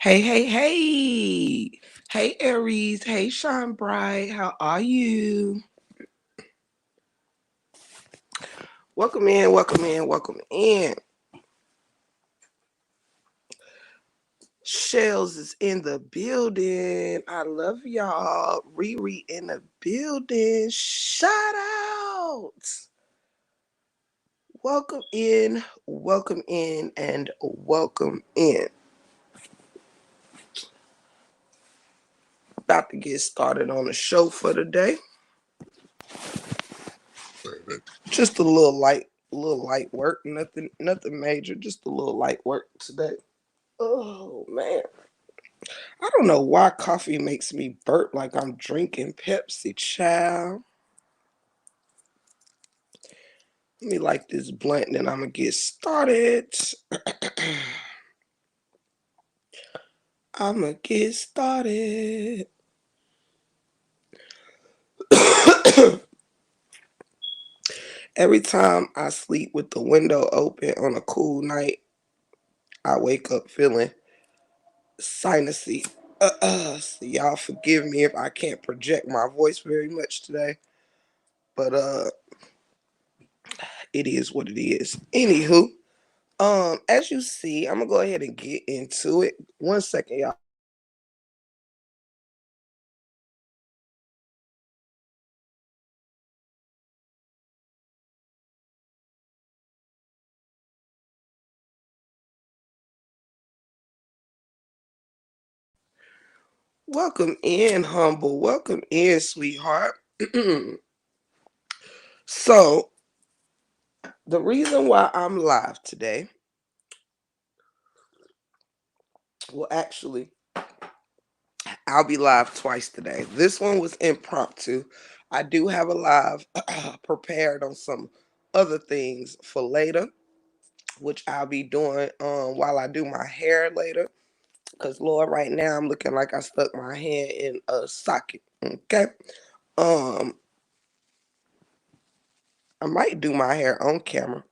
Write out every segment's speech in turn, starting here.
Hey, hey, hey. Hey, Aries. Hey, Shine Bright. How are you? Welcome in, welcome in, welcome in. Shells is in the building. I love y'all. Riri in the building. Shout out. Welcome in, and welcome in. About to get started on the show for today. Just a little light work. Nothing major. Just a little light work today. Oh man. I don't know why coffee makes me burp like I'm drinking Pepsi, child. Let me light this blunt, then I'm gonna get started. I'm gonna get started. Every time I sleep with the window open on a cool night, I wake up feeling sinusy. So y'all forgive me if I can't project my voice very much today, but it is what it is. Anywho, as you see, I'm gonna go ahead and get into it. 1 second, y'all. Welcome in, humble. Welcome in, sweetheart. So, the reason why I'm live today, well, actually, I'll be live twice today. This one was impromptu. I do have a live prepared on some other things for later, which I'll be doing while I do my hair later. Cause Lord, right now I'm looking like I stuck my hand in a socket. Okay. Um, I might do my hair on camera.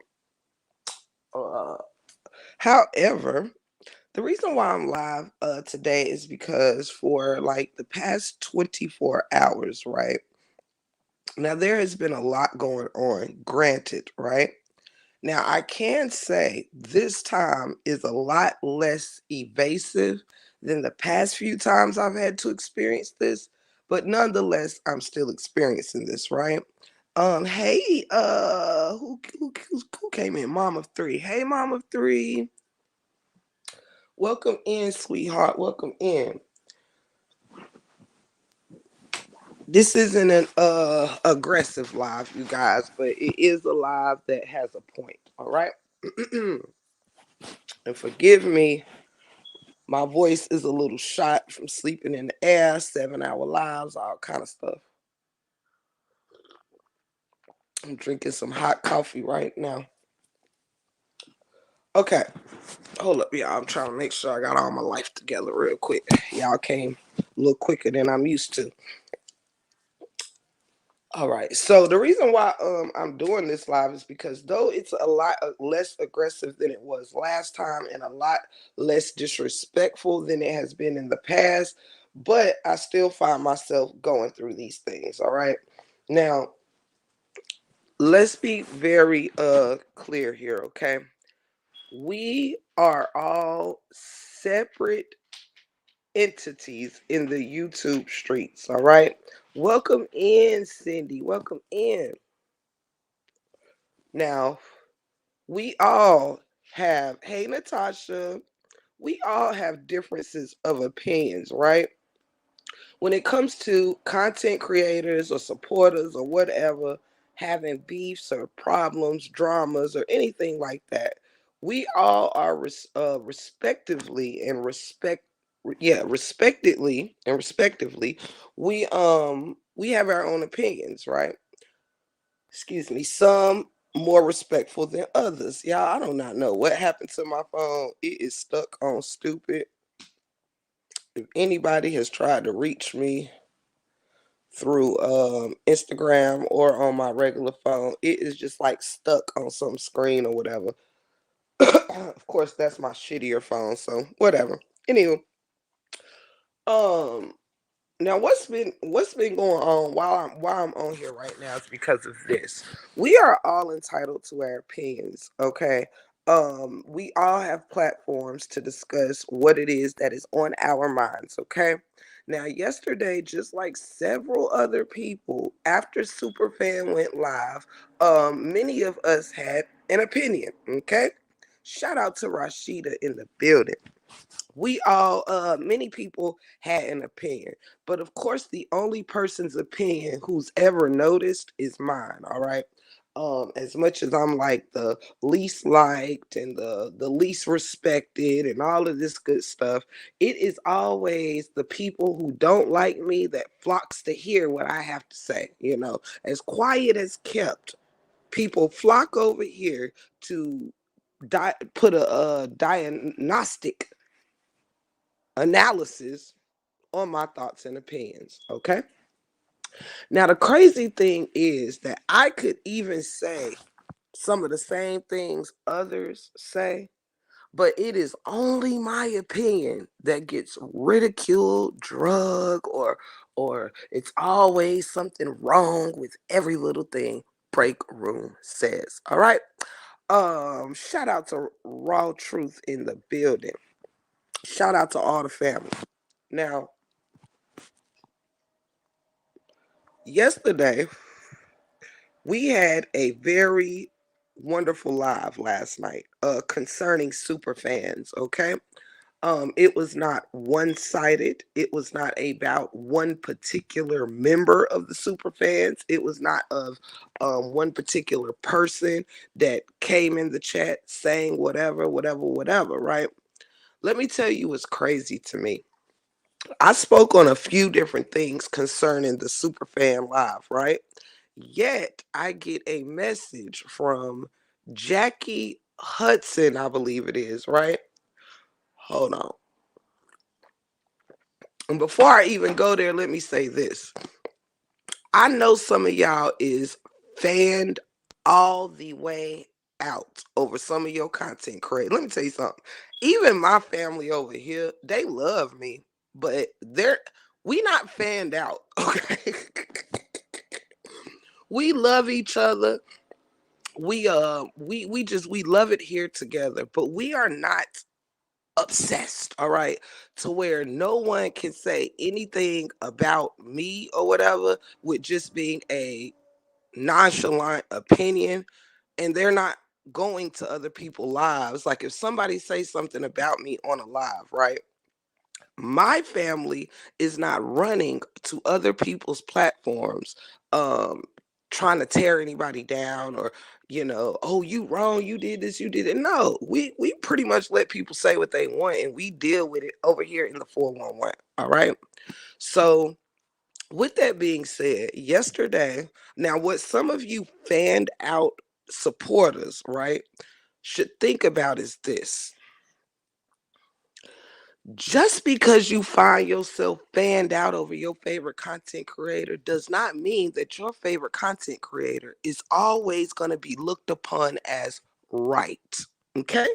Uh, However, the reason why I'm live today is because for like the past 24 hours, right? Now there has been a lot going on, granted, right? Now I can say this time is a lot less evasive than the past few times I've had to experience this, but nonetheless, I'm still experiencing this, right? Hey, who came in? Mom of three. Hey, Mom of three. Welcome in, sweetheart. Welcome in. This isn't an aggressive live, you guys, but it is a live that has a point. All right. And forgive me, my voice is a little shot from sleeping in the air, 7 hour lives, all kind of stuff. I'm drinking some hot coffee right now. Okay, hold up, y'all. I'm trying to make sure I got all my life together real quick. Y'all came a little quicker than I'm used to. All right. So the reason why I'm doing this live is because though it's a lot less aggressive than it was last time and a lot less disrespectful than it has been in the past, but I still find myself going through these things. All right. Now, let's be very clear here, okay? We are all separate entities in the YouTube streets, all right? Welcome in, Cindy. Welcome in. Now, we all have, hey, Natasha, we all have differences of opinions, right? When it comes to content creators or supporters or whatever, having beefs or problems, dramas, or anything like that, we all are respectively and respectively and respectively, we have our own opinions, right? Excuse me, some more respectful than others. Y'all, I do not know what happened to my phone. It is stuck on stupid. If anybody has tried to reach me through Instagram or on my regular phone, it is just like stuck on some screen or whatever. Of course, that's my shittier phone, so whatever. Anywho, Um, Now what's been going on while I'm on here right now is because of this. We are all entitled to our opinions, okay? We all have platforms to discuss what it is that is on our minds, okay? Now, yesterday, just like several other people, after Superfan went live, many of us had an opinion, okay? Shout out to Rashida in the building. We all Many people had an opinion, but of course the only person's opinion who's ever noticed is mine. All right. As much as I'm like the least liked and the least respected and all of this good stuff, it is always the people who don't like me that flocks to hear what I have to say. As quiet as kept, people flock over here to put a, diagnostic analysis on my thoughts and opinions. Okay. Now, the crazy thing is that I could even say some of the same things others say, but it is only my opinion that gets ridiculed, drug, or it's always something wrong with every little thing Break Room says. All right. Shout out to Raw Truth in the building. Shout out to all the family. Now, yesterday we had a very wonderful live last night concerning super fans. Okay. It was not one-sided. It was not about one particular member of the super fans. It was not of one particular person that came in the chat saying whatever, whatever, whatever, right? Let me tell you what's crazy to me. I spoke on a few different things concerning the Superfan Live, right? Yet I get a message from Jackie Hudson, I believe it is, right? Hold on. And before I even go there, let me say this. I know some of y'all is fanned all the way out over some of your content creators. Let me tell you something. Even my family over here, they love me, but we not fanned out, okay? We love each other. We love it here together, but we are not obsessed, all right, to where no one can say anything about me or whatever with just being a nonchalant opinion, and they're not going to other people's lives. Like if somebody says something about me on a live, right? My family is not running to other people's platforms um trying to tear anybody down, or oh, you wrong, you did this, you did it. No, we pretty much let people say what they want, and we deal with it over here in the 411. All right. So with that being said, yesterday, now what some of you fanned out supporters, right, should think about is this. Just because you find yourself fanned out over your favorite content creator does not mean that your favorite content creator is always going to be looked upon as right. Okay?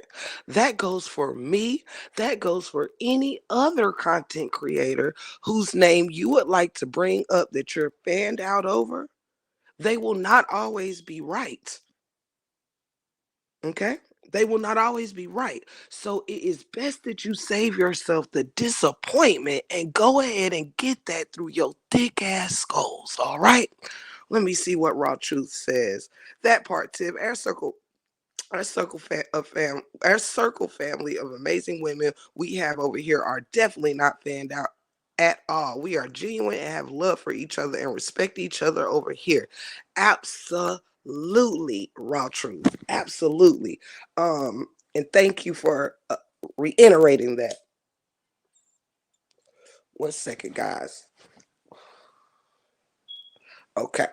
That goes for me. That goes for any other content creator whose name you would like to bring up that you're fanned out over. They will not always be right. Okay? They will not always be right. So it is best that you save yourself the disappointment and go ahead and get that through your thick ass skulls. All right? Let me see what Raw Truth says. That part, Tiff. Our circle family of amazing women we have over here are definitely not fanned out at all. We are genuine and have love for each other and respect each other over here. Absolutely, Raw Truth. Absolutely. And thank you for reiterating that. 1 second, guys. Okay.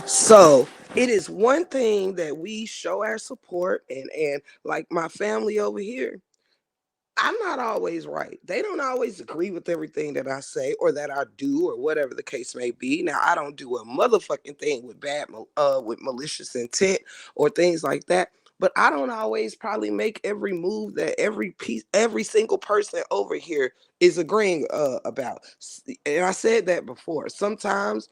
So it is one thing that we show our support, and like my family over here, I'm not always right. They don't always agree with everything that I say or that I do or whatever the case may be. Now, I don't do a motherfucking thing with with malicious intent or things like that. but I don't always probably make every move that every single person over here is agreeing about. And I said that before. Sometimes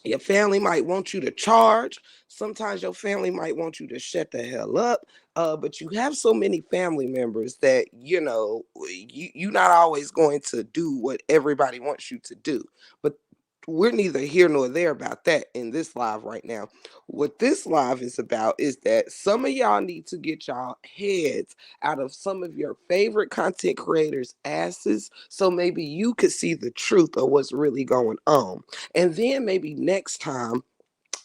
your family might want you to charge. Sometimes your family might want you to shut the hell up. But you have so many family members that you're not always going to do what everybody wants you to do. But we're neither here nor there about that in this live right now. What this live is about is that some of y'all need to get y'all heads out of some of your favorite content creators' asses, so maybe you could see the truth of what's really going on. And then maybe next time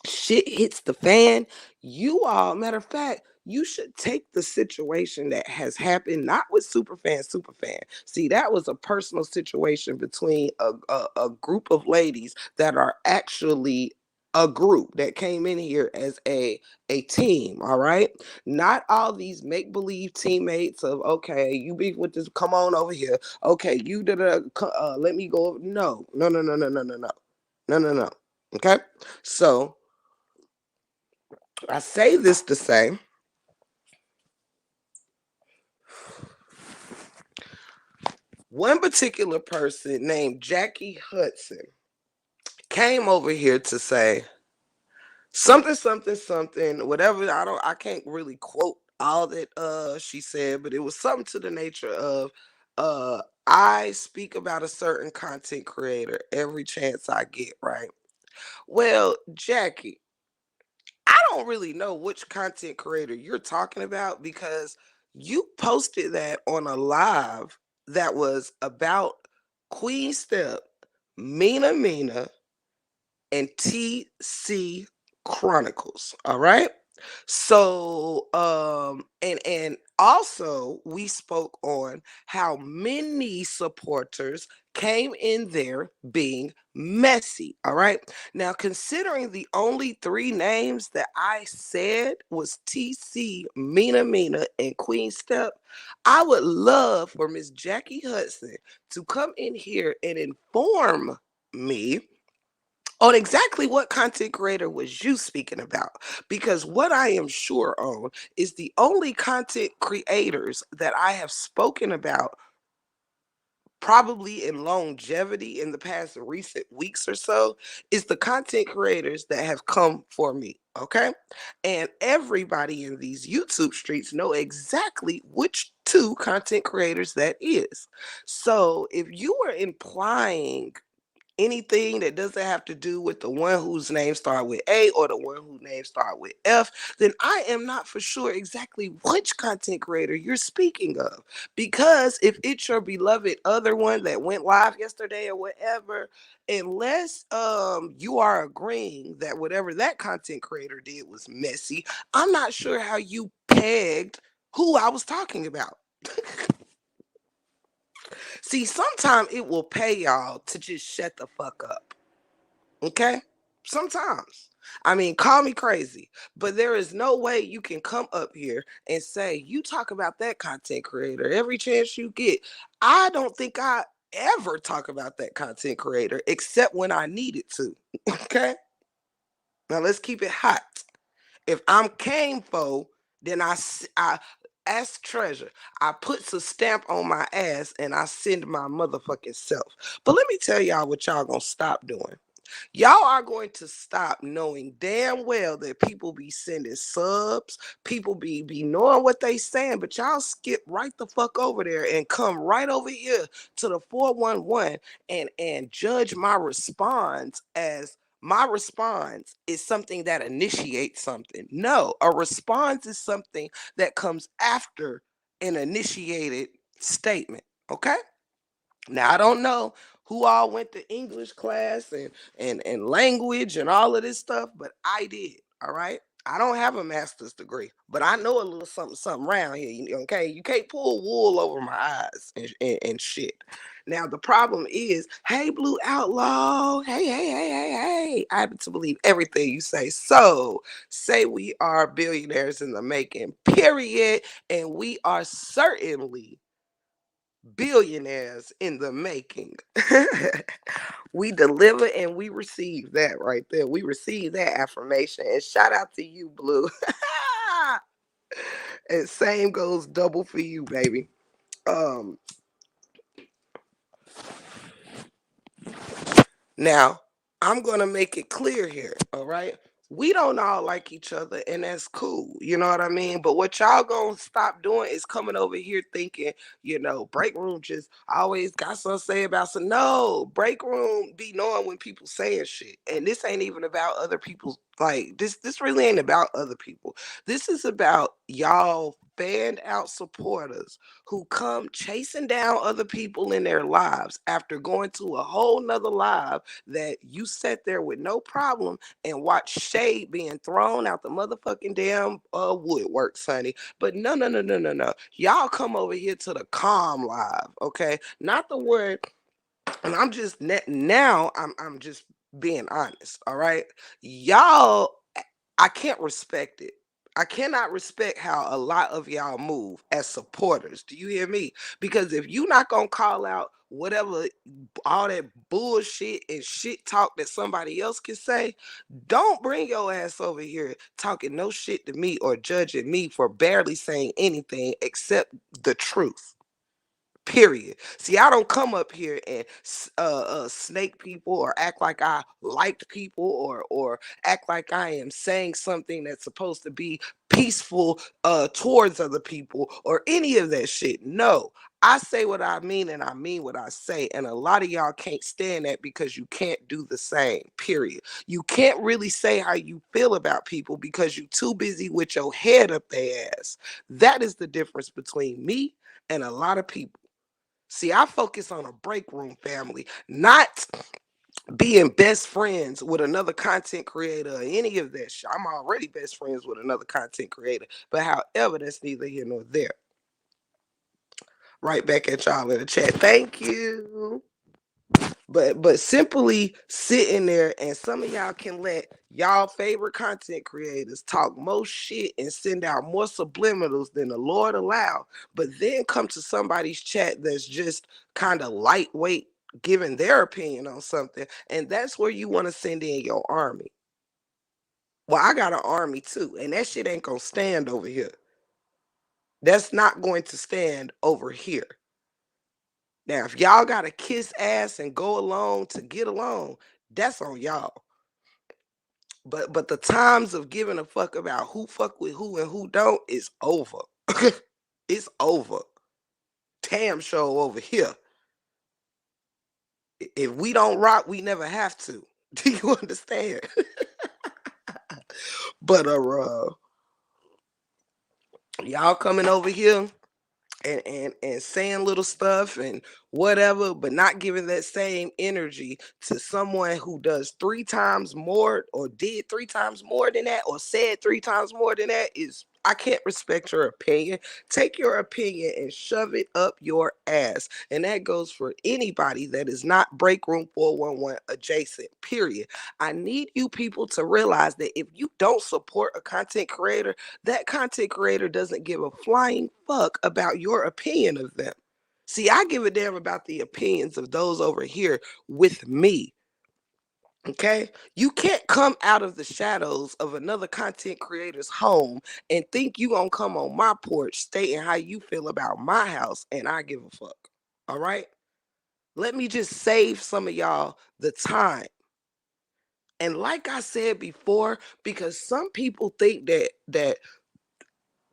shit hits the fan, you all, matter of fact, you should take the situation that has happened, not with Superfan. See, that was a personal situation between a group of ladies that are actually a group that came in here as a team, all right? Not all these make believe teammates of, okay, you be with this, come on over here. Okay, you did let me go. No, no, no, no, no, no, no, no, no, no, no. Okay, so I say this to say one particular person named Jackie Hudson came over here to say something, something, something, whatever. I can't really quote all that she said, but it was something to the nature of I speak about a certain content creator every chance I get, right? Well, Jackie, I don't really know which content creator you're talking about because you posted that on a live that was about Queen Step, Mina, and TC Chronicles. All right. So and also we spoke on how many supporters came in there being messy. All right. Now, considering the only three names that I said was TC, Mina, and Queen Step, I would love for Miss Jackie Hudson to come in here and inform me on exactly what content creator was you speaking about, because what I am sure on is the only content creators that I have spoken about probably in longevity in the past recent weeks or so is the content creators that have come for me. Okay. And everybody in these YouTube streets know exactly which two content creators that is. So if you were implying anything that doesn't have to do with the one whose name start with A or the one whose name start with F, then I am not for sure exactly which content creator you're speaking of. Because if it's your beloved other one that went live yesterday or whatever, unless you are agreeing that whatever that content creator did was messy, I'm not sure how you pegged who I was talking about. See, sometimes it will pay y'all to just shut the fuck up. Okay? Sometimes. I mean, call me crazy, but there is no way you can come up here and say, you talk about that content creator every chance you get. I don't think I ever talk about that content creator except when I need it to. Okay? Now let's keep it hot. If I'm came for, then I ask treasure. I puts a stamp on my ass and I send my motherfucking self. But let me tell y'all what y'all gonna stop doing. Y'all are going to stop knowing damn well that people be sending subs, people be knowing what they saying, but y'all skip right the fuck over there and come right over here to the 411 and judge my response as my response is something that initiates something. No, a response is something that comes after an initiated statement. Okay? Now I don't know who all went to English class and language and all of this stuff, but I did. All right. I don't have a master's degree, but I know a little something something around here. Okay, you can't pull wool over my eyes and shit. Now the problem is, hey Blue Outlaw, hey. I happen to believe everything you say. So say we are billionaires in the making, period, and we are certainly billionaires in the making. We deliver and we receive that right there. We receive that affirmation. And shout out to you, Blue. And same goes double for you, baby. Um, Now, I'm going to make it clear here, all right? We don't all like each other, and that's cool. You know what I mean? But what y'all gonna stop doing is coming over here thinking, break room just always got something to say about some. No, break room be knowing when people saying shit. And this ain't even about other people's, like, this really ain't about other people. This is about y'all fanned out supporters who come chasing down other people in their lives after going to a whole nother live that you sat there with no problem and watch shade being thrown out the motherfucking damn woodwork, Sonny. But no, no, no, no, no, no. Y'all come over here to the calm live, okay? Not the word. And I'm just now. I'm just being honest. All right, y'all. I can't respect it. I cannot respect how a lot of y'all move as supporters. Do you hear me? Because if you not gonna call out whatever all that bullshit and shit talk that somebody else can say, don't bring your ass over here talking no shit to me or judging me for barely saying anything except the truth. Period. See, I don't come up here and snake people or act like I liked people or act like I am saying something that's supposed to be peaceful towards other people or any of that shit. No. I say what I mean and I mean what I say. And a lot of y'all can't stand that because you can't do the same. Period. You can't really say how you feel about people because you're too busy with your head up their ass. That is the difference between me and a lot of people. See, I focus on a break room family, not being best friends with another content creator or any of that shit. I'm already best friends with another content creator. But however, that's neither here nor there. Right back at y'all in the chat. Thank you. But simply sitting there and some of y'all can let y'all favorite content creators talk more shit and send out more subliminals than the Lord allow, but then come to somebody's chat that's just kind of lightweight giving their opinion on something, and that's where you want to send in your army. Well, I got an army too, and that shit ain't gonna stand over here. That's not going to stand over here. Now, if y'all gotta kiss ass and go along to get along, that's on y'all. But the times of giving a fuck about who fuck with who and who don't is over. It's over. Tam show over here. If we don't rock, we never have to. Do you understand? But y'all coming over here and saying little stuff and whatever, but not giving that same energy to someone who does 3 times more or did 3 times more than that or said 3 times more than that is I can't respect your opinion. Take your opinion and shove it up your ass. And that goes for anybody that is not Break Room 411 adjacent, period. I need you people to realize that if you don't support a content creator, that content creator doesn't give a flying fuck about your opinion of them. See, I give a damn about the opinions of those over here with me. Okay, you can't come out of the shadows of another content creator's home and think you gonna come on my porch stating how you feel about my house and I give a fuck. All right, let me just save some of y'all the time. And like I said before, because some people think that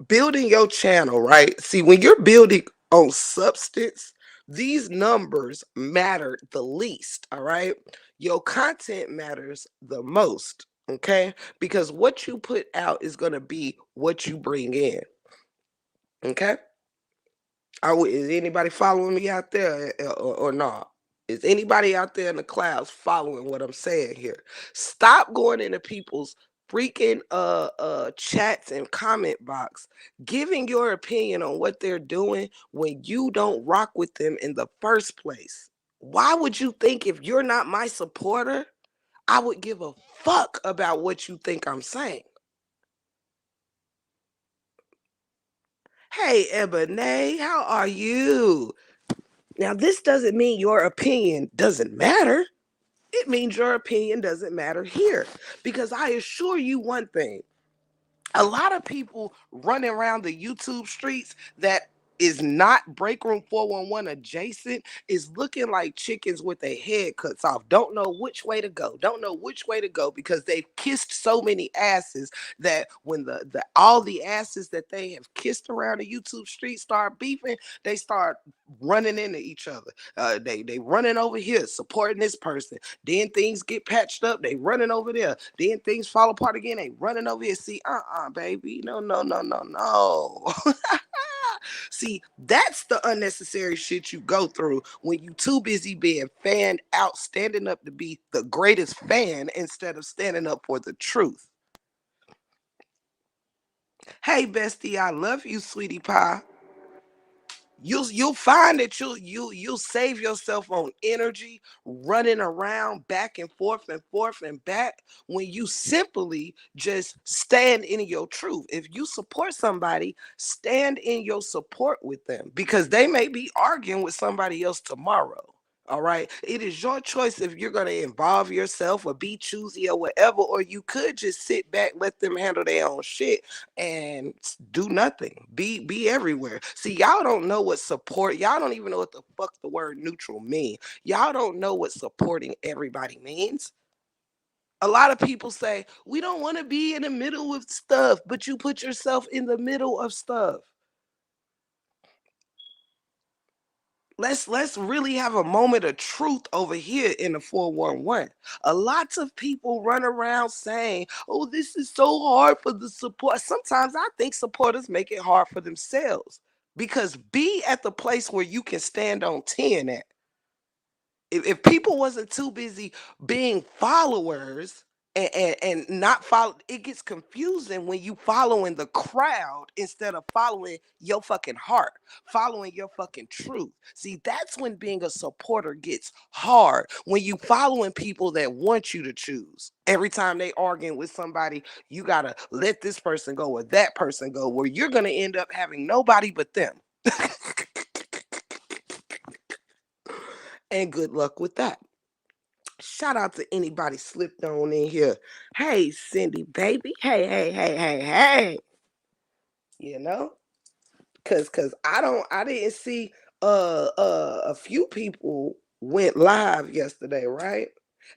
building your channel, right? See, when you're building on substance, these numbers matter the least, all right? Your content matters the most, okay? Because what you put out is going to be what you bring in, okay? Is anybody following me out there or not? Is anybody out there in the clouds following what I'm saying here? Stop going into people's freaking chats and comment box giving your opinion on what they're doing when you don't rock with them in the first place. Why would you think if you're not my supporter, I would give a fuck about what you think I'm saying? Hey, Ebony, how are you? Now, this doesn't mean your opinion doesn't matter. It means your opinion doesn't matter here. Because I assure you one thing. A lot of people running around the YouTube streets that is not break room 411 adjacent is looking like chickens with their head cuts off, don't know which way to go, don't know which way to go, because they've kissed so many asses that when the all the asses that they have kissed around the YouTube street start beefing, they start running into each other. They running over here supporting this person, then things get patched up, they running over there, then things fall apart again, they running over here. See, baby, no, no, no, no, no. See, that's the unnecessary shit you go through when you too busy being fanned out, standing up to be the greatest fan instead of standing up for the truth. Hey, bestie, I love you, sweetie pie. You'll find that you'll save yourself on energy running around back and back when you simply just stand in your truth. If you support somebody, stand in your support with them, because they may be arguing with somebody else tomorrow. All right. It is your choice if you're going to involve yourself or be choosy or whatever, or you could just sit back, let them handle their own shit and do nothing. Be everywhere. See, y'all don't know what support, y'all don't even know what the fuck the word neutral mean. Y'all don't know what supporting everybody means. A lot of people say, we don't want to be in the middle of stuff, but you put yourself in the middle of stuff. Let's really have a moment of truth over here in the 411. A lots of people run around saying, oh, this is so hard for the support. Sometimes I think supporters make it hard for themselves, because be at the place where you can stand on 10 at. If people wasn't too busy being followers and not follow, it gets confusing when you following the crowd instead of following your fucking heart, following your fucking truth. See, that's when being a supporter gets hard, when you following people that want you to choose. Every time they arguing with somebody, you gotta let this person go or that person go, where you're gonna end up having nobody but them. And good luck with that. Shout out to anybody slipped on in here. Hey, Cindy, baby. Hey, hey, hey, hey, hey. You know? Cause I didn't see a few people went live yesterday, right?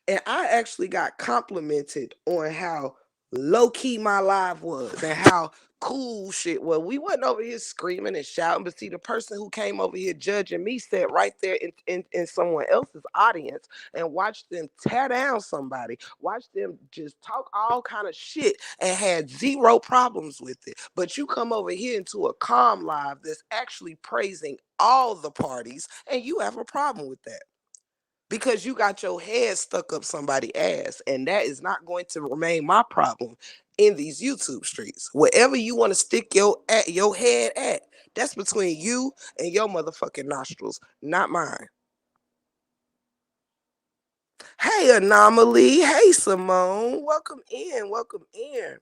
And I actually got complimented on how low key my live was and how cool shit was. We wasn't over here screaming and shouting, but see, the person who came over here judging me sat right there in someone else's audience and watched them tear down somebody, watched them just talk all kind of shit and had zero problems with it. But you come over here into a calm live that's actually praising all the parties, and you have a problem with that because you got your head stuck up somebody's ass, and that is not going to remain my problem in these YouTube streets. Wherever you want to stick your head at, that's between you and your motherfucking nostrils, not mine. Hey, Anomaly. Hey, Simone. Welcome in. Welcome in.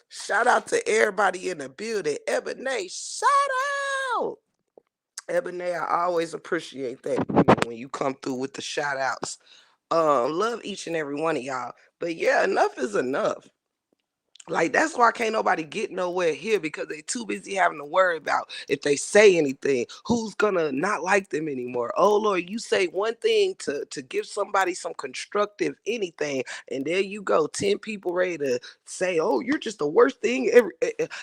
Shout out to everybody in the building. Ebony, shout out. Ebony, I always appreciate that when you come through with the shout outs. Love each and every one of y'all. But yeah, enough is enough. Like, that's why can't nobody get nowhere here, because they too busy having to worry about if they say anything, who's gonna not like them anymore. Oh Lord, you say one thing to give somebody some constructive anything, and there you go, 10 people ready to say, oh, you're just the worst thing ever.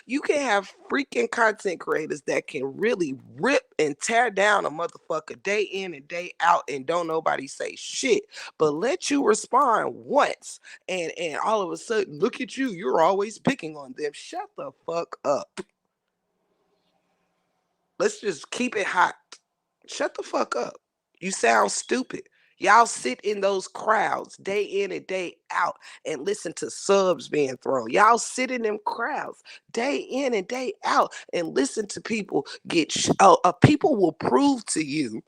You can have freaking content creators that can really rip and tear down a motherfucker day in and day out, and don't nobody say shit. But let you respond once, and all of a sudden, look at you, you're always picking on them. Shut the fuck up. Let's just keep it hot. Shut the fuck up. You sound stupid. Y'all sit in those crowds day in and day out and listen to subs being thrown. Y'all sit in them crowds day in and day out and listen to people get people will prove to you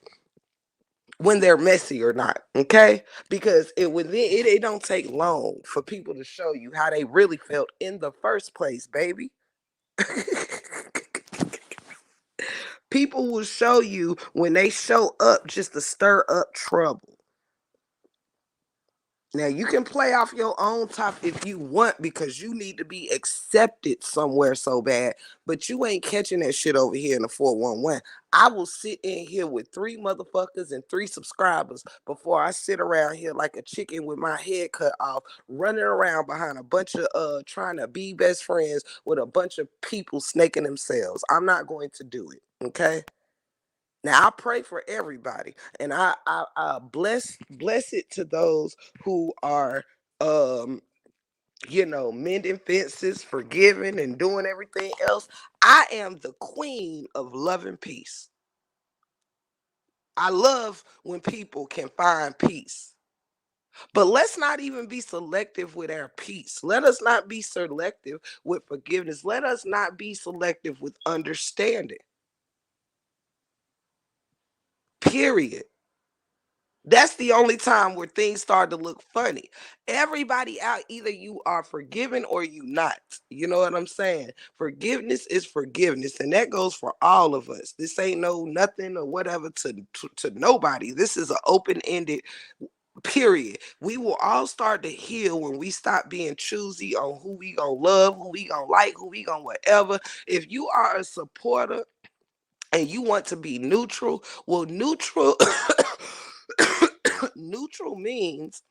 when they're messy or not, okay? Because it don't take long for people to show you how they really felt in the first place, baby. People will show you when they show up just to stir up trouble. Now you can play off your own top if you want because you need to be accepted somewhere so bad, but you ain't catching that shit over here in the 411. I will sit in here with three motherfuckers and three subscribers before I sit around here like a chicken with my head cut off, running around behind a bunch of trying to be best friends with a bunch of people snaking themselves. I'm not going to do it. Okay. Now I pray for everybody, and I bless it to those who are um mending fences, forgiving, and doing everything else. I am the queen of love and peace. I love when people can find peace. But let's not even be selective with our peace. Let us not be selective with forgiveness. Let us not be selective with understanding. Period. That's the only time where things start to look funny. Everybody out, either you are forgiven or you not. You know what I'm saying? Forgiveness is forgiveness, and that goes for all of us. This ain't no nothing or whatever to nobody. This is an open-ended period. We will all start to heal when we stop being choosy on who we gonna love, who we gonna like, who we gonna whatever. If you are a supporter and you want to be neutral, well, neutral neutral means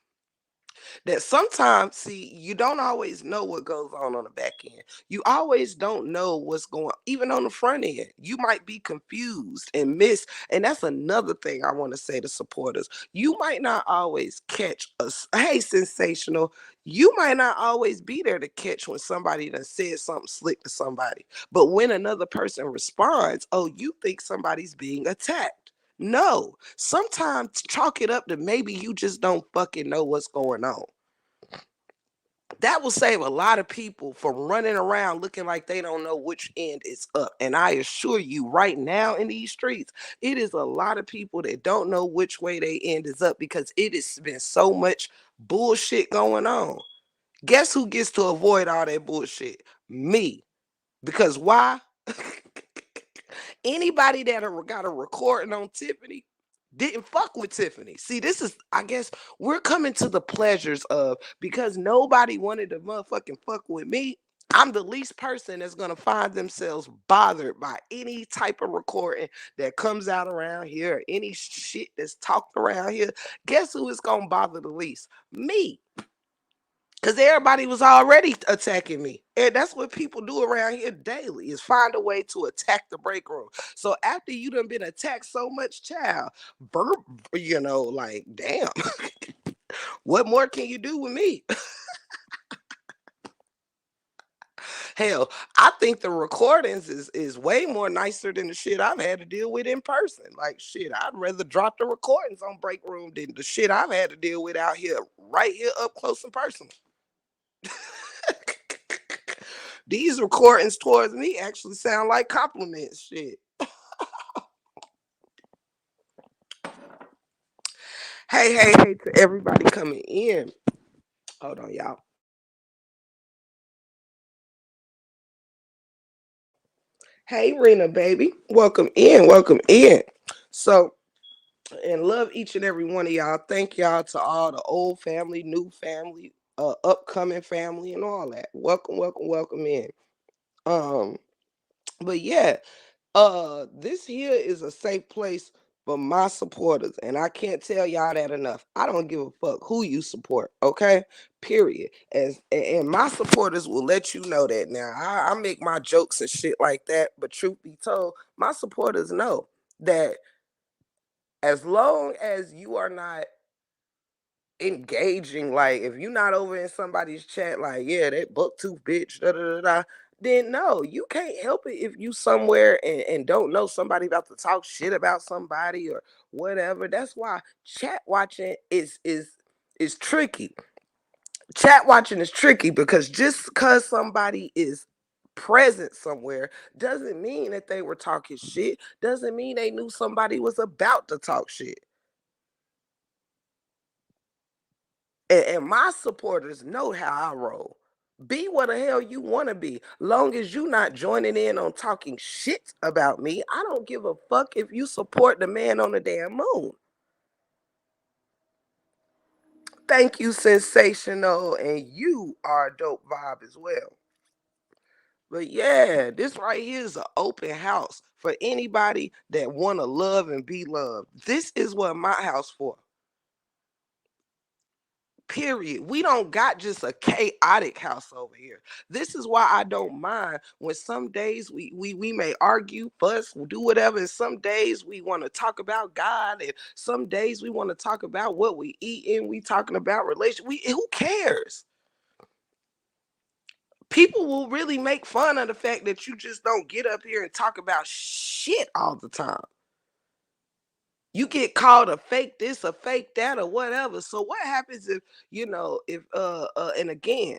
that sometimes, see, you don't always know what goes on the back end. You always don't know what's going on, even on the front end. You might be confused and miss. And that's another thing I want to say to supporters. You might not always catch us. Hey, sensational. You might not always be there to catch when somebody done said something slick to somebody. But when another person responds, oh, you think somebody's being attacked. No, sometimes chalk it up to maybe you just don't fucking know what's going on. That will save a lot of people from running around looking like they don't know which end is up. And I assure you, right now in these streets, it is a lot of people that don't know which way they end is up because it has been so much bullshit going on. Guess who gets to avoid all that bullshit? Me. Because why? Anybody that got a recording on Tiffany didn't fuck with Tiffany. See, this is, I guess, we're coming to the pleasures of, because nobody wanted to motherfucking fuck with me. I'm the least person that's gonna find themselves bothered by any type of recording that comes out around here, or any shit that's talked around here. Guess who is gonna bother the least? Me. Because everybody was already attacking me. And that's what people do around here daily, is find a way to attack the break room. So after you done been attacked so much, child, like, damn, what more can you do with me? Hell, I think the recordings is way more nicer than the shit I've had to deal with in person. Like, shit, I'd rather drop the recordings on break room than the shit I've had to deal with out here, right here up close and personal. These recordings towards me actually sound like compliments. Shit. Hey to everybody coming in. Hold on, y'all. Hey, Rena, baby. Welcome in. Welcome in. So, and love each and every one of y'all. Thank y'all to all the old family, new family, upcoming family, and all that. Welcome, welcome, welcome in. Um, but yeah, this here is a safe place for my supporters, and I can't tell y'all that enough. I don't give a fuck who you support, okay? Period. And my supporters will let you know that. Now I make my jokes and shit like that, but truth be told, my supporters know that as long as you are not engaging, like if you're not over in somebody's chat, like, yeah, that buck tooth bitch, da da da da, then no, you can't help it if you somewhere and don't know somebody about to talk shit about somebody or whatever. That's why chat watching is tricky. Chat watching is tricky because just because somebody is present somewhere doesn't mean that they were talking shit, doesn't mean they knew somebody was about to talk shit. And my supporters know how I roll. Be what the hell you want to be. Long as you not joining in on talking shit about me, I don't give a fuck if you support the man on the damn moon. Thank you, Sensational, and you are a dope vibe as well. But yeah, this right here is an open house for anybody that want to love and be loved. This is what my house for. Period. We don't got just a chaotic house over here. This is why I don't mind when some days we may argue, fuss, do whatever, and some days we want to talk about God, and some days we want to talk about what we eat, and we talking about relation. Who cares? People will really make fun of the fact that you just don't get up here and talk about shit all the time. You get called a fake this, a fake that, or whatever. So what happens if, if and again,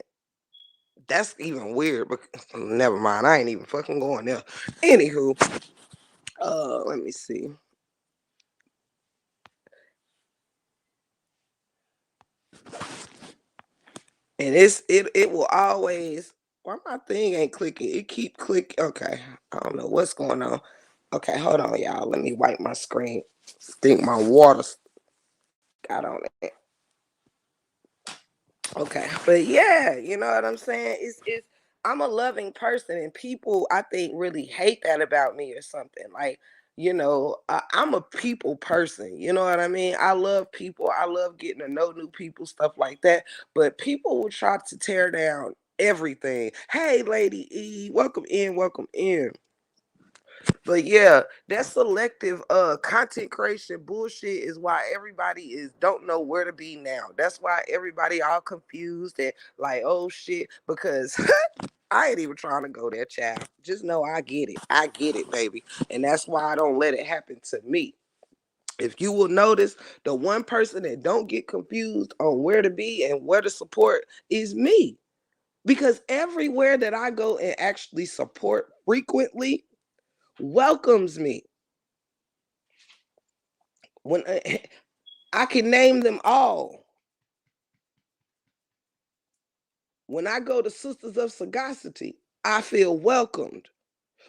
that's even weird, but never mind. I ain't even fucking going there. Anywho, let me see. And it will always, why my thing ain't clicking? It keep clicking. Okay. I don't know what's going on. Okay, hold on, y'all. Let me wipe my screen. Think my water got on it. Okay, but yeah, you know what I'm saying? It's I'm a loving person, and people I think really hate that about me or something. Like, I'm a people person. You know what I mean? I love people. I love getting to know new people, stuff like that. But people will try to tear down everything. Hey, Lady E, welcome in, welcome in. But yeah, that selective content creation bullshit is why everybody is don't know where to be now. That's why everybody all confused and like, oh shit, because I ain't even trying to go there, child. Just know I get it. I get it, baby. And that's why I don't let it happen to me. If you will notice, the one person that don't get confused on where to be and where to support is me. Because everywhere that I go and actually support frequently welcomes me. When I can name them all. When I go to Sisters of Sagacity, I feel welcomed.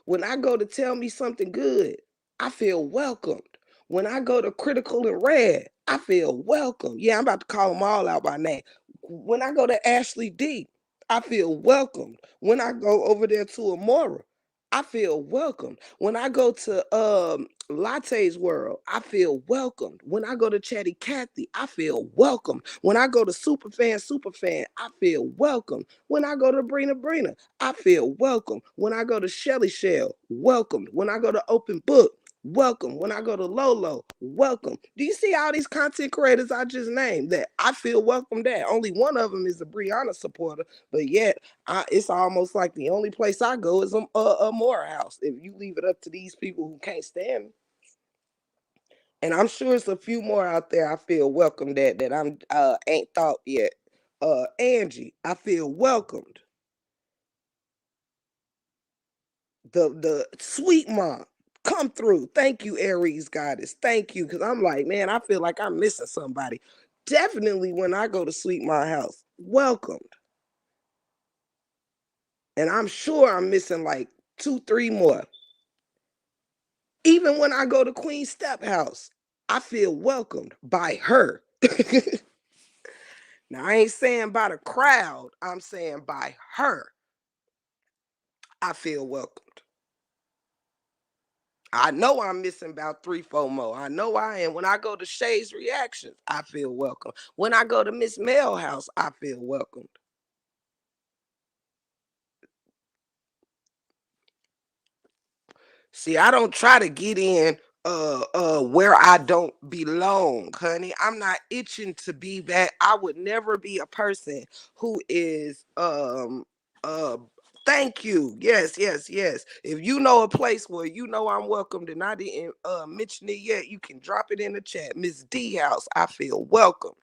When I go to Tell Me Something Good, I feel welcomed. When I go to Critical and Red, I feel welcome. Yeah, I'm about to call them all out by name. When I go to Ashley D, I feel welcomed. When I go over there to Amora, I feel welcomed. When I go to Latte's World, I feel welcomed. When I go to Chatty Cathy, I feel welcome. When I go to Superfan, I feel welcome. When I go to Brina, I feel welcome. When I go to Shelly Shell, welcomed. When I go to Open Book, welcome. When I go to Lolo, welcome. Do you see all these content creators I just named that I feel welcomed at? Only one of them is a Brianna supporter, but yet it's almost like the only place I go is a Morehouse. If you leave it up to these people who can't stand me. And I'm sure it's a few more out there I feel welcomed at that I'm ain't thought yet. Angie, I feel welcomed. The sweet mom, come through. Thank you, Aries goddess. Thank you. Cause I'm like, man, I feel like I'm missing somebody. Definitely when I go to Sweet My House, welcomed. And I'm sure I'm missing like 2, 3 more. Even when I go to Queen Step House, I feel welcomed by her. Now I ain't saying by the crowd, I'm saying by her. I feel welcomed. I know I'm missing about 3, 4 more. I know I am. When I go to Shay's Reactions, I feel welcome. When I go to Miss Mel House, I feel welcomed. See, I don't try to get in where I don't belong, honey. I'm not itching to be that. I would never be a person who is uh thank you. Yes, yes, yes. If you know a place where you know I'm welcomed and I didn't mention it yet, you can drop it in the chat. Miss D House, I feel welcomed.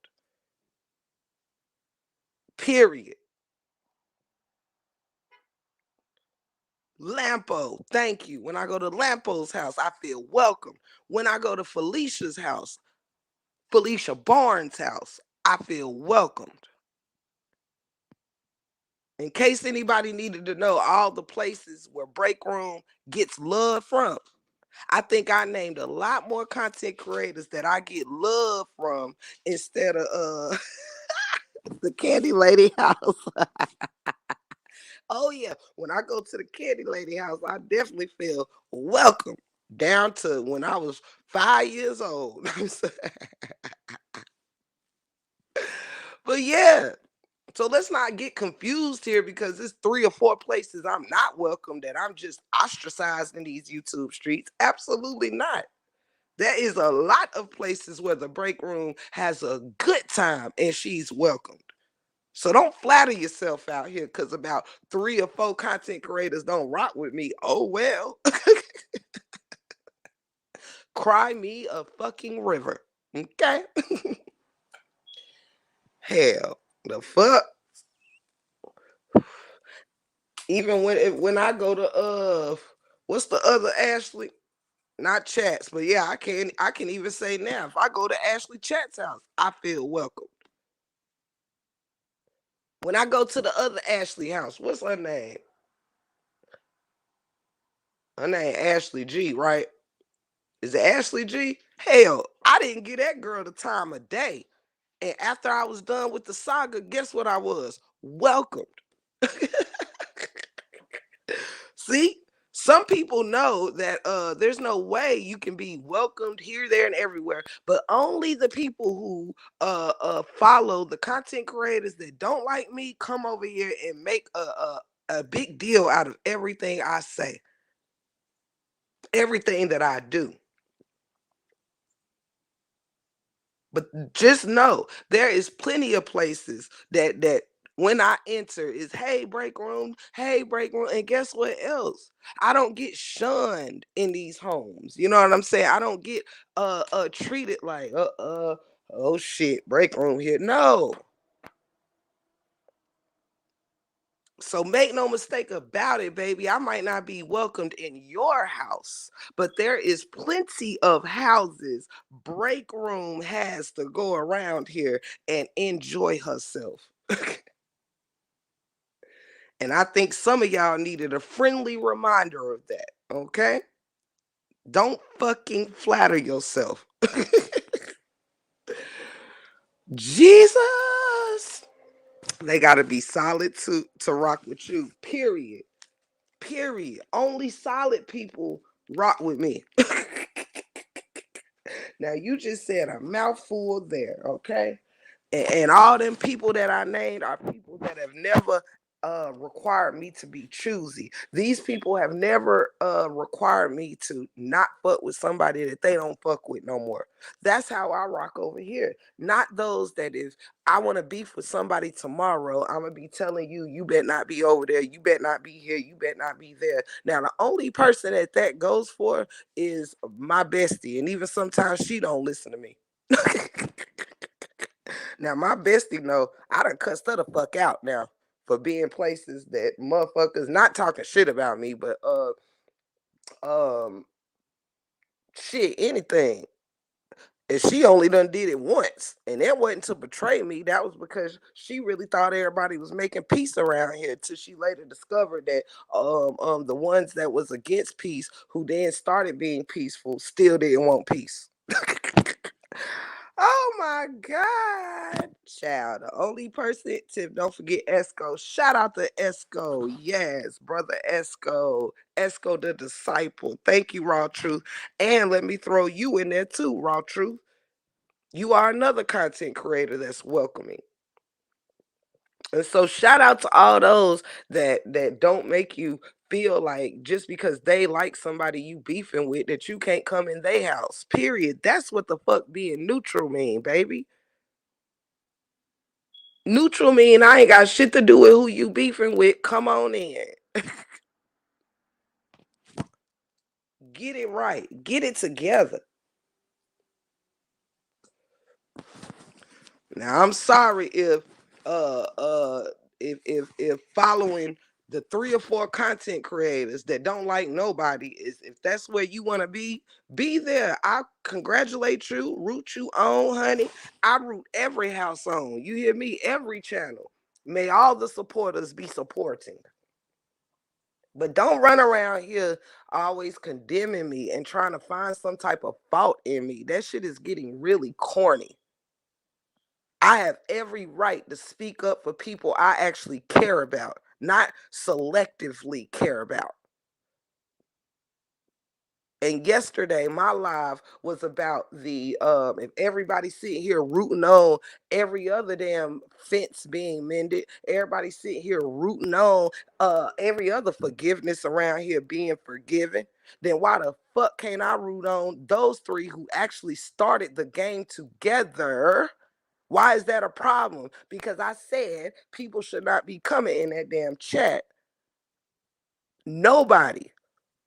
Period. Lampo, thank you. When I go to Lampo's house, I feel welcome. When I go to Felicia's house, Felicia Barnes' house, I feel welcomed. In case anybody needed to know all the places where Break Room gets love from, I think I named a lot more content creators that I get love from instead of The Candy Lady house. Oh yeah, when I go to the Candy Lady house, I definitely feel welcome. Down to when I was 5 years old. But yeah, so let's not get confused here because there's 3 or 4 places I'm not welcome that I'm just ostracized in these YouTube streets. Absolutely not. There is a lot of places where the break room has a good time and she's welcomed. So don't flatter yourself out here because about 3 or 4 content creators don't rock with me. Oh well. Cry me a fucking river. Okay. Hell, the fuck. Even when I go to what's the other Ashley? Not Chats, but yeah, I can even say now if I go to Ashley Chat's house, I feel welcome. When I go to the other Ashley house, what's her name? Her name Ashley G, right? Is it Ashley G? Hell, I didn't give that girl the time of day. And after I was done with the saga, guess what I was? Welcomed. See? Some people know that there's no way you can be welcomed here, there, and everywhere, but only the people who follow the content creators that don't like me come over here and make a big deal out of everything I say, everything that I do. But just know there is plenty of places that when I enter is hey break room, and guess what else? I don't get shunned in these homes. You know what I'm saying? I don't get treated like oh shit, break room here. No. So make no mistake about it, baby. I might not be welcomed in your house, but there is plenty of houses break room has to go around here and enjoy herself. And I think some of y'all needed a friendly reminder of that. Okay? Don't fucking flatter yourself. Jesus. They gotta be solid to rock with you. Period. Period. Only solid people rock with me. Now you just said a mouthful there, okay? And all them people that I named are people that have never required me to be choosy. These people have never required me to not fuck with somebody that they don't fuck with no more. That's how I rock over here. Not those that if I want to beef with somebody tomorrow, I'm gonna be telling you, you better not be over there, you better not be here, you better not be there. Now the only person that goes for is my bestie, and even sometimes she don't listen to me. Now my bestie know I done cussed her the fuck out now for being places that motherfuckers not talking shit about me, but um shit, anything. And she only done did it once. And that wasn't to betray me. That was because she really thought everybody was making peace around here till she later discovered that the ones that was against peace, who then started being peaceful, still didn't want peace. Oh my God, child. The only person, Tiff, don't forget Esco. Shout out to Esco. Yes, brother Esco. Esco the disciple. Thank you, Raw Truth. And let me throw you in there too, Raw Truth. You are another content creator that's welcoming. And so shout out to all those that don't make you feel like just because they like somebody you beefing with that you can't come in their house. Period. That's what the fuck being neutral mean, baby. Neutral mean I ain't got shit to do with who you beefing with. Come on in. Get it right. Get it together. Now I'm sorry uh uh if following the 3 or 4 content creators that don't like nobody is if that's where you want to be there. I congratulate you, root you on, honey. I root every house on. You hear me? Every channel. May all the supporters be supporting. But don't run around here always condemning me and trying to find some type of fault in me. That shit is getting really corny. I have every right to speak up for people I actually care about, not selectively care about. And yesterday, my live was about the if everybody sitting here rooting on every other damn fence being mended, everybody sitting here rooting on every other forgiveness around here being forgiven, then why the fuck can't I root on those three who actually started the game together? Why is that a problem? Because I said people should not be coming in that damn chat. Nobody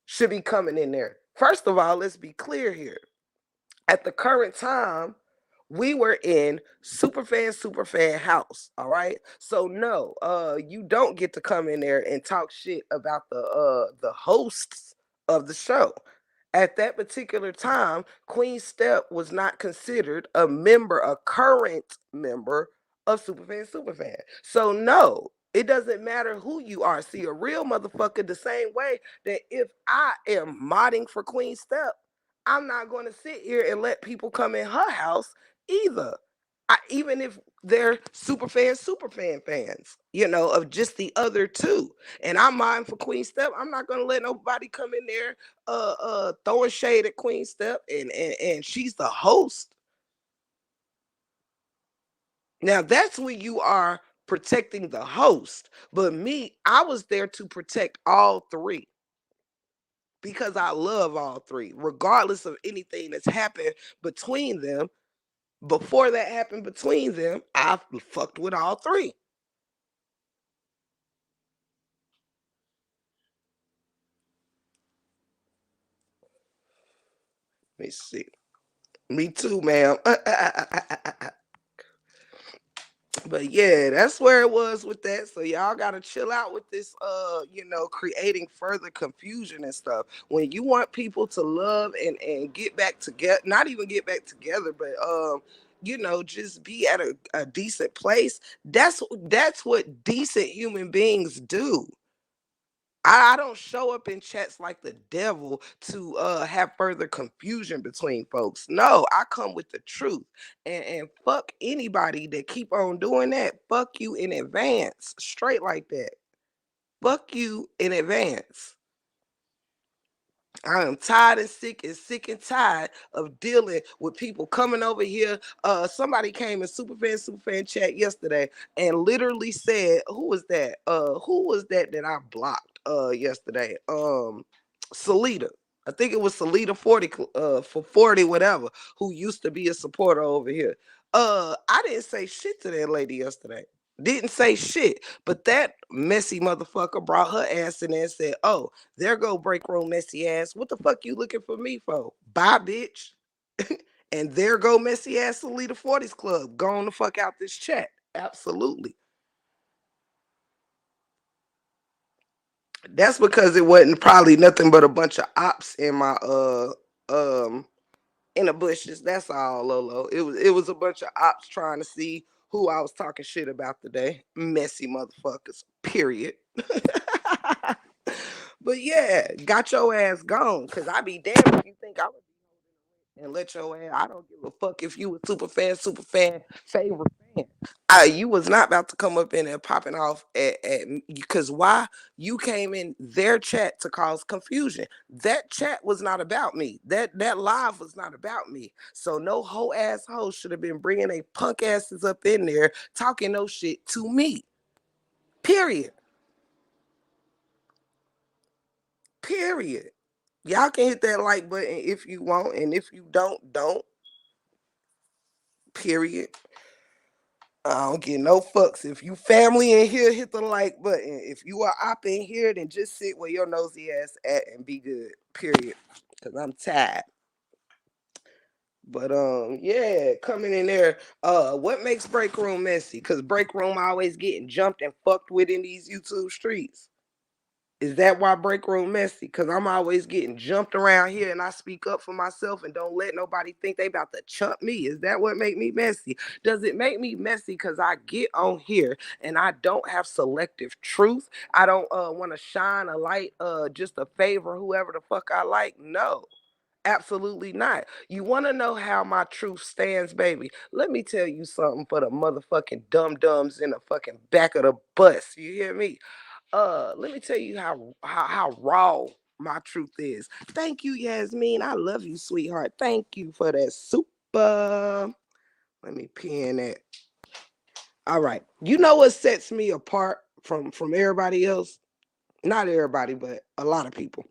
should be coming in there. First of all, let's be clear here. At the current time, we were in superfan house. All right. So no, you don't get to come in there and talk shit about the hosts of the show. At that particular time, Queen Step was not considered a member, a current member of Superfan. So no, it doesn't matter who you are. See, a real motherfucker the same way that if I am modding for Queen Step, I'm not going to sit here and let people come in her house either. Even if they're super fan fans, of just the other two. And I'm mine for Queen Step. I'm not gonna let nobody come in there throwing shade at Queen Step and she's the host. Now that's when you are protecting the host. But me, I was there to protect all three because I love all three, regardless of anything that's happened between them. Before that happened between them, I fucked with all three. Let me see. Me too, ma'am. But yeah, that's where it was with that. So y'all gotta chill out with this creating further confusion and stuff. When you want people to love and get back together, not even get back together, but just be at a decent place. That's what decent human beings do. I don't show up in chats like the devil to have further confusion between folks. No, I come with the truth. And fuck anybody that keep on doing that. Fuck you in advance. Straight like that. Fuck you in advance. I am tired and sick and tired of dealing with people coming over here. Somebody came in superfan chat yesterday and literally said, "Who was that? Who was that I blocked yesterday? Salita. I think it was Salita 40 for 40 whatever, who used to be a supporter over here. I didn't say shit to that lady yesterday. Didn't say shit, but that messy motherfucker brought her ass in there and said, "Oh, there go break room messy ass. What the fuck you looking for me for? Bye, bitch." And there go messy ass Salita 40s Club. Go on the fuck out this chat. Absolutely. That's because it wasn't probably nothing but a bunch of ops in my um in the bushes. That's all, Lolo. It was a bunch of ops trying to see who I was talking shit about today. Messy motherfuckers. Period. But yeah, got your ass gone. Cause I be damned if you think I would and let your ass. I don't give a fuck if you a super fan, favorite fan. You was not about to come up in there popping off at because why? You came in their chat to cause confusion. That chat was not about me. That live was not about me. So no whole ass host should have been bringing a punk asses up in there talking no shit to me. Period. Period. Y'all can hit that like button if you want, and if you don't. Period. I don't get no fucks. If you family in here, hit the like button. If you are op in here, then just sit where your nosy ass at and be good. Period. Cause I'm tired. But yeah, coming in there. What makes break room messy? Cause break room always getting jumped and fucked with in these YouTube streets. Is that why break room messy? Cause I'm always getting jumped around here and I speak up for myself and don't let nobody think they about to chump me. Is that what make me messy? Does it make me messy cause I get on here and I don't have selective truth? I don't want to shine a light just to favor whoever the fuck I like. No. Absolutely not. You want to know how my truth stands, baby? Let me tell you something for the motherfucking dum dums in the fucking back of the bus. You hear me? Let me tell you how raw my truth is. Thank you, Yasmin. I love you, sweetheart. Thank you for that super. Let me pin that. All right. You know what sets me apart from everybody else? Not everybody, but a lot of people.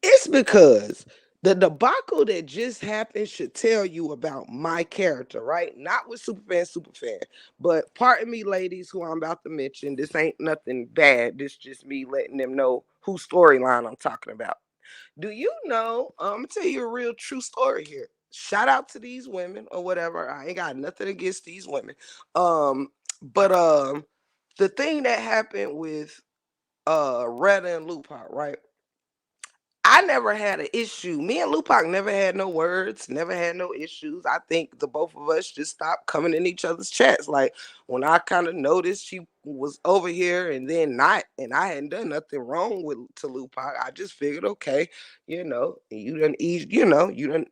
It's because the debacle that just happened should tell you about my character, right? Not with Superfan. But pardon me, ladies, who I'm about to mention. This ain't nothing bad. This just me letting them know whose storyline I'm talking about. Do you know? I'm gonna tell you a real true story here. Shout out to these women or whatever. I ain't got nothing against these women. But the thing that happened with Retta and Lupa, right? I never had an issue. Me and Lupac never had no words, never had no issues. I think the both of us just stopped coming in each other's chats. Like when I kind of noticed she was over here and then not, and I hadn't done nothing wrong with to Lupac. I just figured, okay, you done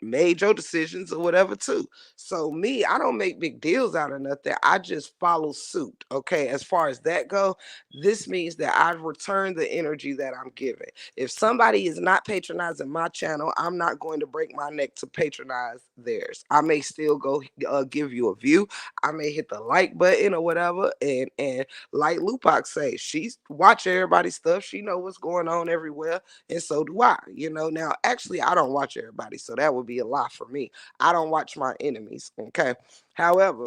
made your decisions or whatever too. So me, I don't make big deals out of nothing. I just follow suit. Okay, as far as that go, this means that I've returned the energy that I'm giving. If somebody is not patronizing my channel, I'm not going to break my neck to patronize theirs. I may still go give you a view. I may hit the like button or whatever. And like Lupac say, she's watch everybody's stuff. She know what's going on everywhere, and so do I. Now actually I don't watch everybody, so that would be a lie for me. I don't watch my enemies. Okay. However,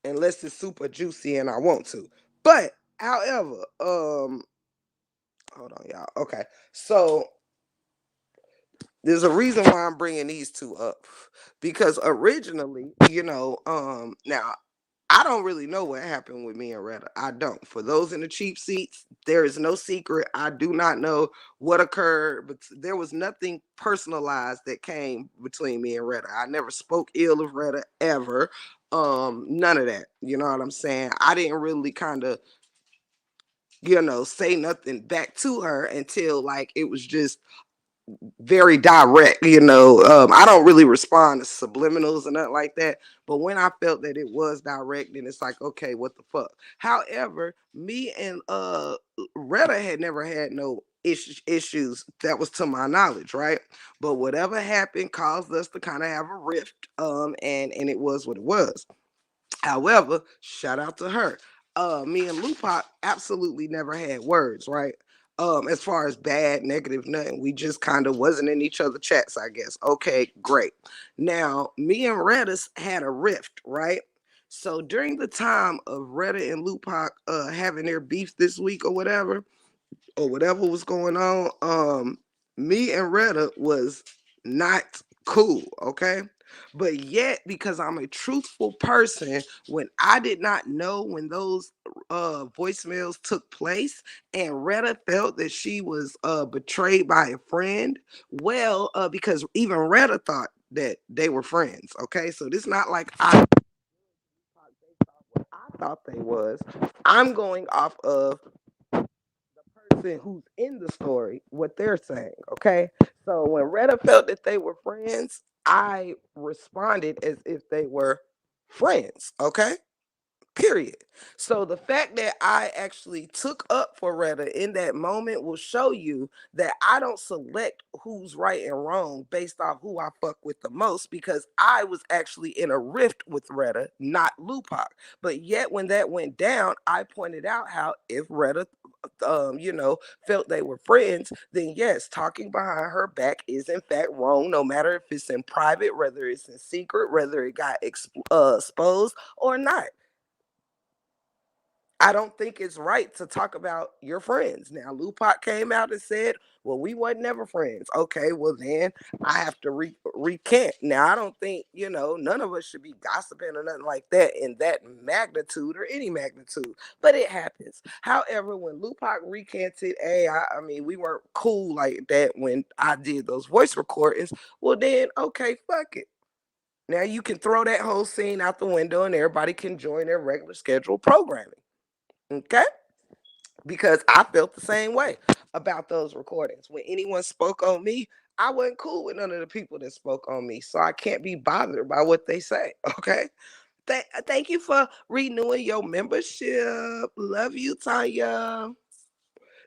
unless it's super juicy and I want to. But however, hold on, y'all. Okay, so there's a reason why I'm bringing these two up because originally, now I don't really know what happened with me and Retta. I don't. For those in the cheap seats, there is no secret. I do not know what occurred, but there was nothing personalized that came between me and Retta. I never spoke ill of Retta ever. None of that. You know what I'm saying? I didn't really kind of say nothing back to her until like it was just very direct. I don't really respond to subliminals and nothing like that. But when I felt that it was direct, then it's like, okay, what the fuck? However, me and Retta had never had no issues that was to my knowledge, right? But whatever happened caused us to kind of have a rift. And it was what it was. However, shout out to her. Me and Lupac absolutely never had words, right? As far as bad, negative, nothing. We just kind of wasn't in each other chats, I guess. Okay, great. Now, me and Redis had a rift, right? So during the time of Retta and Lupac having their beef this week or whatever was going on, me and Retta was not cool, okay? But yet, because I'm a truthful person, when I did not know when those voicemails took place, and Retta felt that she was betrayed by a friend, well, because even Retta thought that they were friends, okay? So this not like I thought they was. I'm going off of person who's in the story what they're saying. Okay. So when Retta felt that they were friends, I responded as if they were friends. Okay. Period. So the fact that I actually took up for Retta in that moment will show you that I don't select who's right and wrong based off who I fuck with the most because I was actually in a rift with Retta, not Lupac. But yet when that went down, I pointed out how if Retta felt they were friends, then yes, talking behind her back is in fact wrong, no matter if it's in private, whether it's in secret, whether it got exposed or not. I don't think it's right to talk about your friends. Now, Lupac came out and said, well, we wasn't never friends. Okay, well, then I have to recant. Now, I don't think, none of us should be gossiping or nothing like that in that magnitude or any magnitude, but it happens. However, when Lupac recanted, hey, I mean, we weren't cool like that when I did those voice recordings. Well, then, okay, fuck it. Now you can throw that whole scene out the window and everybody can join their regular scheduled programming. Okay, because I felt the same way. about those recordings. When anyone spoke on me, I wasn't cool with none of the people that spoke on me. So I can't be bothered by what they say. Okay. Thank you for renewing your membership. Love you, Tanya.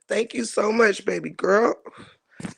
Thank you so much, baby girl.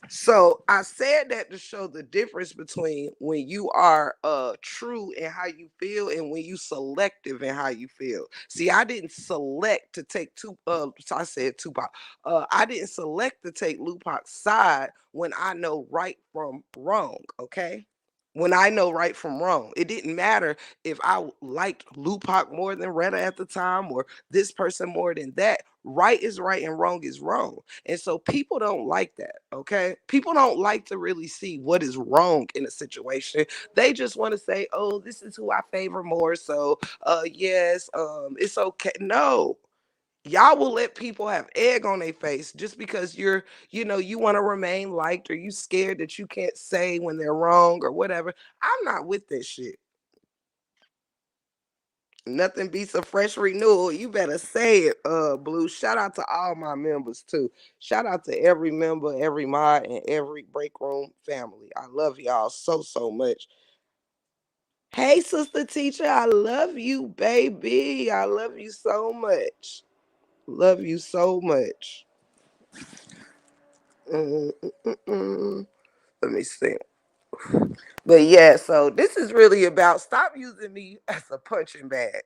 So I said that to show the difference between when you are true in how you feel and when you selective in how you feel. See, I didn't select to take I said Tupac. I didn't select to take Lupac's side when I know right from wrong, okay? When I know right from wrong. It didn't matter if I liked Lupac more than Retta at the time or this person more than that. Right is right and wrong is wrong. And so people don't like that, okay? People don't like to really see what is wrong in a situation. They just want to say, "Oh, this is who I favor more, so yes, it's okay." No. Y'all will let people have egg on their face just because you want to remain liked or you scared that you can't say when they're wrong or whatever. I'm not with this shit. Nothing beats a fresh renewal. You better say it, Blue. Shout out to all my members too. Shout out to every member, every mod, and every break room family. I love y'all so much. Hey, sister teacher, I love you, baby. I love you so much. Love you so much. Mm, mm, mm, mm. Let me see. But yeah, so this is really about stop using me as a punching bag.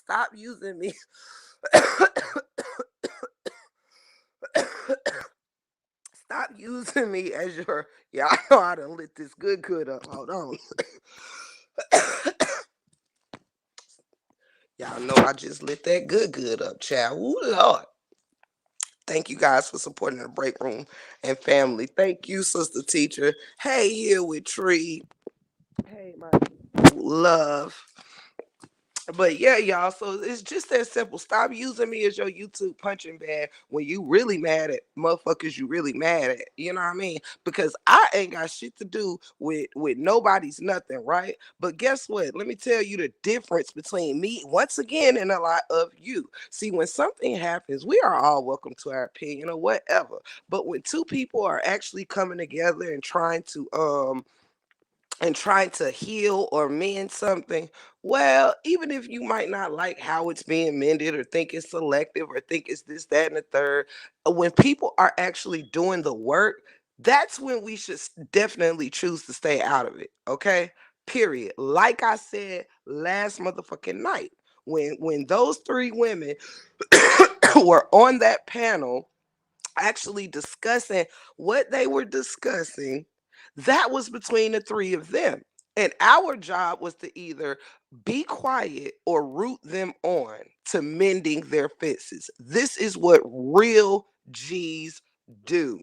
Stop using me. Stop using me as your. Y'all know I done lit this good up. Hold on. Y'all know I just lit that good up, child. Ooh, Lord. Thank you guys for supporting the break room and family. Thank you, sister teacher. Hey, here with Tree. Hey, my love. But yeah, y'all. So it's just that simple. Stop using me as your YouTube punching bag when you really mad at motherfuckers you really mad at. You know what I mean? Because I ain't got shit to do with nobody's nothing, right? But guess what? Let me tell you the difference between me once again and a lot of you. See, when something happens, we are all welcome to our opinion or whatever. But when two people are actually coming together and trying to heal or mend something, well, even if you might not like how it's being mended or think it's selective or think it's this, that, and the third, when people are actually doing the work, that's when we should definitely choose to stay out of it. Okay. Period. Like I said last motherfucking night, when those three women were on that panel actually discussing what they were discussing, that was between the three of them. And our job was to either be quiet or root them on to mending their fences. This is what real G's do.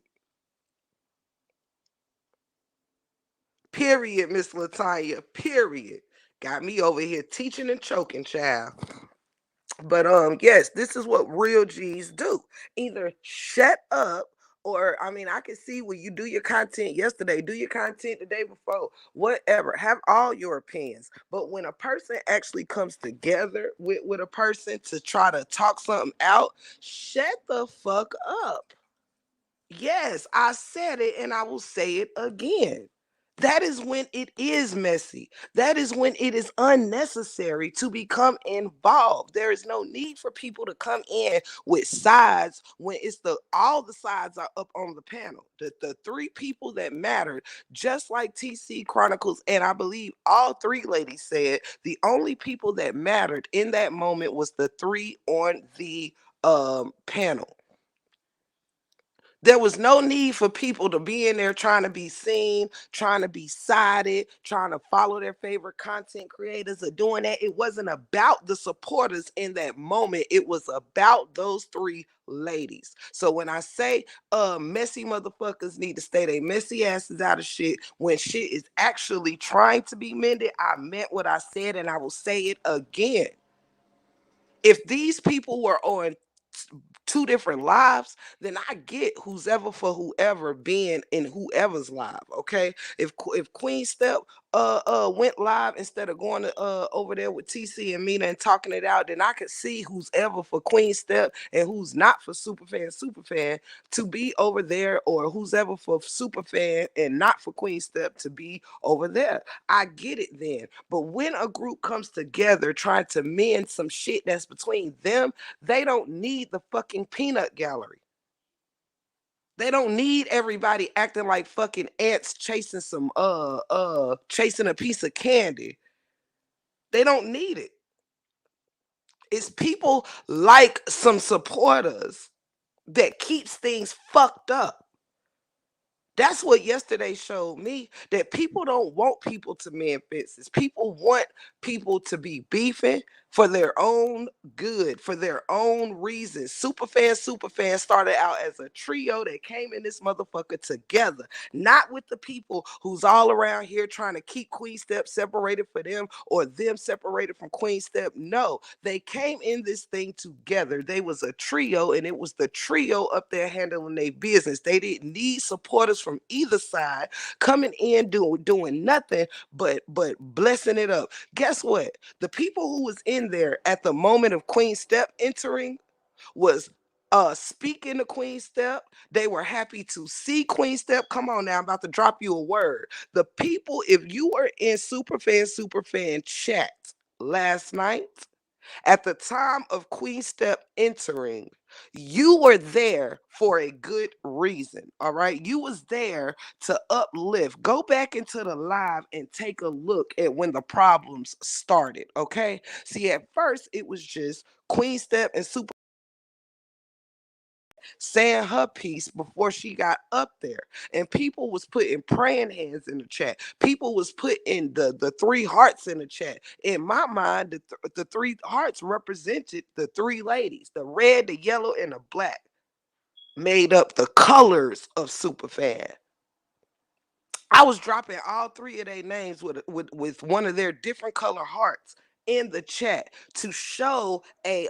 Period, Miss Latanya. Period. Got me over here teaching and choking, child. But yes, this is what real G's do. Either shut up or I mean, I can see when you do your content yesterday, do your content the day before, whatever. Have all your opinions. But when a person actually comes together with a person to try to talk something out, shut the fuck up. Yes, I said it and I will say it again. That is when it is messy. That is when it is unnecessary to become involved. There is no need for people to come in with sides when it's all the sides are up on the panel. The three people that mattered, just like TC Chronicles, and I believe all three ladies said the only people that mattered in that moment was the three on the panel. There was no need for people to be in there trying to be seen, trying to be sided, trying to follow their favorite content creators or doing that. It wasn't about the supporters in that moment. It was about those three ladies. So when I say messy motherfuckers need to stay their messy asses out of shit when shit is actually trying to be mended, I meant what I said and I will say it again. If these people were on two different lives, then I get who's ever for whoever being in whoever's live. Okay, if Queen Step went live instead of going to over there with TC and Mina and talking it out, then I could see who's ever for Queen Step and who's not for Superfan to be over there, or who's ever for Superfan and not for Queen Step to be over there. I get it then. But when a group comes together trying to mend some shit that's between them, they don't need the fucking peanut gallery. They don't need everybody acting like fucking ants chasing some chasing a piece of candy. They don't need it. It's people like some supporters that keeps things fucked up. That's what yesterday showed me, that people don't want people to mend fences. People want people to be beefing for their own good, for their own reasons. Superfan started out as a trio that came in this motherfucker together, not with the people who's all around here trying to keep Queen Step separated for them or them separated from Queen Step. No, they came in this thing together. They was a trio, and it was the trio up there handling their business. They didn't need supporters from either side coming in doing nothing but blessing it up. Guess what? The people who was in there at the moment of Queen Step entering was speaking to Queen Step. They were happy to see Queen Step. Come on now, I'm about to drop you a word. The people, if you were in Superfan chat last night, at the time of Queen Step entering, you were there for a good reason. All right. You was there to uplift. Go back into the live and take a look at when the problems started. Okay. See, at first it was just Queen Step and Super saying her piece before she got up there, and people was putting praying hands in the chat. People was putting the three hearts in the chat. In my mind, the three hearts represented the three ladies: the red, the yellow, and the black, made up the colors of Superfan. I was dropping all three of their names with one of their different color hearts in the chat to show a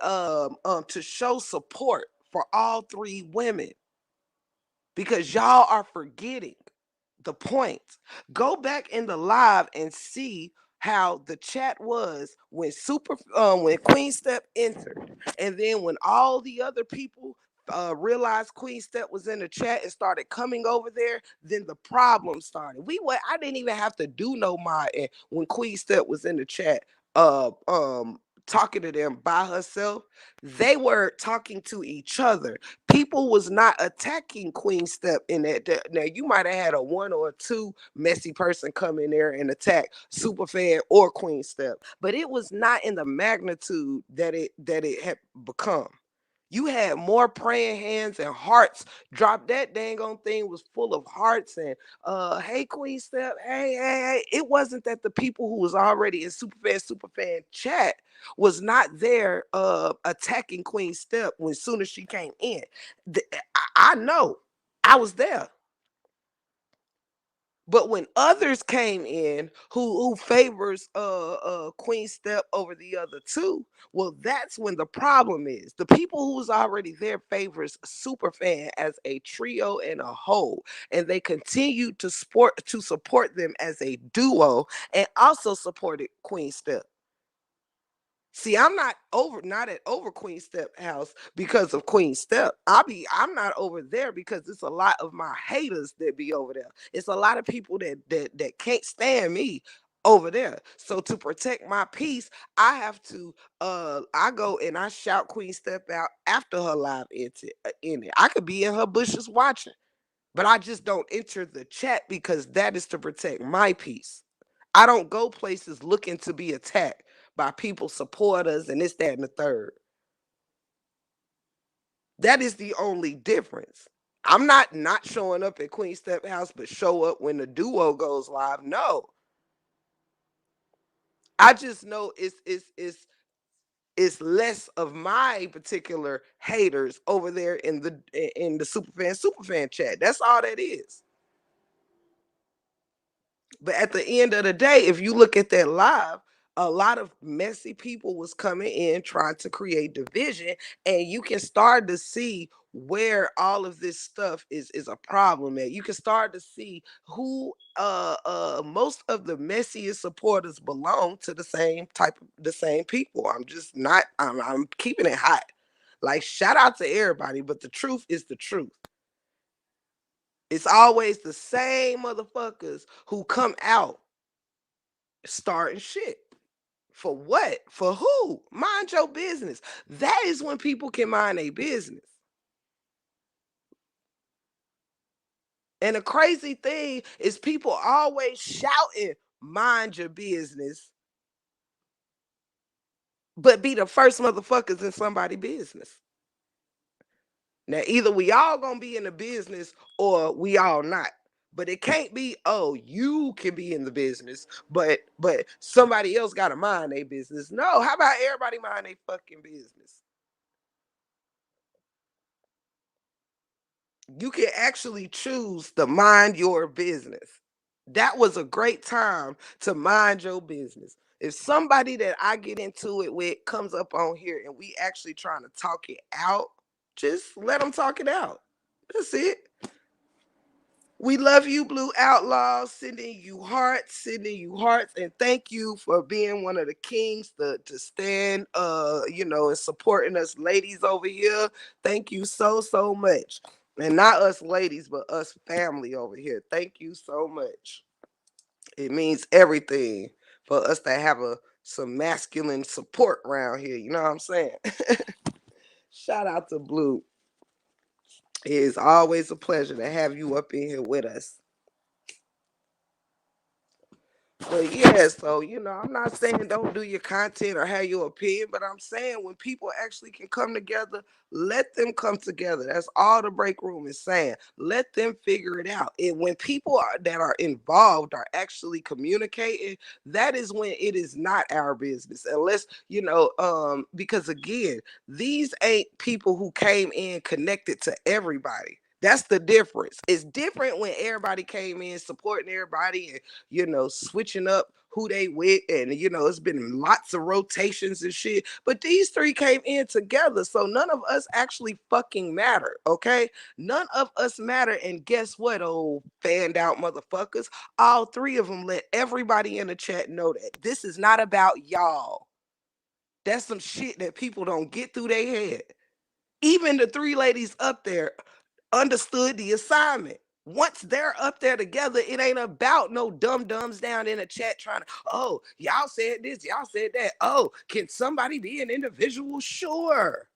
to show support for all three women, because y'all are forgetting the point. Go back in the live and see how the chat was when when Queen Step entered, and then when all the other people realized Queen Step was in the chat and started coming over there, then the problem started. I didn't even have to do no mod when Queen Step was in the chat uh um talking to them by herself. They were talking to each other. People was not attacking Queen Step in that. Now you might have had a one or two messy person come in there and attack Superfan or Queen Step, but it was not in the magnitude that it had become. You had more praying hands and hearts. Drop that dang on thing was full of hearts and hey Queen Step, hey. It wasn't that the people who was already in Superfan chat was not there attacking Queen Step when soon as she came in. I know. I was there. But when others came in who favors Queen Step over the other two, well, that's when the problem is. The people who was already there favors Superfan as a trio and a whole, and they continue to support them as a duo, and also supported Queen Step. See, I'm not at over Queen Step house because of Queen Step. I'm not over there because it's a lot of my haters that be over there. It's a lot of people that can't stand me over there. So to protect my peace, I have to I go and I shout Queen Step out after her live in it. I could be in her bushes watching, but I just don't enter the chat because that is to protect my peace. I don't go places looking to be attacked by people, supporters, and this, that, and the third. That is the only difference. I'm not showing up at Queen Step House, but show up when the duo goes live. No, I just know it's less of my particular haters over there in the superfan chat. That's all that is. But at the end of the day, if you look at that live, A lot of messy people was coming in trying to create division, and you can start to see where all of this stuff is a problem at. You can start to see who most of the messiest supporters belong to the same people. I'm keeping it hot. Like, shout out to everybody, but the truth is the truth. It's always the same motherfuckers who come out starting shit. For what? For who? Mind your business. That is when people can mind their business. And the crazy thing is people always shouting, mind your business, but be the first motherfuckers in somebody's business. Now, either we all gonna be in the business or we all not. But it can't be, oh, you can be in the business, but somebody else gotta mind their business. No, how about everybody mind their fucking business? You can actually choose to mind your business. That was a great time to mind your business. If somebody that I get into it with comes up on here and we actually trying to talk it out, just let them talk it out. That's it. We love you, Blue Outlaws. Sending you hearts, and thank you for being one of the kings to stand, and supporting us ladies over here. Thank you so so much, and not us ladies, but us family over here. Thank you so much. It means everything for us to have some masculine support around here. You know what I'm saying? Shout out to Blue. It is always a pleasure to have you up in here with us. But yeah, so I'm not saying don't do your content or have your opinion, but I'm saying when people actually can come together, let them come together. That's all the break room is saying. Let them figure it out. And when that are involved are actually communicating, that is when it is not our business. Unless, because again, these ain't people who came in connected to everybody. That's the difference. It's different when everybody came in supporting everybody and switching up who they with, and it's been lots of rotations and shit. But these three came in together, so none of us actually fucking matter, okay? None of us matter, and guess what, old fanned out motherfuckers? All three of them let everybody in the chat know that this is not about y'all. That's some shit that people don't get through their head. Even the three ladies up there understood the assignment. Once they're up there together, it ain't about no dum dums down in the chat trying to, oh, y'all said this, y'all said that. Oh, can somebody be an individual? Sure.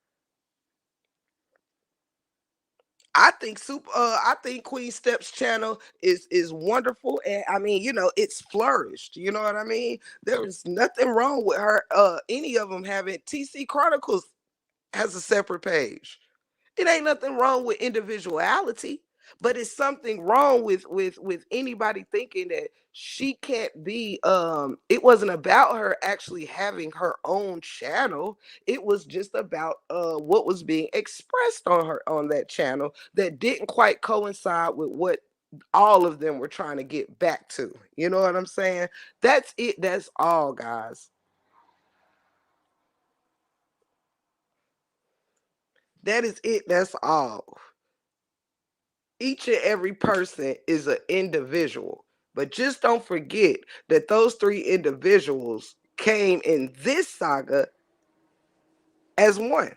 I think Queen Steps channel is wonderful, and I mean, it's flourished. You know what I mean? There is nothing wrong with her. Any of them having TC Chronicles has a separate page. It ain't nothing wrong with individuality, but it's something wrong with anybody thinking that she can't be. It wasn't about her actually having her own channel. It was just about what was being expressed on that channel that didn't quite coincide with what all of them were trying to get back to. You know what I'm saying? That's it. That's all, guys. That is it. That's all. Each and every person is an individual. But just don't forget that those three individuals came in this saga as one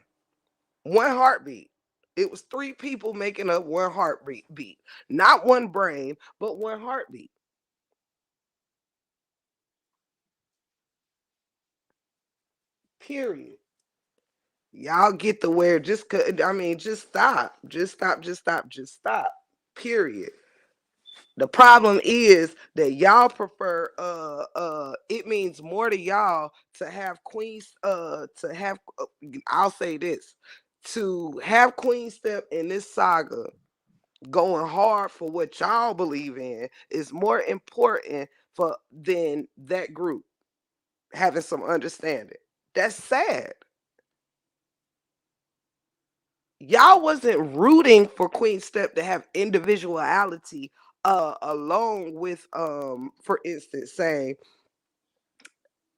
heartbeat. It was three people making up one heartbeat, not one brain, but one heartbeat. Period. Y'all get the where I mean, just stop. Just stop. Just stop. Just stop. Period. The problem is that y'all prefer it means more to y'all to have queens I'll say this, to have Queen Step in this saga going hard for what y'all believe in is more important for than that group having some understanding. That's sad. Y'all wasn't rooting for Queen Step to have individuality along with for instance saying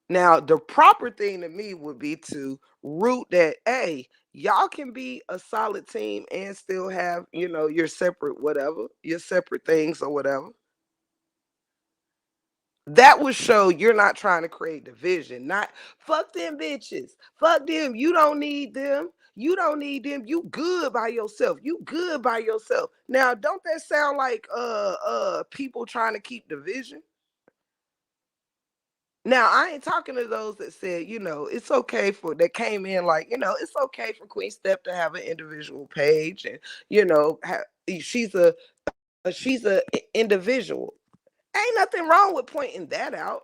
Now, the proper thing to me would be to root that, hey, y'all can be a solid team and still have, your separate whatever, your separate things or whatever. That would show you're not trying to create division. Not fuck them bitches. Fuck them. You don't need them. You don't need them. You good by yourself. You good by yourself. Now, don't that sound like people trying to keep division? Now, I ain't talking to those that said, it's okay for that came in like, it's okay for Queen Step to have an individual page and, she's a individual. Ain't nothing wrong with pointing that out.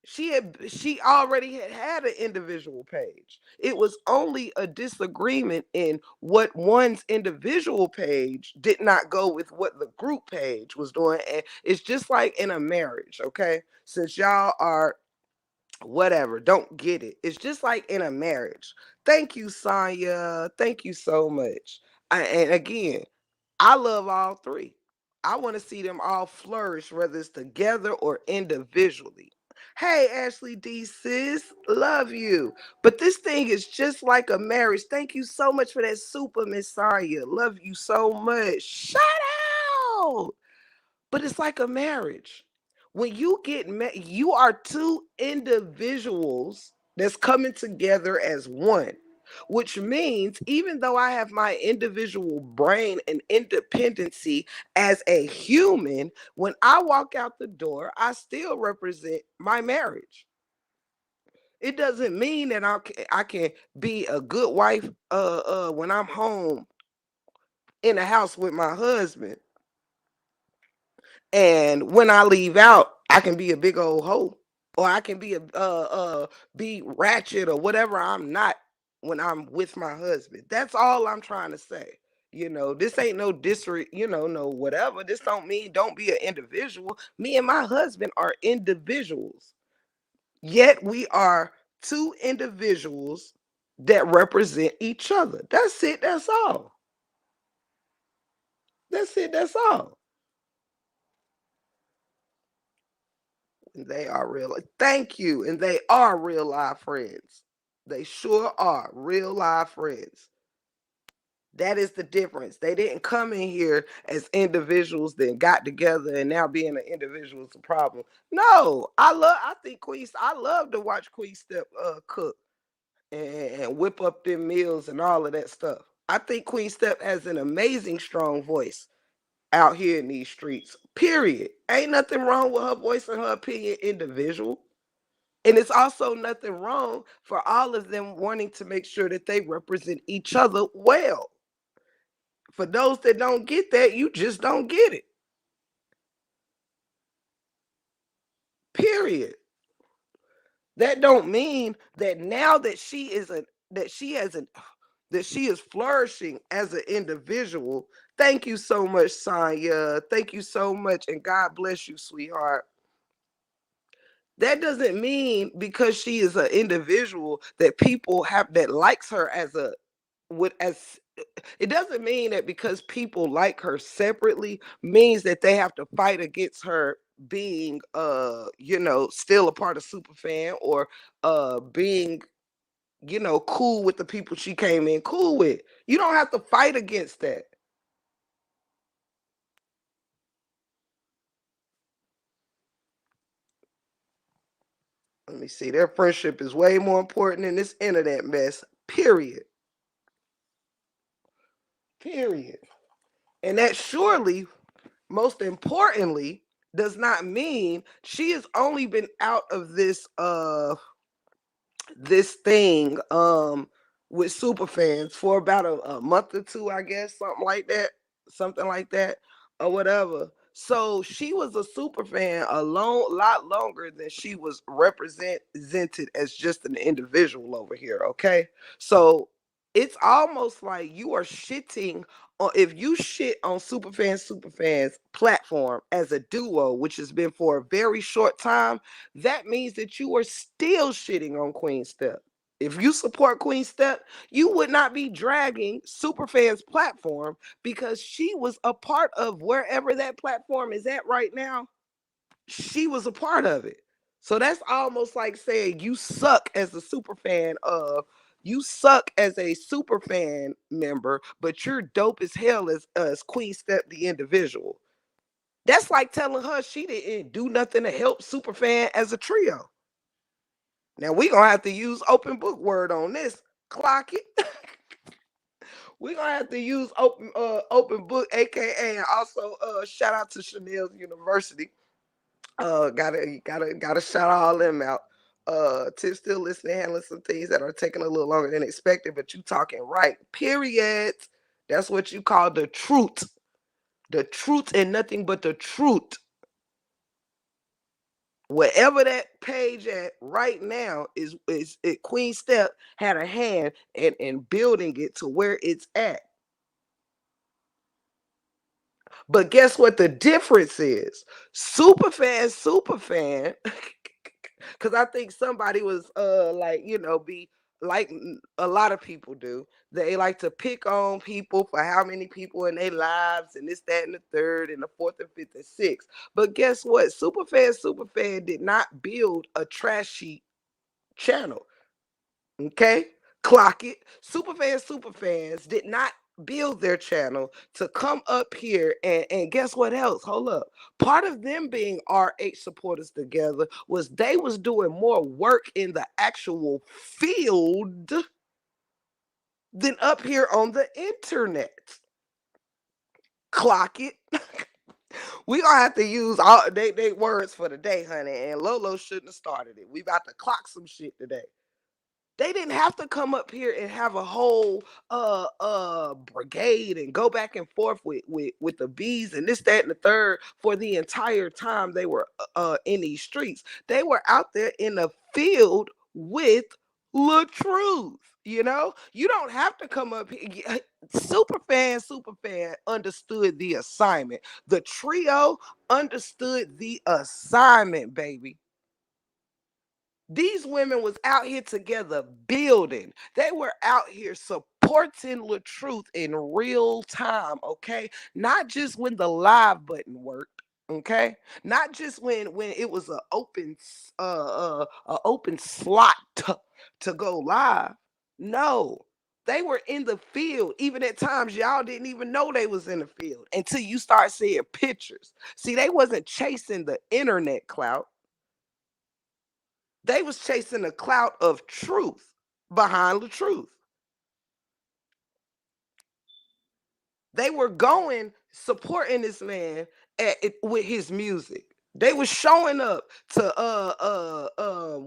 She already had an individual page. It was only a disagreement in what one's individual page did not go with what the group page was doing. And it's just like in a marriage, okay? Since y'all are whatever, don't get it. It's just like in a marriage. Thank you, Sonya. Thank you so much. And again, I love all three. I want to see them all flourish, whether it's together or individually. Hey, Ashley D. Sis, love you. But this thing is just like a marriage. Thank you so much for that super, Miss Saya. Love you so much. Shout out. But it's like a marriage. When you get you are two individuals that's coming together as one, which means even though I have my individual brain and independency as a human, when I walk out the door, I still represent my marriage. It doesn't mean that I can be a good wife when I'm home in the house with my husband, and when I leave out, I can be a big old hoe, or I can be ratchet or whatever I'm not when I'm with my husband. That's all I'm trying to say. This ain't no no whatever. This don't mean don't be an individual. Me and my husband are individuals. Yet we are two individuals that represent each other. That's it. That's all. That's it. That's all. They are real. Thank you. And they are real live friends. They sure are real live friends. That is the difference. They didn't come in here as individuals, then got together, and now being an individual is a problem. No, I think I love to watch Queen Step cook and whip up them meals and all of that stuff. I think Queen Step has an amazing strong voice out here in these streets. Period. Ain't nothing wrong with her voice and her opinion individual. And it's also nothing wrong for all of them wanting to make sure that they represent each other well. For those that don't get that, you just don't get it. Period. That don't mean that now that she is a that she has an that she is flourishing as an individual. Thank you so much, Sonya. Thank you so much, and God bless you, sweetheart. That doesn't mean because she is an individual that people have that likes her as a would as it doesn't mean that because people like her separately means that they have to fight against her being still a part of Superfan or being cool with the people she came in cool with. You don't have to fight against that. Let me see. Their friendship is way more important than this internet mess. Period. Period. And that surely, most importantly, does not mean she has only been out of this thing with super fans for about a month or two, I guess, something like that, or whatever. So she was a super fan a lot longer than she was represented as just an individual over here. Okay, so it's almost like you are shitting on if you shit on superfans platform as a duo, which has been for a very short time. That means that you are still shitting on Queen Step. If you support Queen Step, you would not be dragging Superfan's platform because she was a part of wherever that platform is at right now. She was a part of it. So that's almost like saying you suck as a super fan of you suck as a super fan member, but you're dope as hell as Queen Step the individual. That's like telling her she didn't do nothing to help Superfan as a trio. Now we gonna have to use open book word on this. Clock it. We gonna have to use open book, aka, and also shout out to Chanel's University. Gotta shout all them out. Tiff still listening, handling some things that are taking a little longer than expected, but you talking right. Period. That's what you call the truth. The truth and nothing but the truth. Wherever that page at right now is it, Queen Step had a hand in building it to where it's at. But guess what the difference is? Superfan, because I think somebody was like, be like a lot of people do. They like to pick on people for how many people in their lives and this, that, and the third, and the fourth and fifth and sixth. But guess what? Superfan did not build a trashy channel. Okay? Clock it. Superfans did not build their channel to come up here and guess what else? Hold up. Part of them being RH supporters together was they was doing more work in the actual field than up here on the internet. Clock it. We gonna have to use all they words for the day, honey. And Lolo shouldn't have started it. We about to clock some shit today. They didn't have to come up here and have a whole brigade and go back and forth with the bees and this, that, and the third for the entire time they were in these streets. They were out there in the field with LaTruth. You don't have to come up here. Superfan understood the assignment. The trio understood the assignment, baby. These women was out here together building. They were out here supporting LaTruth in real time, okay? Not just when the live button worked, okay? Not just when it was a open slot to go live. No. They were in the field. Even at times, y'all didn't even know they was in the field until you start seeing pictures. See, they wasn't chasing the internet clout. They was chasing the clout of truth behind the truth. They were going supporting this man with his music. They was showing up to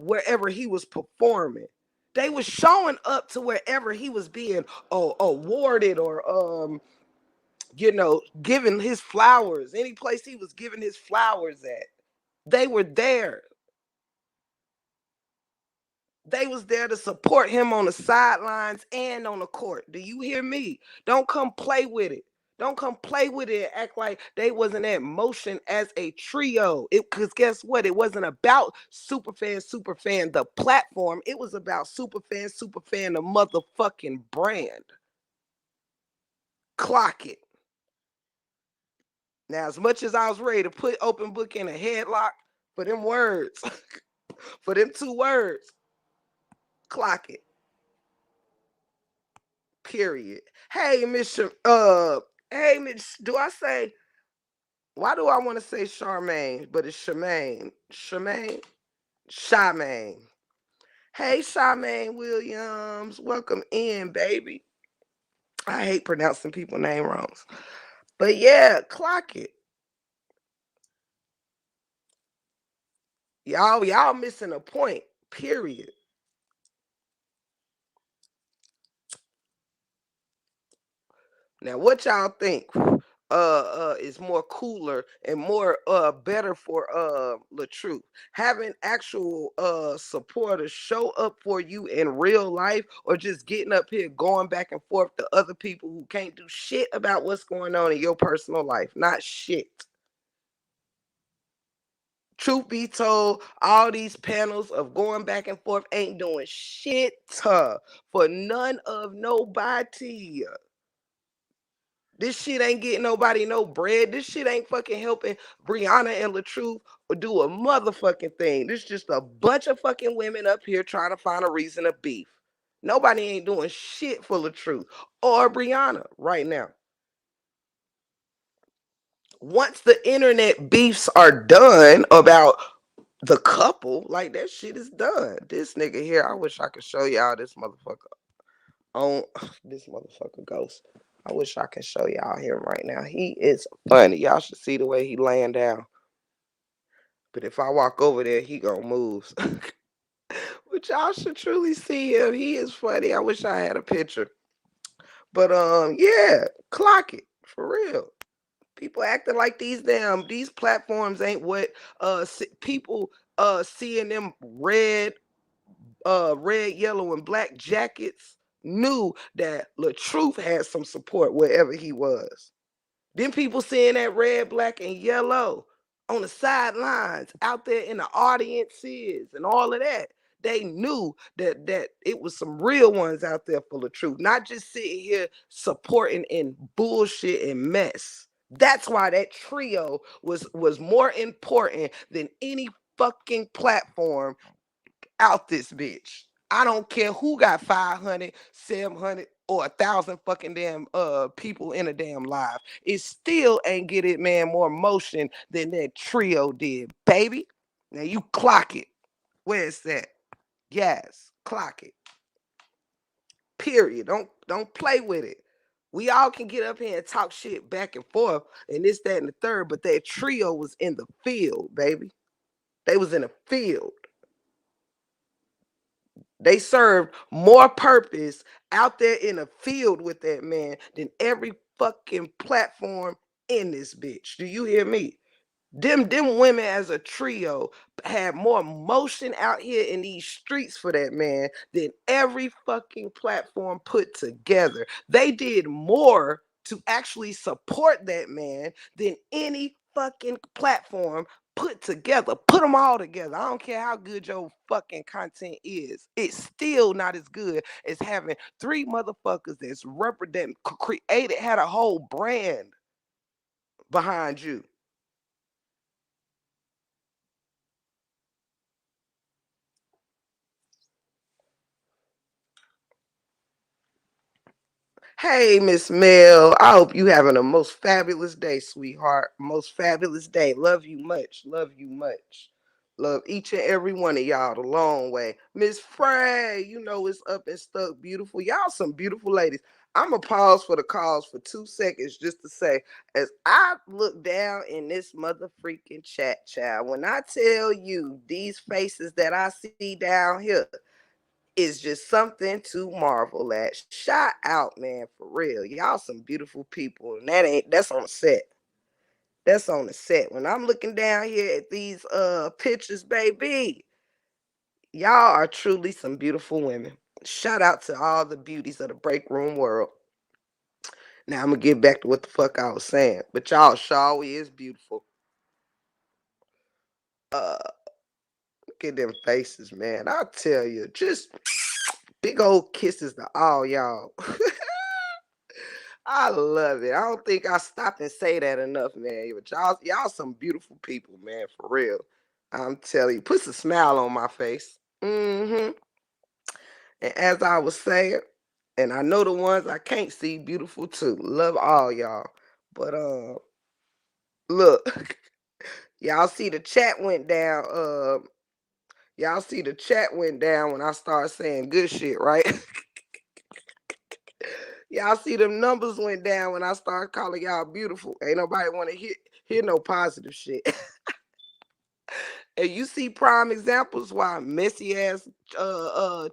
wherever he was performing. They was showing up to wherever he was being awarded or giving his flowers. Any place he was giving his flowers at. They were there. They was there to support him on the sidelines and on the court. Do you hear me? Don't come play with it. Don't come play with it and act like they wasn't at motion as a trio. Because guess what? It wasn't about Superfan, the platform. It was about Superfan, the motherfucking brand. Clock it. Now, as much as I was ready to put open book in a headlock for them words, for them two words, clock it. Period. Hey, Miss. Hey, Miss. Do I say? Why do I want to say Charmaine, but it's Charmaine? Charmaine. Hey, Charmaine Williams. Welcome in, baby. I hate pronouncing people's name wrong, but yeah, clock it. Y'all missing a point. Period. Now, what y'all think is more cooler and more better for LaTruth? Having actual supporters show up for you in real life, or just getting up here going back and forth to other people who can't do shit about what's going on in your personal life? Not shit. Truth be told, all these panels of going back and forth ain't doing shit for none of nobody. This shit ain't getting nobody no bread. This shit ain't fucking helping Brianna and LaTruth do a motherfucking thing. There's just a bunch of fucking women up here trying to find a reason to beef. Nobody ain't doing shit full of truth. Or Brianna right now. Once the internet beefs are done about the couple, like that shit is done. This nigga here, I wish I could show y'all this motherfucker on this motherfucker ghost. I wish I could show y'all him right now. He is funny. Y'all should see the way he laying down. But if I walk over there, he gonna move. But y'all should truly see him. He is funny. I wish I had a picture. But yeah, clock it for real. People acting like these platforms ain't what people seeing them red, yellow, and black jackets knew that LaTruth had some support wherever he was. Then people seeing that red, black, and yellow on the sidelines, out there in the audiences, and all of that. They knew that it was some real ones out there full of truth, not just sitting here supporting in bullshit and mess. That's why that trio was more important than any fucking platform out this bitch. I don't care who got 500, 700, or 1,000 fucking damn people in a damn live. It still ain't get it, man, more motion than that trio did, baby. Now you clock it. Where's that? Yes, clock it. Period. Don't play with it. We all can get up here and talk shit back and forth and this, that, and the third, but that trio was in the field, baby. They was in the field. They served more purpose out there in a field with that man than every fucking platform in this bitch. Do you hear me? Them women as a trio had more motion out here in these streets for that man than every fucking platform put together. They did more to actually support that man than any fucking platform put together. Put them all together. I don't care how good your fucking content is. It's still not as good as having three motherfuckers that's representing, created, had a whole brand behind you. Hey, Miss Mel. I hope you having a most fabulous day, sweetheart. Most fabulous day. Love you much. Love you much. Love each and every one of y'all the long way. Miss Frey, you know it's up and stuck beautiful. Y'all some beautiful ladies. I'm going to pause for the calls for 2 seconds just to say, as I look down in this mother freaking chat, child, when I tell you these faces that I see down here, is just something to marvel at. Shout out, man, for real. Y'all some beautiful people. And that's on the set. That's on the set. When I'm looking down here at these pictures, baby, y'all are truly some beautiful women. Shout out to all the beauties of the break room world. Now I'm gonna get back to what the fuck I was saying. But y'all sure is beautiful. Look at them faces, man. I'll tell you, just big old kisses to all y'all. I love it. I don't think I stop and say that enough, man. But y'all some beautiful people, man, for real. I'm telling you, puts a smile on my face. And as I was saying, and I know the ones I can't see beautiful too. Love all y'all. But look, y'all see the chat went down. Y'all see the chat went down when I started saying good shit, right? Y'all see them numbers went down when I started calling y'all beautiful. Ain't nobody want to hear no positive shit. And you see prime examples why messy ass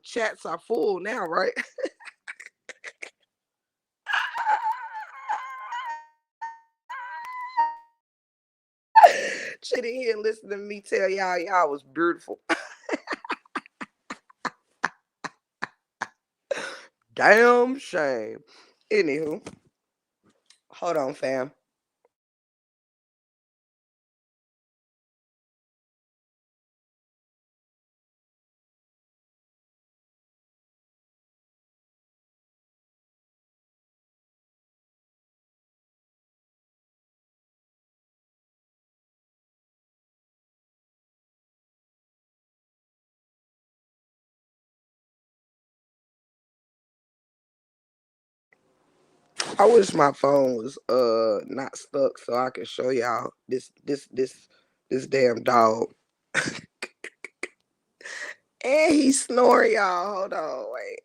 chats are full now, right? Shit in here and listen to me tell y'all was beautiful. Damn shame. Anywho, hold on, fam. I wish my phone was not stuck so I could show y'all this damn dog. And he's snoring, y'all. Hold on, wait.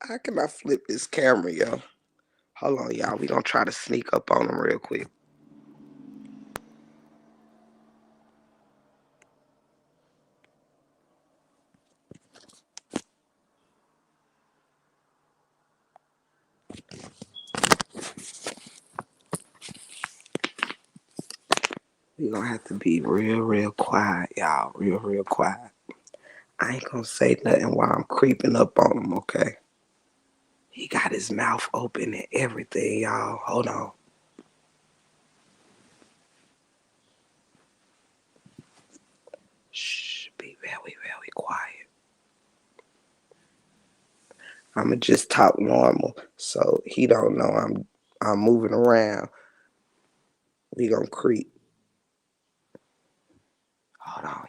How can I flip this camera, yo? Hold on, y'all. We gonna try to sneak up on him real quick. We gonna have to be real quiet, y'all. Real quiet. I ain't gonna say nothing while I'm creeping up on him, okay? He got his mouth open and everything, y'all. Hold on. Shh, be very quiet. I'ma just talk normal so he don't know I'm moving around. We gonna creep. Hold on, y'all.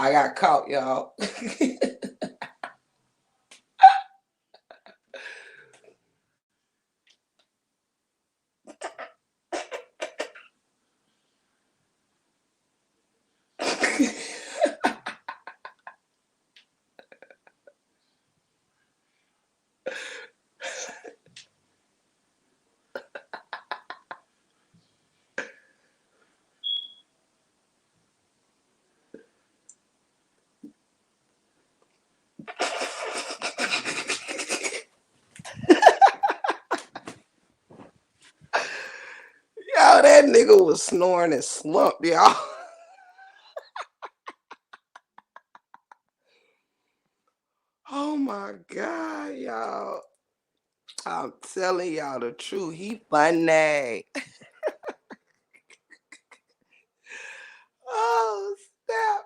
I got caught, y'all. Yo, that nigga was snoring and slumped, y'all. Oh my God, y'all. I'm telling y'all the truth. He funny. Oh, snap.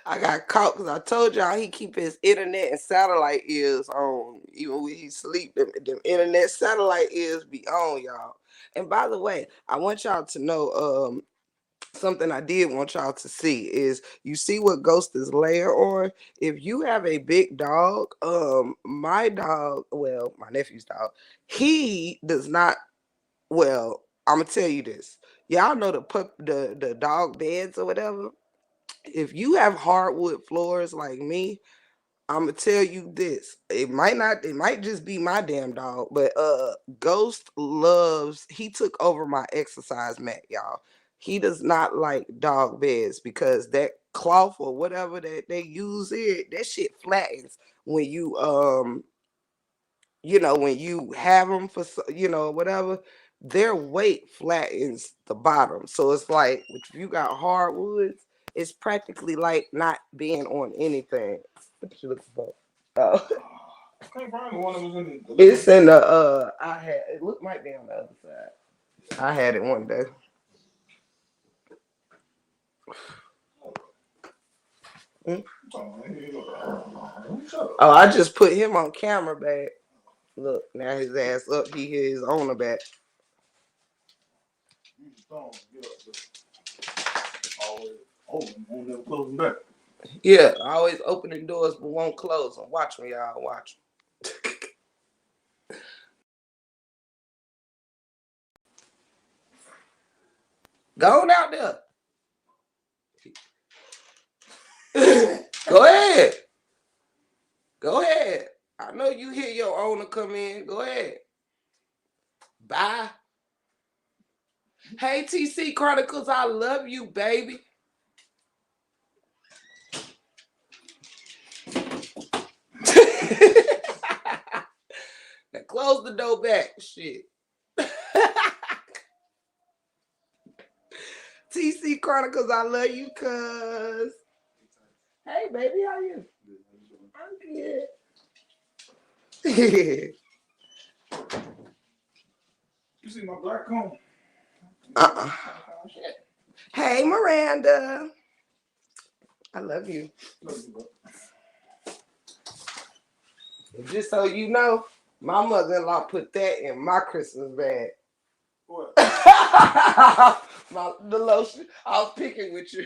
I got caught because I told y'all he keep his internet and satellite ears on. Even when he sleep, them internet satellite ears be on, y'all. And by the way, I want y'all to know something I did want y'all to see is you see what Ghost is laying on. If you have a big dog, my dog, well, my nephew's dog, he does not. Well, I'm gonna tell you this. Y'all know the dog beds or whatever. If you have hardwood floors like me, I'm gonna tell you this. It might not. It might just be my damn dog, but Ghost loves. He took over my exercise mat, y'all. He does not like dog beds because that cloth or whatever that they use it, that shit flattens when when you have them for whatever. Their weight flattens the bottom, so it's like if you got hardwoods, it's practically like not being on anything. What you looking for? Oh. I can't find one that was in the. It's in the I had it might be on the other side. I had it one day. Hmm? Oh, I just put him on camera back. Look, now his ass up. He hear his owner back. Yeah, always opening doors but won't close them. Watch me, y'all. Watch. Go on out there. Go ahead. Go ahead. I know you hear your owner come in. Go ahead. Bye. Hey, TC Chronicles, I love you, baby. Now close the door back. Shit. TC Chronicles, I love you, cuz. Hey, baby, how you? I'm good. You see my black comb? Uh-uh. Hey, Miranda. I love you. Just so you know, my mother-in-law put that in my Christmas bag. What? The lotion. I was picking with you.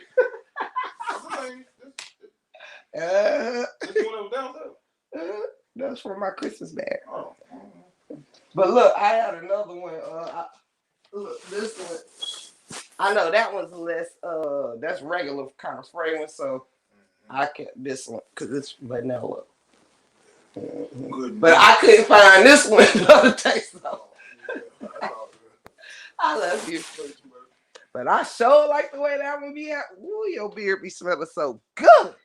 That's from my Christmas bag. Oh. But look, I had another one. Look, this one. I know that one's less. That's regular kind of fragrance. So I kept this one because it's vanilla. But I couldn't find this one the other day. So I love you. But I sure like the way that one be at. Ooh, your beard be smelling so good.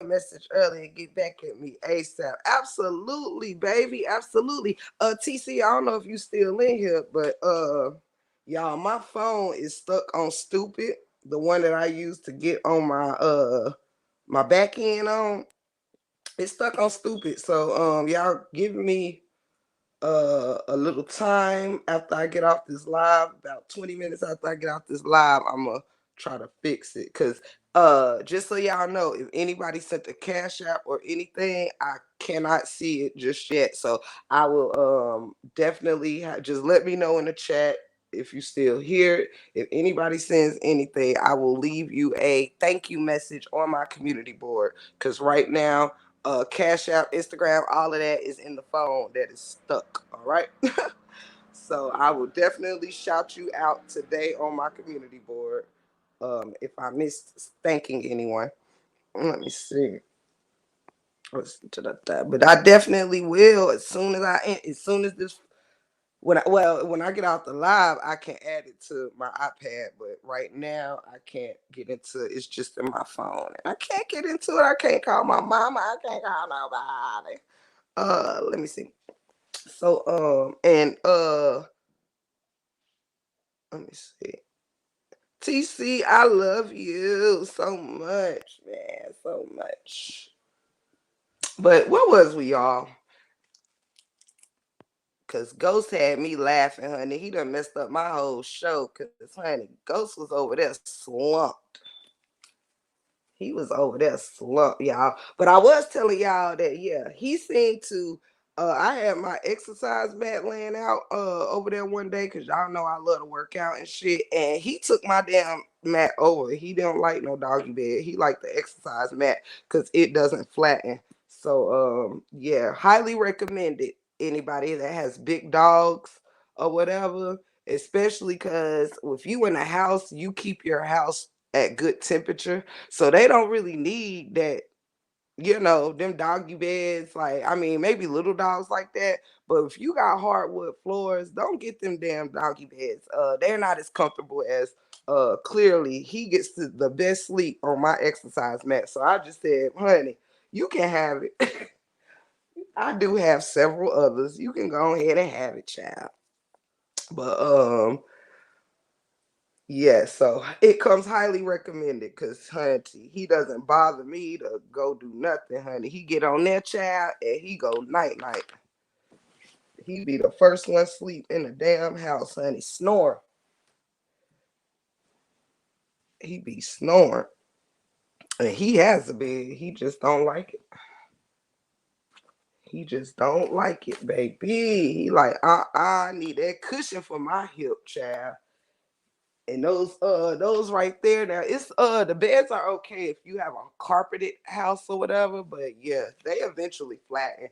Message earlier, get back at me ASAP. Absolutely, baby. Absolutely. TC, I don't know if you still in here, but y'all, my phone is stuck on stupid. The one that I use to get on my back end on. It's stuck on stupid. So y'all give me a little time after I get off this live, about 20 minutes after I get off this live, I'm gonna try to fix it. Cause just so y'all know, if anybody sent a cash app or anything, I cannot see it just yet. So I will definitely just let me know in the chat if you still here. If anybody sends anything, I will leave you a thank you message on my community board. Cause right now, Cash App, Instagram, all of that is in the phone that is stuck. All right. So I will definitely shout you out today on my community board. If I missed thanking anyone, let me see. But I definitely will as soon as this when I get out the live, I can add it to my iPad. But right now, I can't get into it. It's just in my phone, and I can't get into it. I can't call my mama. I can't call nobody. Let me see. So let me see. TC, I love you so much, man, so much. But what was we, y'all? Cause Ghost had me laughing, honey. He done messed up my whole show. Cause honey, Ghost was over there slumped. He was over there slumped, y'all. But I was telling y'all that yeah, he seemed to. I had my exercise mat laying out over there one day because y'all know I love to work out and shit. And he took my damn mat over. He didn't like no doggy bed. He liked the exercise mat because it doesn't flatten. So yeah, highly recommended. Anybody that has big dogs or whatever, especially because if you in a house, you keep your house at good temperature. So they don't really need that, them doggy beds. Like, I mean, maybe little dogs like that. But if you got hardwood floors, don't get them damn doggy beds. They're not as comfortable as clearly he gets the best sleep on my exercise mat. So I just said, honey, you can have it. I do have several others. You can go ahead and have it, child. But yeah, so it comes highly recommended because, honey, he doesn't bother me to go do nothing, honey. He get on that child and he go night night. He be the first one sleep in the damn house, honey, snore. He be snoring, and he has a bed. He just don't like it. He just don't like it, baby. He like, I need that cushion for my hip, child. And those right there now, it's the beds are okay if you have a carpeted house or whatever, but yeah, they eventually flatten.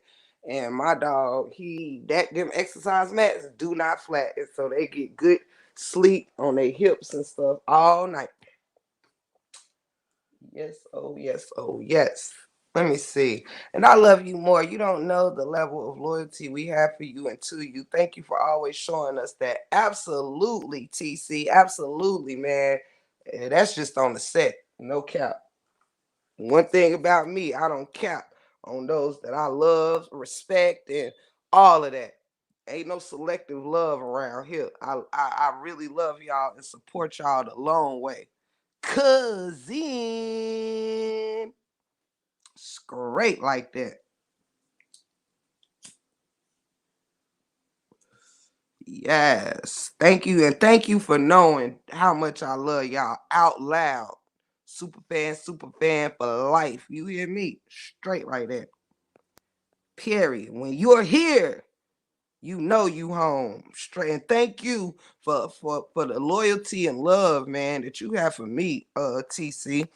And my dog, them exercise mats do not flatten, so they get good sleep on their hips and stuff all night. Yes, oh yes, oh yes. Let me see. And I love you more. You don't know the level of loyalty we have for you and to you. Thank you for always showing us that. Absolutely, TC. Absolutely, man. That's just on the set. No cap. One thing about me, I don't cap on those that I love, respect, and all of that. Ain't no selective love around here. I really love y'all and support y'all the long way. Cousin. Straight like that. Yes. Thank you. And thank you for knowing how much I love y'all out loud. Super fan for life. You hear me? Straight right there. Period. When you're here, you know you home. Straight. And thank you for the loyalty and love, man, that you have for me, TC.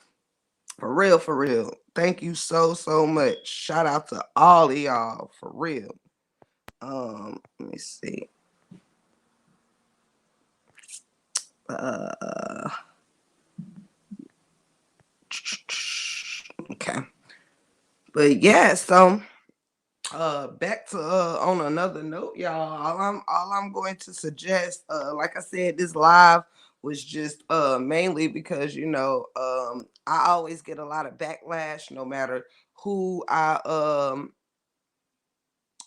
For real, for real. Thank you so much. Shout out to all of y'all for real. Let me see. Uh, okay, but yeah. So, back to on another note, y'all. All I'm going to suggest, like I said, this live was just mainly because I always get a lot of backlash, no matter who I um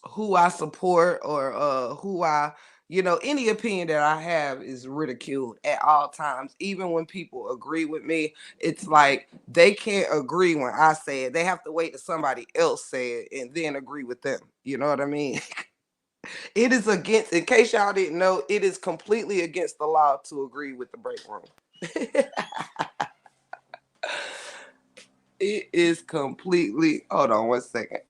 who I support or who I, any opinion that I have is ridiculed at all times. Even when people agree with me, it's like they can't agree when I say it. They have to wait till somebody else say it and then agree with them. You know what I mean? It is against, in case y'all didn't know, it is completely against the law to agree with the break room. It is completely, hold on one second.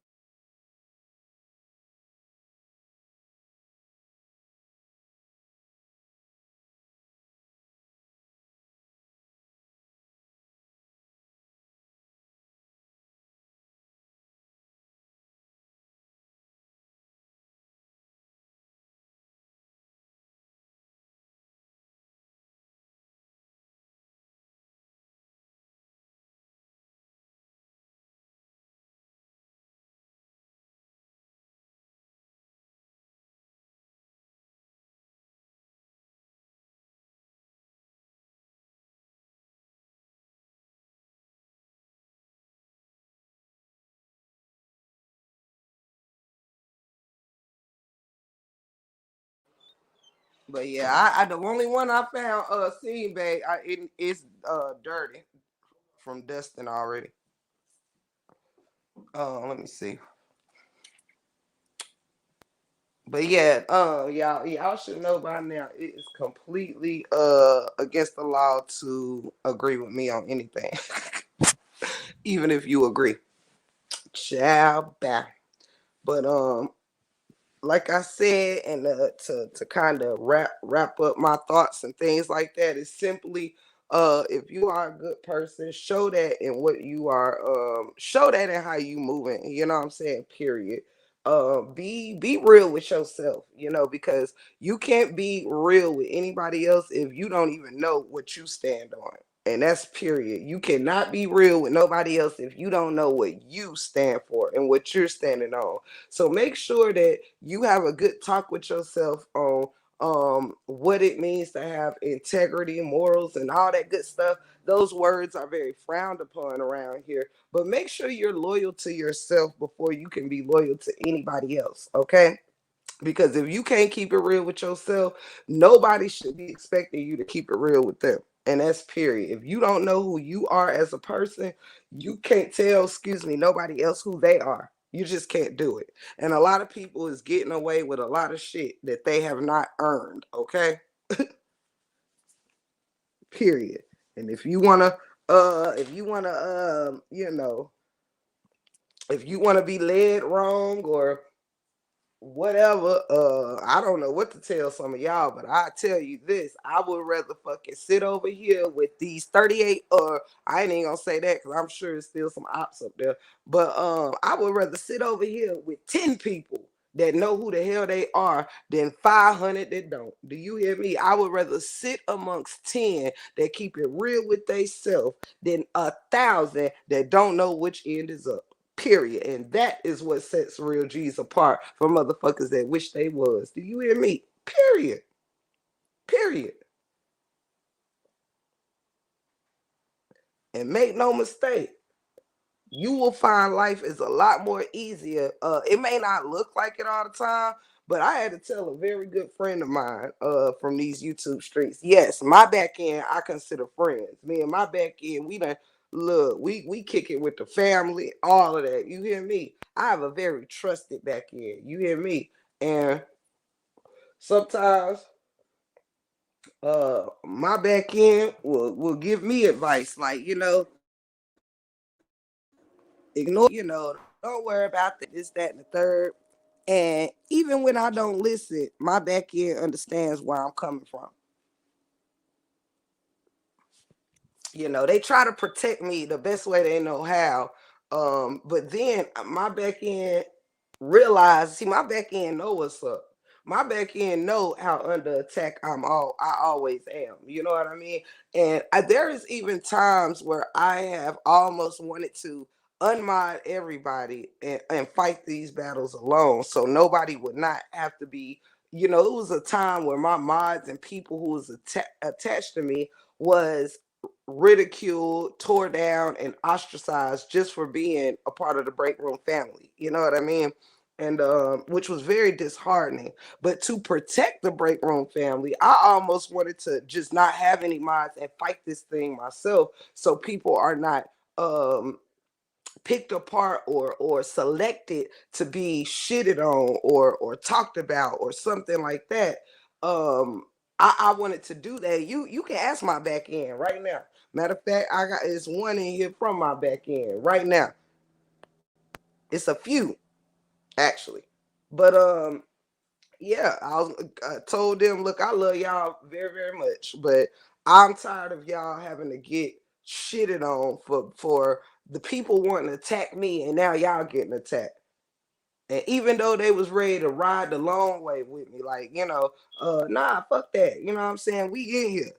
But yeah, I the only one I found seen bag, it's dirty from dusting already. Let me see. But yeah, y'all should know by now it is completely against the law to agree with me on anything. Even if you agree. Ciao bye. But like I said, and to kind of wrap up my thoughts and things like that is simply, if you are a good person, show that in what you are, show that in how you moving. You know what I'm saying? Period. Be real with yourself. Because you can't be real with anybody else if you don't even know what you stand on. And that's period. You cannot be real with nobody else if you don't know what you stand for and what you're standing on. So make sure that you have a good talk with yourself on what it means to have integrity, morals, and all that good stuff. Those words are very frowned upon around here. But make sure you're loyal to yourself before you can be loyal to anybody else. Okay? Because if you can't keep it real with yourself, nobody should be expecting you to keep it real with them. And that's period. If you don't know who you are as a person, you can't tell, excuse me, nobody else who they are. You just can't do it. And a lot of people is getting away with a lot of shit that they have not earned, okay? Period. And if you wanna if you wanna be led wrong or whatever, I don't know what to tell some of y'all, but I tell you this, I would rather fucking sit over here with these 38, or I ain't even gonna say that because I'm sure there's still some ops up there, but I would rather sit over here with 10 people that know who the hell they are than 500 that don't. Do you hear me? I would rather sit amongst 10 that keep it real with theyself than 1,000 that don't know which end is up. Period. And that is what sets real G's apart from motherfuckers that wish they was. Do you hear me? Period. Period. And make no mistake, you will find life is a lot more easier. It may not look like it all the time, but I had to tell a very good friend of mine from these YouTube streets. Yes, my back end I consider friends. Me and my back end, we done look, we kick it with the family, all of that. You hear me? I have a very trusted back end. You hear me? And sometimes my back end will give me advice like, ignore, don't worry about this, that, and the third. And even when I don't listen, my back end understands where I'm coming from. They try to protect me the best way they know how. But then my back end realize, see, my back end know what's up. My back end know how under attack I always am. You know what I mean? And there is even times where I have almost wanted to unmod everybody and fight these battles alone, so nobody would not have to be. It was a time where my mods and people who was attached to me was ridiculed, tore down, and ostracized just for being a part of the break room family. You know what I mean? And which was very disheartening. But to protect the break room family, I almost wanted to just not have any mods and fight this thing myself, so people are not um picked apart or selected to be shitted on or talked about or something like that. I wanted to do that. You can ask my back end right now. Matter of fact, I got it's one in here from my back end right now. It's a few actually, but yeah, I told them, look, I love y'all very very much, but I'm tired of y'all having to get shitted on for the people wanting to attack me, and now y'all getting attacked. And even though they was ready to ride the long way with me, like, nah, fuck that. You know what I'm saying? We in here.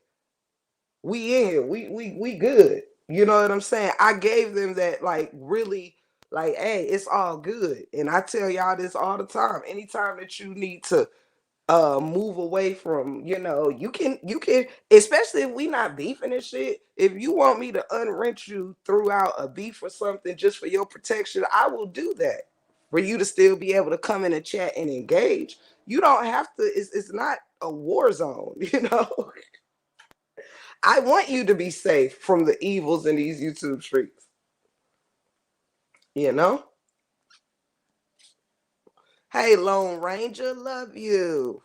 We in here. We good. You know what I'm saying? I gave them that like really like, hey, it's all good. And I tell y'all this all the time. Anytime that you need to move away from, you can, especially if we not beefing and shit. If you want me to unwrench you throughout a beef or something just for your protection, I will do that for you to still be able to come in and chat and engage. You don't have to, it's not a war zone. I want you to be safe from the evils in these YouTube streets, you know. Hey, Lone Ranger, love you.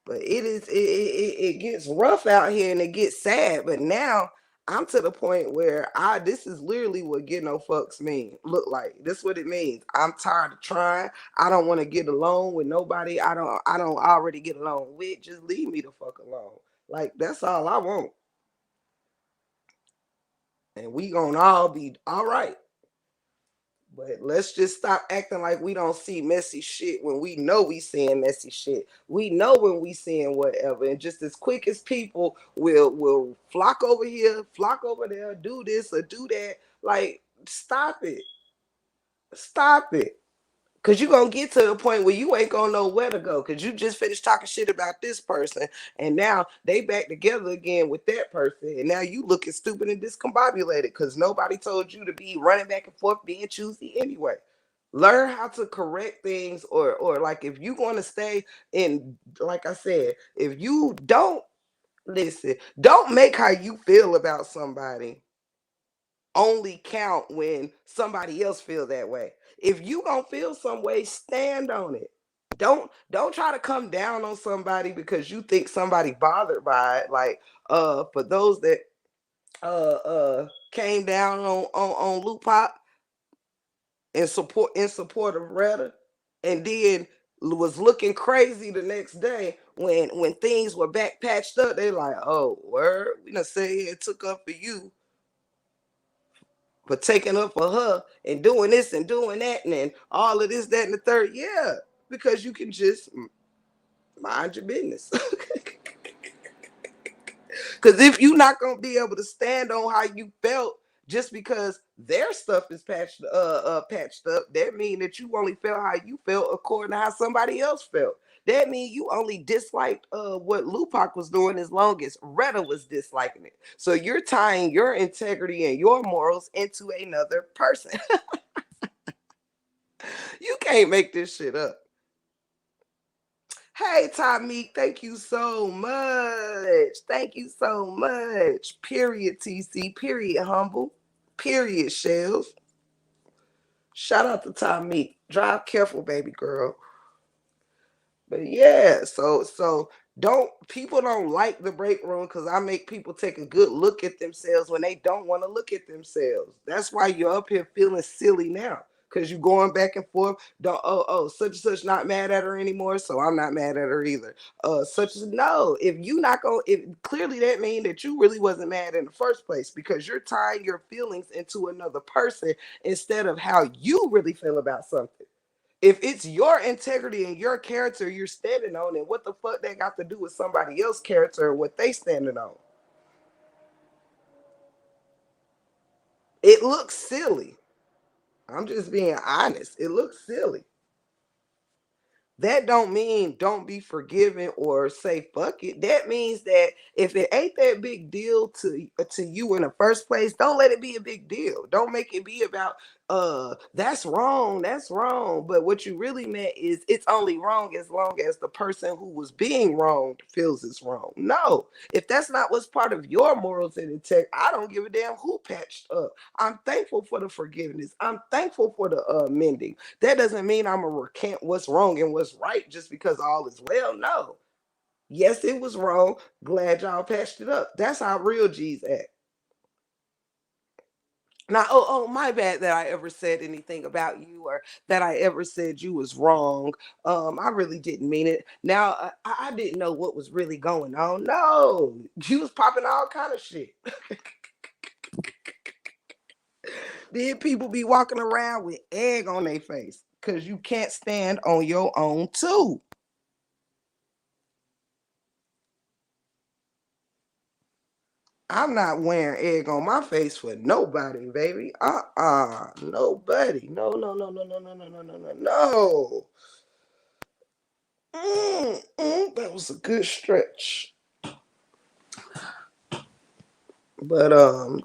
But it gets rough out here and it gets sad. But now I'm to the point where this is literally what get no fucks mean. Look like this what it means. I'm tired of trying. I don't want to get along with nobody. I don't already get along with. Just leave me the fuck alone. Like that's all I want. And we gonna all be all right. But let's just stop acting like we don't see messy shit when we know we seeing messy shit. We know when we seeing whatever, and just as quick as people will flock over here, flock over there, do this or do that. Like, stop it, stop it. Cause you gonna get to the point where you ain't gonna know where to go. Cause you just finished talking shit about this person, and now they back together again with that person, and now you looking stupid and discombobulated. Cause nobody told you to be running back and forth being choosy anyway. Learn how to correct things, or like if you want to stay in, like I said, if you don't listen, don't make how you feel about somebody only count when somebody else feel that way. If you gonna feel some way, stand on it. Don't try to come down on somebody because you think somebody bothered by it. Like for those that came down on Loop Pop in support of Retta, and then was looking crazy the next day when things were back patched up. They like, oh, word, we done say it took up for you for taking up for her and doing this and doing that and all of this, that, and the third. Yeah, because you can just mind your business. Because if you're not gonna be able to stand on how you felt just because their stuff is patched up, that means that you only felt how you felt according to how somebody else felt. That means you only disliked what Lupac was doing as long as Retta was disliking it. So you're tying your integrity and your morals into another person. You can't make this shit up. Hey, Tommy, thank you so much. Thank you so much. Period, TC. Period, humble. Period, shells. Shout out to Tommy. Drive careful, baby girl. But yeah, so don't people don't like the break room because I make people take a good look at themselves when they don't want to look at themselves. That's why you're up here feeling silly now. Cause you're going back and forth. Don't such and such not mad at her anymore, so I'm not mad at her either. Such as no, if you not going if clearly that means that you really wasn't mad in the first place because you're tying your feelings into another person instead of how you really feel about something. If it's your integrity and your character you're standing on, and what the fuck that got to do with somebody else's character or what they standing on? It looks silly. I'm just being honest. It looks silly. That don't mean don't be forgiving or say fuck it. That means that if it ain't that big deal to you in the first place, don't let it be a big deal. Don't make it be about that's wrong, that's wrong. But what you really meant is it's only wrong as long as the person who was being wronged feels it's wrong. No, if that's not what's part of your morals and intent, I don't give a damn who patched up. I'm thankful for the forgiveness. I'm thankful for the mending. That doesn't mean I'm a recant what's wrong and what's right just because all is well. No. Yes, it was wrong. Glad y'all patched it up. That's how real G's act. Now, my bad that I ever said anything about you or that I ever said you was wrong. I really didn't mean it. Now, I didn't know what was really going on. No, you was popping all kind of shit. Then people be walking around with egg on their face because you can't stand on your own too. I'm not wearing egg on my face for nobody, baby. Nobody. No, no, no, no, no, no, no, no, no, no, no. That was a good stretch. But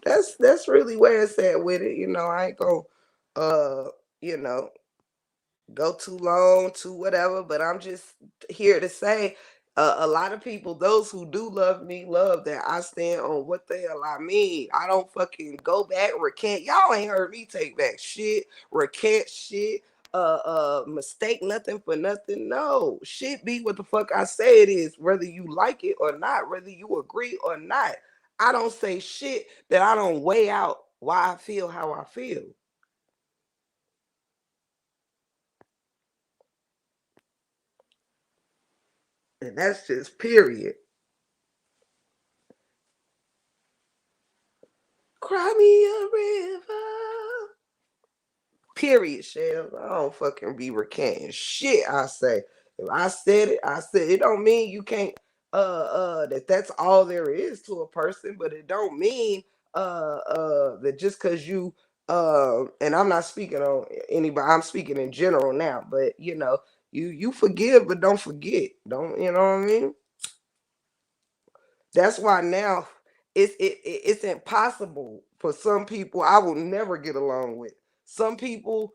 that's really where it's at with it. I ain't gonna you know, go too long, too whatever. But I'm just here to say, a lot of people, those who do love me, love that I stand on what the hell I mean. I don't fucking go back, recant. Y'all ain't heard me take back shit, recant shit, mistake nothing for nothing. No, shit be what the fuck I say it is, whether you like it or not, whether you agree or not. I don't say shit that I don't weigh out why I feel how I feel. And that's just period. Cry me a river. Period, Shell. I don't fucking be recanting shit I say. If I said it, I said it. Don't mean you can't that's all there is to a person, but it don't mean that just cause you and I'm not speaking on anybody, I'm speaking in general now, but you forgive but don't forget. Don't you know what I mean? That's why now it's impossible for some people I will never get along with. Some people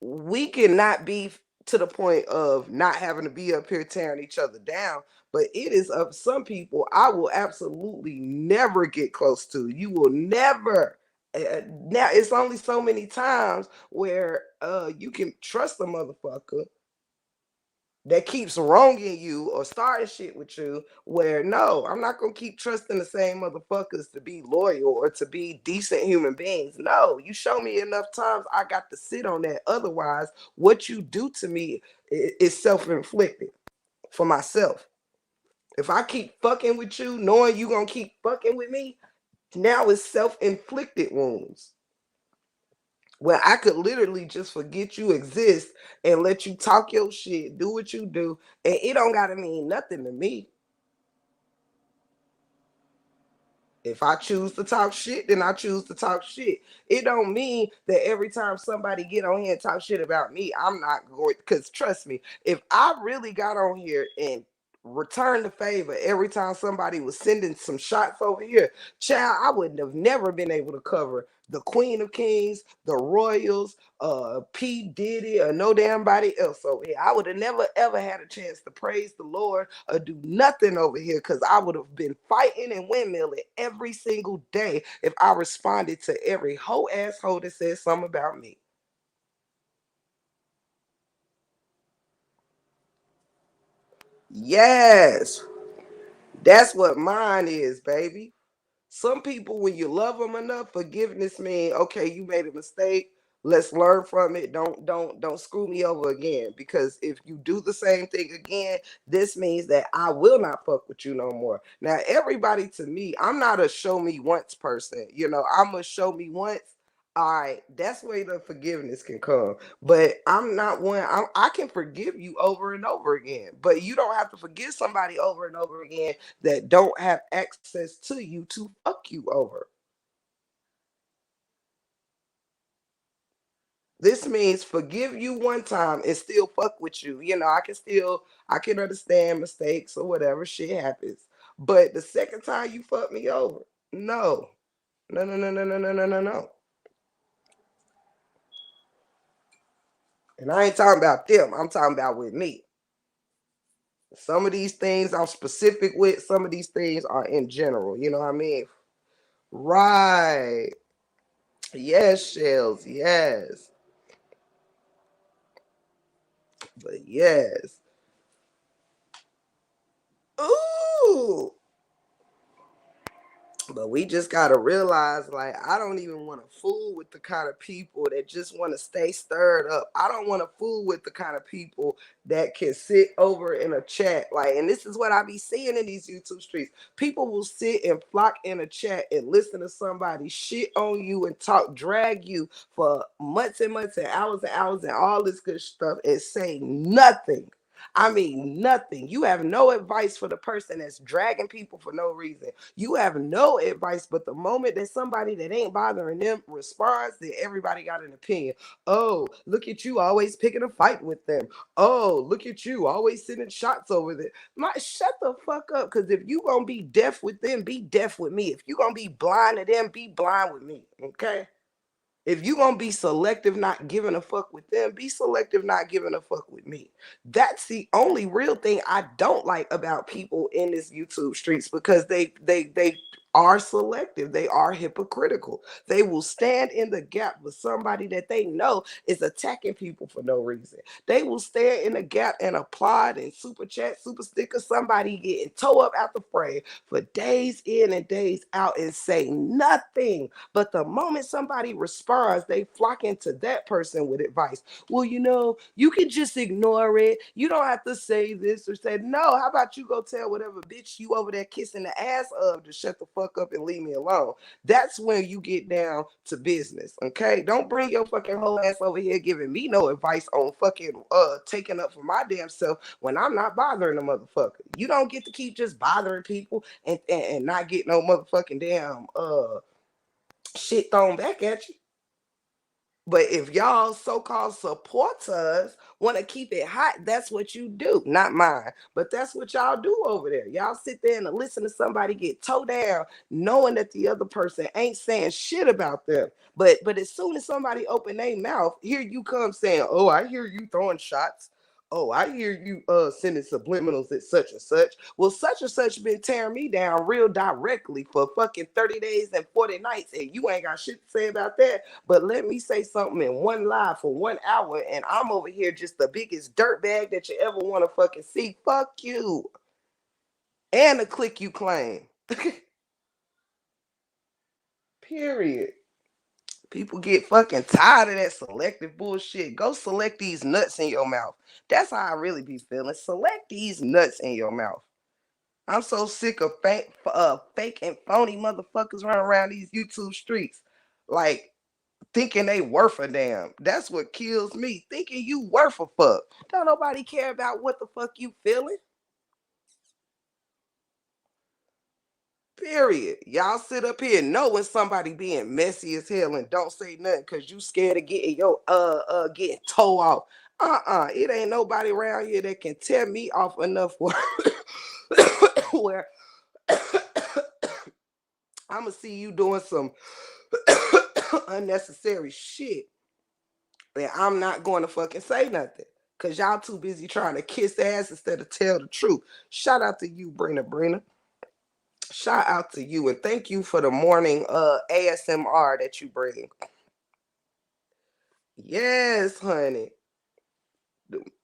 we cannot be to the point of not having to be up here tearing each other down. But it is of some people I will absolutely never get close to. You will never. Now it's only so many times where you can trust a motherfucker that keeps wronging you or starting shit with you, where no, I'm not gonna keep trusting the same motherfuckers to be loyal or to be decent human beings. No, you show me enough times I got to sit on that. Otherwise, what you do to me is self-inflicted for myself. If I keep fucking with you, knowing you gonna keep fucking with me, now it's self-inflicted wounds. When I could literally just forget you exist and let you talk your shit, do what you do, and it don't gotta mean nothing to me. If I choose to talk shit, then I choose to talk shit. It don't mean that every time somebody get on here and talk shit about me, I'm not going. Because trust me, if I really got on here and returned the favor every time somebody was sending some shots over here, child, I wouldn't have never been able to cover the Queen of Kings, the Royals, P. Diddy, or no damn body else over here. I would have never ever had a chance to praise the Lord or do nothing over here because I would have been fighting and windmilling every single day if I responded to every whole asshole that says something about me. Yes, that's what mine is, baby. Some people, when you love them enough, forgiveness means okay, you made a mistake. Let's learn from it. Don't screw me over again. Because if you do the same thing again, this means that I will not fuck with you no more. Now, everybody to me, I'm not a show me once person. You know, I'm a show me once. All right, that's where the forgiveness can come. But I'm not one. I can forgive you over and over again. But you don't have to forgive somebody over and over again that don't have access to you to fuck you over. This means forgive you one time and still fuck with you. You know, I can understand mistakes or whatever shit happens. But the second time you fuck me over, no. No, no, no, no, no, no, no, no, no. And I ain't talking about them. I'm talking about with me. Some of these things I'm specific with, some of these things are in general. You know what I mean? Right. Yes, shells. Yes. But yes. Ooh. But we just gotta realize, like, I don't even want to fool with the kind of people that just want to stay stirred up. I don't want to fool with the kind of people that can sit over in a chat, like, and this is what I be seeing in these YouTube streets. People will sit and flock in a chat and listen to somebody shit on you and talk, drag you for months and months and hours and all this good stuff and say nothing. I mean, nothing. You have no advice for the person that's dragging people for no reason. You have no advice, but the moment that somebody that ain't bothering them responds, then everybody got an opinion. Oh, look at you always picking a fight with them. Oh, look at you always sending shots over there. My shut the fuck up. Cause if you gonna be deaf with them, be deaf with me. If you gonna be blind to them, be blind with me. Okay? If you gonna be selective, not giving a fuck with them, be selective, not giving a fuck with me. That's the only real thing I don't like about people in this YouTube streets because they are selective. They are hypocritical. They will stand in the gap with somebody that they know is attacking people for no reason. They will stand in the gap and applaud and super chat, super sticker somebody getting toe up out the frame for days in and days out and say nothing. But the moment somebody responds, they flock into that person with advice. Well, you know, you can just ignore it. You don't have to say this or say no. How about you go tell whatever bitch you over there kissing the ass of to shut the fuck up and leave me alone? That's when you get down to business. Okay, don't bring your fucking whole ass over here giving me no advice on fucking taking up for my damn self when I'm not bothering the motherfucker. You don't get to keep just bothering people and not get no motherfucking damn shit thrown back at you. But if y'all so-called supporters want to keep it hot, that's what you do. Not mine, but that's what y'all do over there. Y'all sit there and listen to somebody get towed down, knowing that the other person ain't saying shit about them. But as soon as somebody open their mouth, here you come saying, "Oh, I hear you throwing shots. Oh, I hear you sending subliminals at such and such." Well, such and such been tearing me down real directly for fucking 30 days and 40 nights, and you ain't got shit to say about that. But let me say something in one live for 1 hour, and I'm over here just the biggest dirt bag that you ever want to fucking see. Fuck you. And the click you claim. Period. People get fucking tired of that selective bullshit. Go select these nuts in your mouth. That's how I really be feeling. Select these nuts in your mouth. I'm so sick of fake and phony motherfuckers running around these YouTube streets. Like, thinking they worth a damn. That's what kills me. Thinking you worth a fuck. Don't nobody care about what the fuck you feeling. Period. Y'all sit up here knowing somebody being messy as hell and don't say nothing because you scared of getting your getting toe off. It ain't nobody around here that can tear me off enough where I'ma see you doing some unnecessary shit. And I'm not going to fucking say nothing. Cause y'all too busy trying to kiss ass instead of tell the truth. Shout out to you, Brina. Shout out to you and thank you for the morning ASMR that you bring. Yes, honey.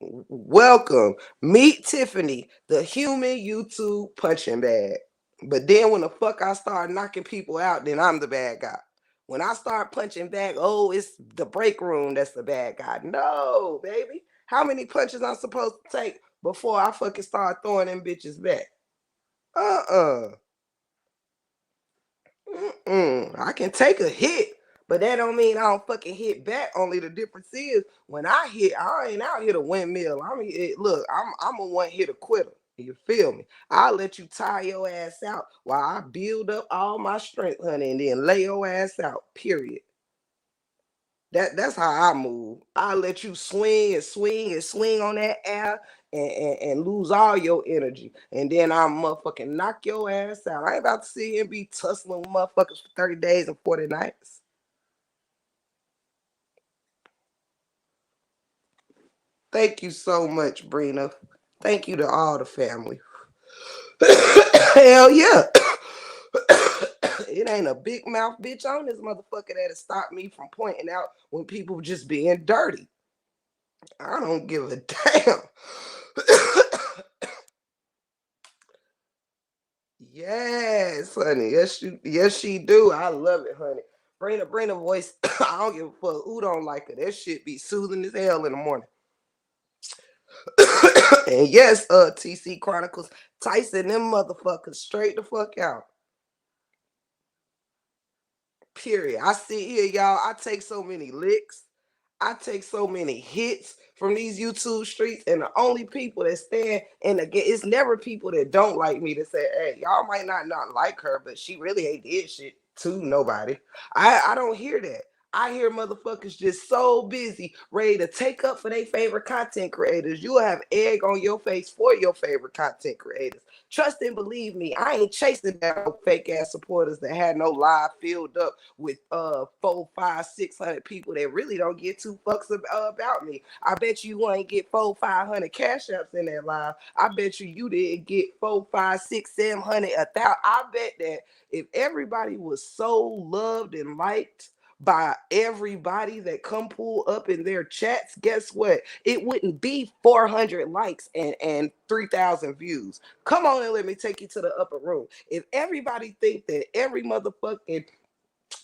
Welcome. Meet Tiffany, the human YouTube punching bag. But then when the fuck I start knocking people out, then I'm the bad guy. When I start punching back, oh, it's the break room that's the bad guy. No, baby. How many punches I'm supposed to take before I fucking start throwing them bitches back? Uh-uh. I can take a hit, but that don't mean I don't fucking hit back. Only the difference is when I hit, I ain't out here to windmill. Look, I'm a one hitter quitter. You feel me? I'll let you tire your ass out while I build up all my strength, honey, and then lay your ass out. Period. That's how I move. I'll let you swing and swing and swing on that air and lose all your energy. And then I'll motherfucking knock your ass out. I ain't about to sit here and be tussling with motherfuckers for 30 days and 40 nights. Thank you so much, Brina. Thank you to all the family. Hell yeah. It ain't a big mouth bitch on this motherfucker that'll stop me from pointing out when people just being dirty. I don't give a damn. Yes, honey. Yes, she do. I love it, honey. Bring a voice. I don't give a fuck who don't like her. That shit be soothing as hell in the morning. And yes, TC Chronicles, Tyson, them motherfuckers straight the fuck out. Period. I sit here, y'all. I take so many licks. I take so many hits from these YouTube streets, and the only people that stand and again, it's never people that don't like me to say, "Hey, y'all might not like her, but she really ain't did shit to nobody." I don't hear that. I hear motherfuckers just so busy, ready to take up for their favorite content creators. You'll have egg on your face for your favorite content creators. Trust and believe me, I ain't chasing down no fake ass supporters that had no live filled up with 4, 5, 600 people that really don't get two fucks about me. I bet you ain't get 4, 500 cash apps in that live. I bet you didn't get 4, 5, 6, 700, 1,000. I bet that if everybody was so loved and liked by everybody that come pull up in their chats, guess what? It wouldn't be 400 likes and 3,000 views. Come on and let me take you to the upper room. If everybody think that every motherfucking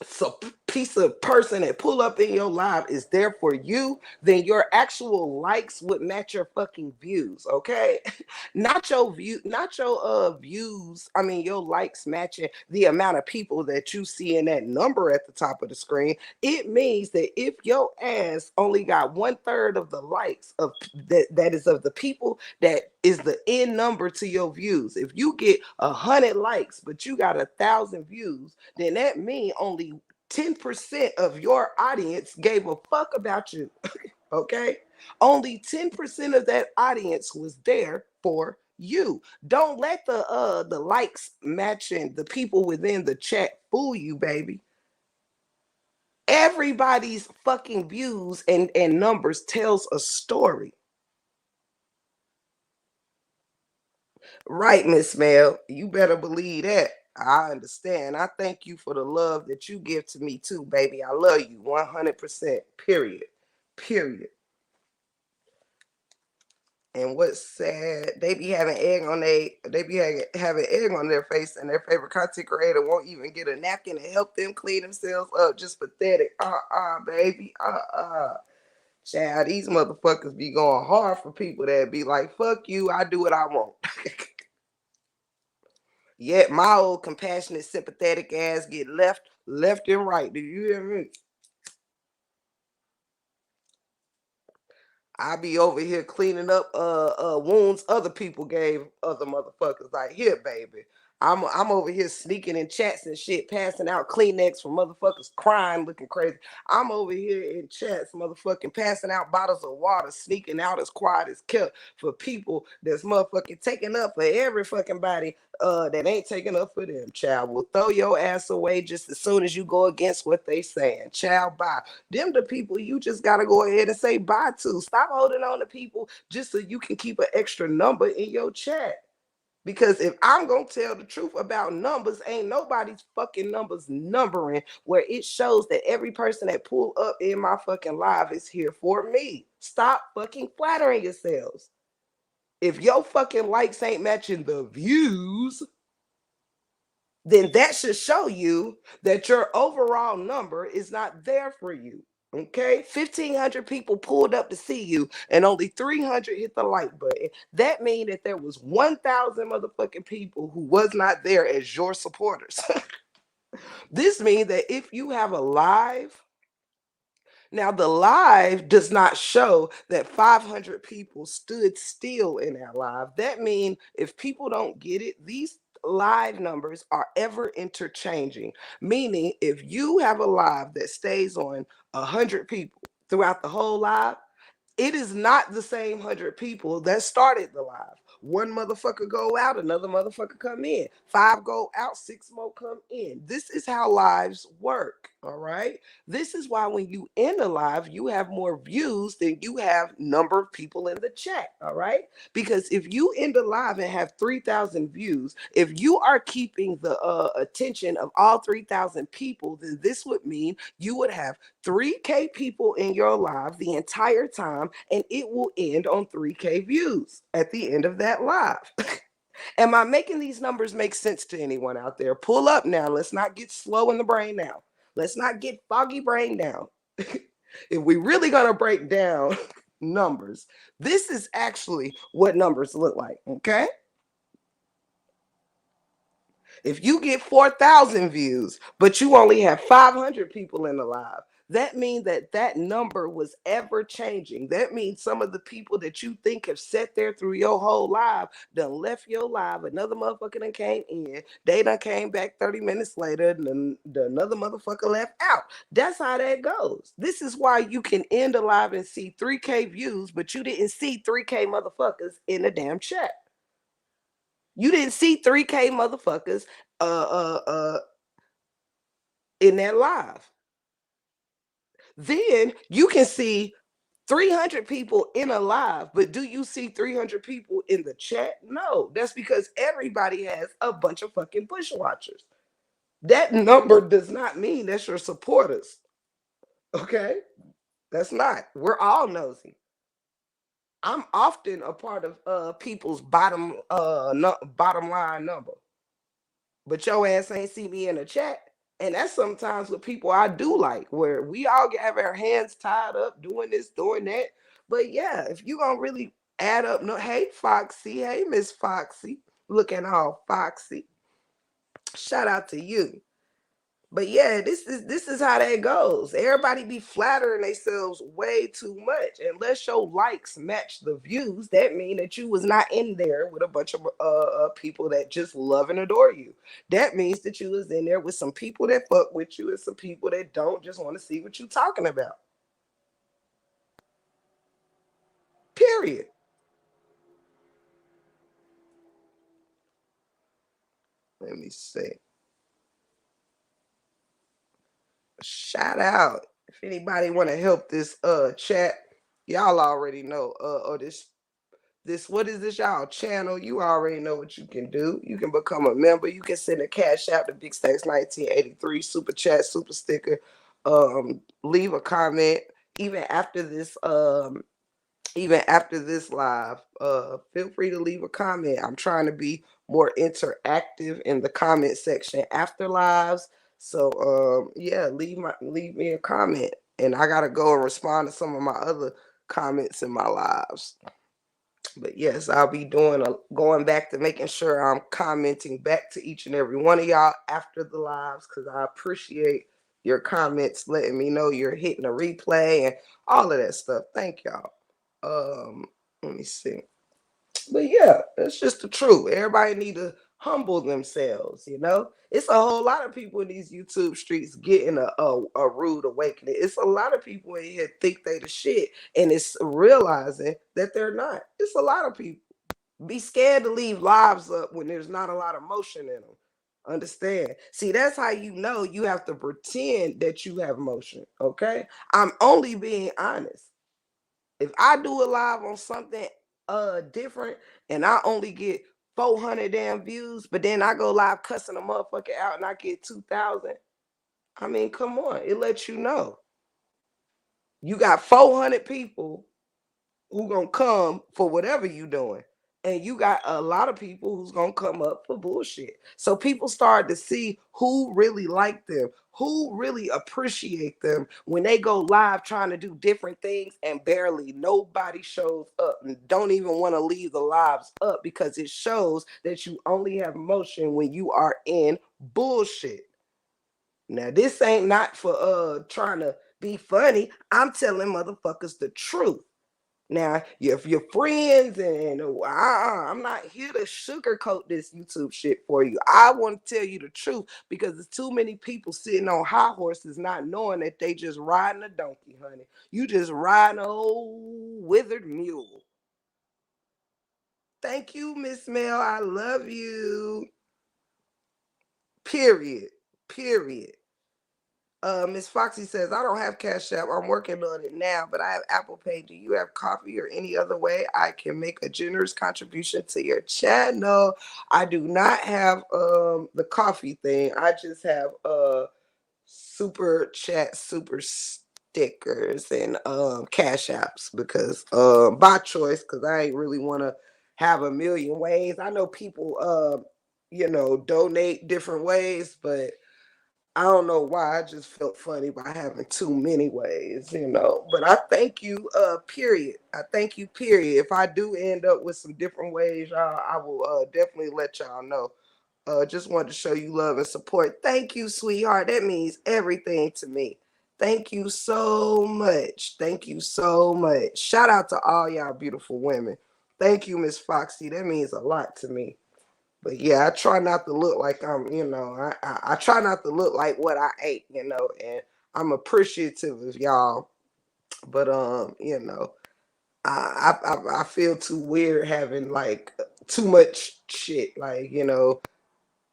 so piece of person that pull up in your live is there for you, then your actual likes would match your fucking views, okay? Not your view, not your views. I mean your likes matching the amount of people that you see in that number at the top of the screen. It means that if your ass only got 1/3 of the likes of that is of the people that is the end number to your views. If you get 100 likes but you got 1,000 views, then that means only 10% of your audience gave a fuck about you. Okay? Only 10% of that audience was there for you. Don't let the likes matching the people within the chat fool you, baby. Everybody's fucking views and numbers tells a story. Right, Miss Mel. You better believe that. I understand. I thank you for the love that you give to me too, baby. I love you 100%. Period. Period. And what's sad, they be having egg on their face, and their favorite content creator won't even get a napkin to help them clean themselves up. Just pathetic. Baby. Child, these motherfuckers be going hard for people that be like, fuck you, I do what I want. Yet my old compassionate, sympathetic ass get left and right. Do you hear me? I be over here cleaning up wounds other people gave other motherfuckers. Like, here, baby. I'm over here sneaking in chats and shit, passing out Kleenex for motherfuckers crying, looking crazy. I'm over here in chats, motherfucking passing out bottles of water, sneaking out as quiet as kept for people that's motherfucking taking up for every fucking body that ain't taking up for them. Child will throw your ass away just as soon as you go against what they saying. Child, bye. Them the people you just gotta go ahead and say bye to. Stop holding on to people just so you can keep an extra number in your chat. Because if I'm gonna tell the truth about numbers, ain't nobody's fucking numbers numbering where it shows that every person that pulled up in my fucking live is here for me. Stop fucking flattering yourselves. If your fucking likes ain't matching the views, then that should show you that your overall number is not there for you. Okay, 1,500 people pulled up to see you, and only 300 hit the like button. That means that there was 1,000 motherfucking people who was not there as your supporters. This means that if you have a live, now the live does not show that 500 people stood still in that live. That means if people don't get it, these live numbers are ever interchanging. Meaning, if you have a live that stays on 100 people throughout the whole live, it is not the same 100 people that started the live. One motherfucker go out, another motherfucker come in. Five go out, six more come in. This is how lives work. All right. This is why when you end a live, you have more views than you have number of people in the chat. All right. Because if you end a live and have 3,000 views, if you are keeping the attention of all 3,000 people, then this would mean you would have 3K people in your live the entire time, and it will end on 3K views at the end of that live. Am I making these numbers make sense to anyone out there? Pull up now. Let's not get slow in the brain now. Let's not get foggy brain now. If we really gonna break down numbers, this is actually what numbers look like. Okay. If you get 4,000 views, but you only have 500 people in the live, that means that that number was ever changing. That means some of the people that you think have sat there through your whole live done left your live. Another motherfucker done came in. They done came back 30 minutes later, and another motherfucker left out. That's how that goes. This is why you can end a live and see 3K views, but you didn't see 3K motherfuckers in the damn chat. You didn't see 3K motherfuckers uh uh uh in that live. Then you can see 300 people in a live, but do you see 300 people in the chat? No, that's because everybody has a bunch of fucking push watchers. That number does not mean that's your supporters. Okay? That's not. We're all nosy. I'm often a part of people's bottom line number. But your ass ain't see me in the chat. And that's sometimes with people I do like, where we all have our hands tied up doing this, doing that. But yeah, if you gonna really add up, no, hey Foxy, hey Miss Foxy, looking all foxy. Shout out to you. But yeah, this is how that goes. Everybody be flattering themselves way too much. Unless your likes match the views, that mean that you was not in there with a bunch of people that just love and adore you. That means that you was in there with some people that fuck with you and some people that don't just want to see what you talking about. Period. Let me see. Shout out. If anybody want to help this chat, y'all already know or this what is this y'all channel? You already know what you can do. You can become a member. You can send a cash out to Big Stacks 1983 super chat, super sticker. Leave a comment even after this live. Feel free to leave a comment. I'm trying to be more interactive in the comment section after lives. So yeah, leave me a comment, and I gotta go and respond to some of my other comments in my lives. But yes, I'll be going back to making sure I'm commenting back to each and every one of y'all after the lives, because I appreciate your comments, letting me know you're hitting a replay and all of that stuff. Thank y'all. Let me see. But yeah, that's just the truth. Everybody need to humble themselves, you know? It's a whole lot of people in these YouTube streets getting a rude awakening. It's a lot of people in here think they the shit and it's realizing that they're not. It's a lot of people. Be scared to leave lives up when there's not a lot of motion in them. Understand? See, that's how you know you have to pretend that you have motion. Okay? I'm only being honest. If I do a live on something different and I only get 400 damn views, but then I go live cussing a motherfucker out and I get 2,000, I mean, come on. It lets you know. You got 400 people who gonna come for whatever you doing. And you got a lot of people who's gonna come up for bullshit. So people start to see who really like them, who really appreciate them when they go live trying to do different things and barely nobody shows up and don't even want to leave the lives up because it shows that you only have motion when you are in bullshit. Now this ain't not for trying to be funny. I'm telling motherfuckers the truth. Now, if your friends and I'm not here to sugarcoat this YouTube shit for you. I want to tell you the truth because there's too many people sitting on high horses not knowing that they just riding a donkey, honey. You just riding a old withered mule. Thank you, Miss Mel. I love you. Period. Period. Miss Foxy says, I don't have Cash App. I'm working on it now, but I have Apple Pay. Do you have coffee or any other way I can make a generous contribution to your channel? I do not have the coffee thing. I just have super chat, super stickers, and Cash Apps because by choice, because I ain't really want to have a million ways. I know people donate different ways, but I don't know why. I just felt funny by having too many ways. But I thank you, period. I thank you, period. If I do end up with some different ways, y'all, I will definitely let y'all know. Just wanted to show you love and support. Thank you, sweetheart. That means everything to me. Thank you so much. Thank you so much. Shout out to all y'all beautiful women. Thank you, Miss Foxy. That means a lot to me. But yeah, I try not to look like I try not to look like what I ate, and I'm appreciative of y'all. But I feel too weird having like too much shit, like.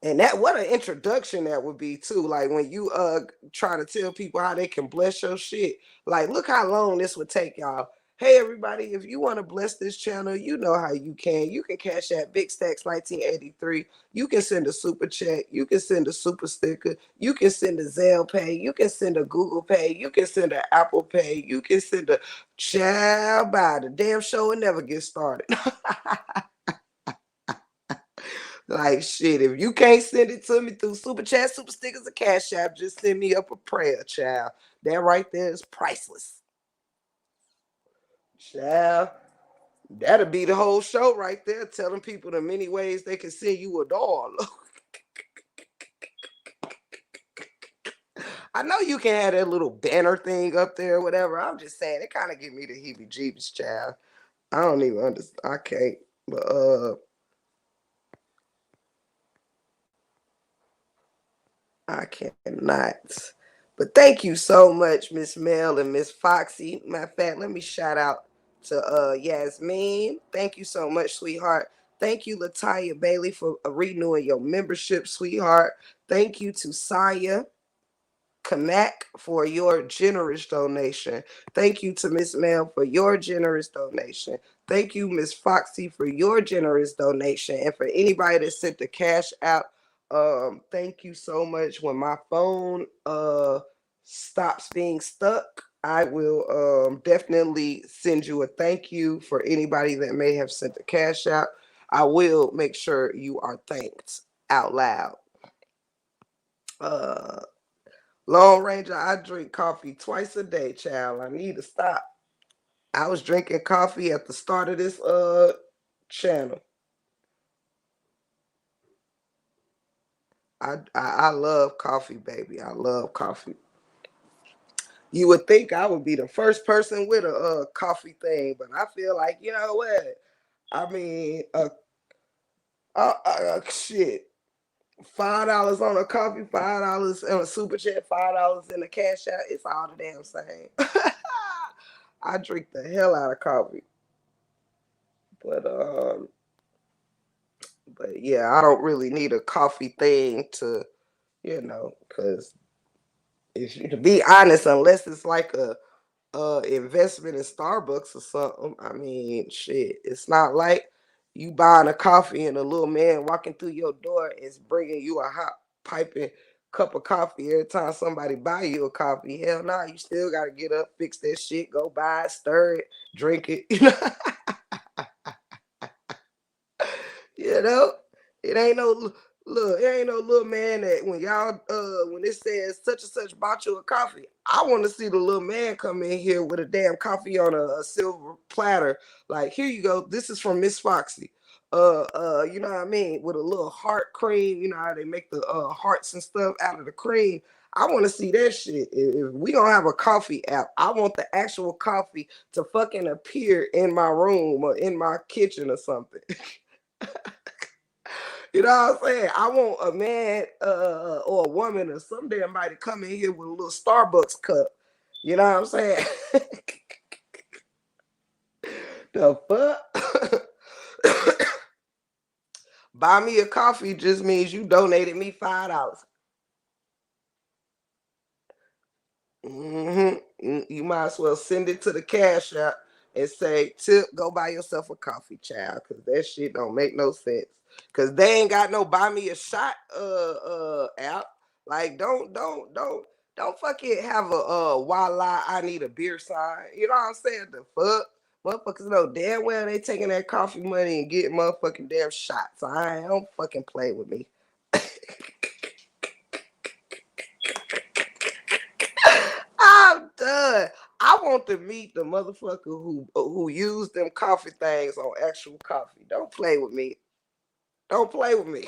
And that what an introduction that would be too. Like when you try to tell people how they can bless your shit. Like look how long this would take y'all. Hey everybody, if you want to bless this channel, you know how you can. You can cash at Big Stacks 1983. You can send a super chat. You can send a super sticker. You can send a Zelle Pay. You can send a Google Pay. You can send an Apple Pay. You can send a child by the damn show and never get started. Like shit, if you can't send it to me through super chat, super stickers, or cash app, just send me up a prayer, child. That right there is priceless, child. That'll be the whole show right there, telling people the many ways they can send you a doll. I know you can have that little banner thing up there, or whatever. I'm just saying, it kind of give me the heebie-jeebies, child. I don't even understand. I can't. But I cannot. But thank you so much, Miss Mel and Miss Foxy. Matter of fact, let me shout out to Yasmin. Thank you so much, sweetheart. Thank you, Latanya Bailey, for renewing your membership, sweetheart. Thank you to Saya Kamak for your generous donation. Thank you to Miss Mel for your generous donation. Thank you, Miss Foxy, for your generous donation. And for anybody that sent the cash out, thank you so much. When my phone stops being stuck, I will definitely send you a thank you for anybody that may have sent the cash out. I will make sure you are thanked out loud. Uh Lone Ranger, I drink coffee twice a day, child. I need to stop. I was drinking coffee at the start of this channel. I love coffee, baby. I love coffee. You would think I would be the first person with a coffee thing, but I feel like you know what? I mean, shit. $5 on a coffee, $5 in a super chat, $5 in a cash out. It's all the damn same. I drink the hell out of coffee, but yeah, I don't really need a coffee thing to, because if you, to be honest, unless it's like a investment in Starbucks or something. I mean, shit, it's not like you buying a coffee and a little man walking through your door is bringing you a hot piping cup of coffee every time somebody buy you a coffee. Hell no, you still gotta get up, fix that shit, go buy it, stir it, drink it. You know, it ain't no look. It ain't no little man that when y'all when it says such and such bought you a coffee. I want to see the little man come in here with a damn coffee on a silver platter. Like here you go. This is from Miss Foxy. You know what I mean? With a little heart cream. You know how they make the hearts and stuff out of the cream. I want to see that shit. If we don't have a coffee app, I want the actual coffee to fucking appear in my room or in my kitchen or something. You know what I'm saying? I want a man or a woman or some damn body to come in here with a little Starbucks cup. You know what I'm saying? The fuck? Buy me a coffee just means you donated me $5. You might as well send it to the cash app and say, Tip, go buy yourself a coffee, child, because that shit don't make no sense. Cause they ain't got no buy me a shot app. Like don't fucking have a voila I need a beer sign. You know what I'm saying? The fuck? Motherfuckers know damn well they taking that coffee money and getting motherfucking damn shots. I don't fucking play with me. I'm done. I want to meet the motherfucker who used them coffee things on actual coffee. Don't play with me. Don't play with me.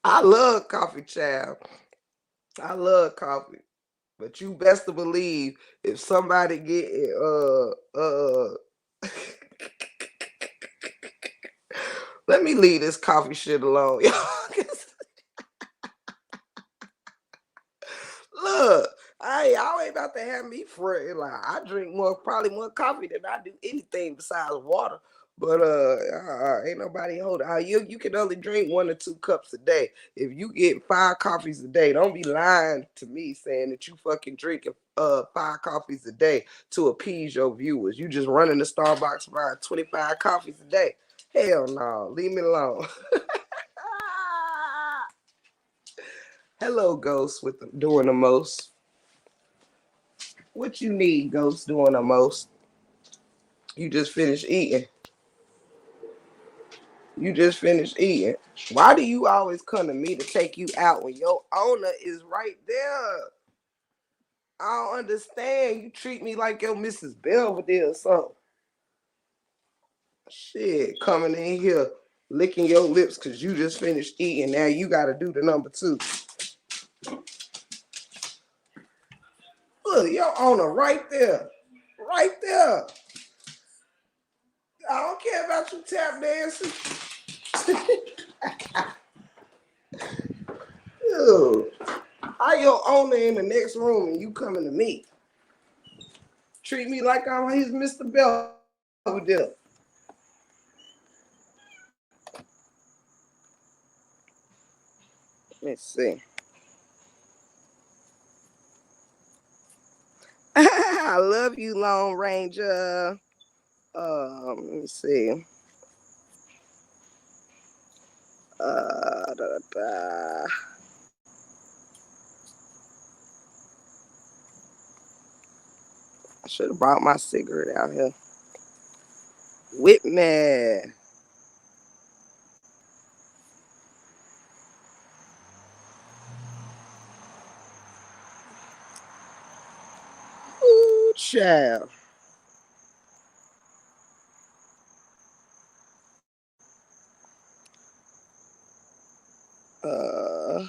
I love coffee, child. I love coffee. But you best to believe if somebody get let me leave this coffee shit alone, y'all. Look, y'all ain't about to have me fretting. Like I drink probably more coffee than I do anything besides water. But ain't nobody hold. You can only drink 1 or 2 cups a day. If you get 5 coffees a day, don't be lying to me saying that you fucking drinking 5 coffees a day to appease your viewers. You just running the Starbucks buying 25 coffees a day. Hell no, leave me alone. Hello, Ghost, with doing the most. What you need, Ghost, doing the most? You just finished eating. You just finished eating. Why do you always come to me to take you out when your owner is right there? I don't understand. You treat me like your Mrs. Belvedere or something. Shit, coming in here licking your lips because you just finished eating. Now you got to do the number two. Look, your owner right there. Right there. I don't care about you tap dancing. Ew. How your owner in the next room and you coming to me? Treat me like I'm his Mr. Belvedere. Let's see. I love you, Lone Ranger. Let me see. Da, da, da. I should have brought my cigarette out here with me. Ooh, child. Uh,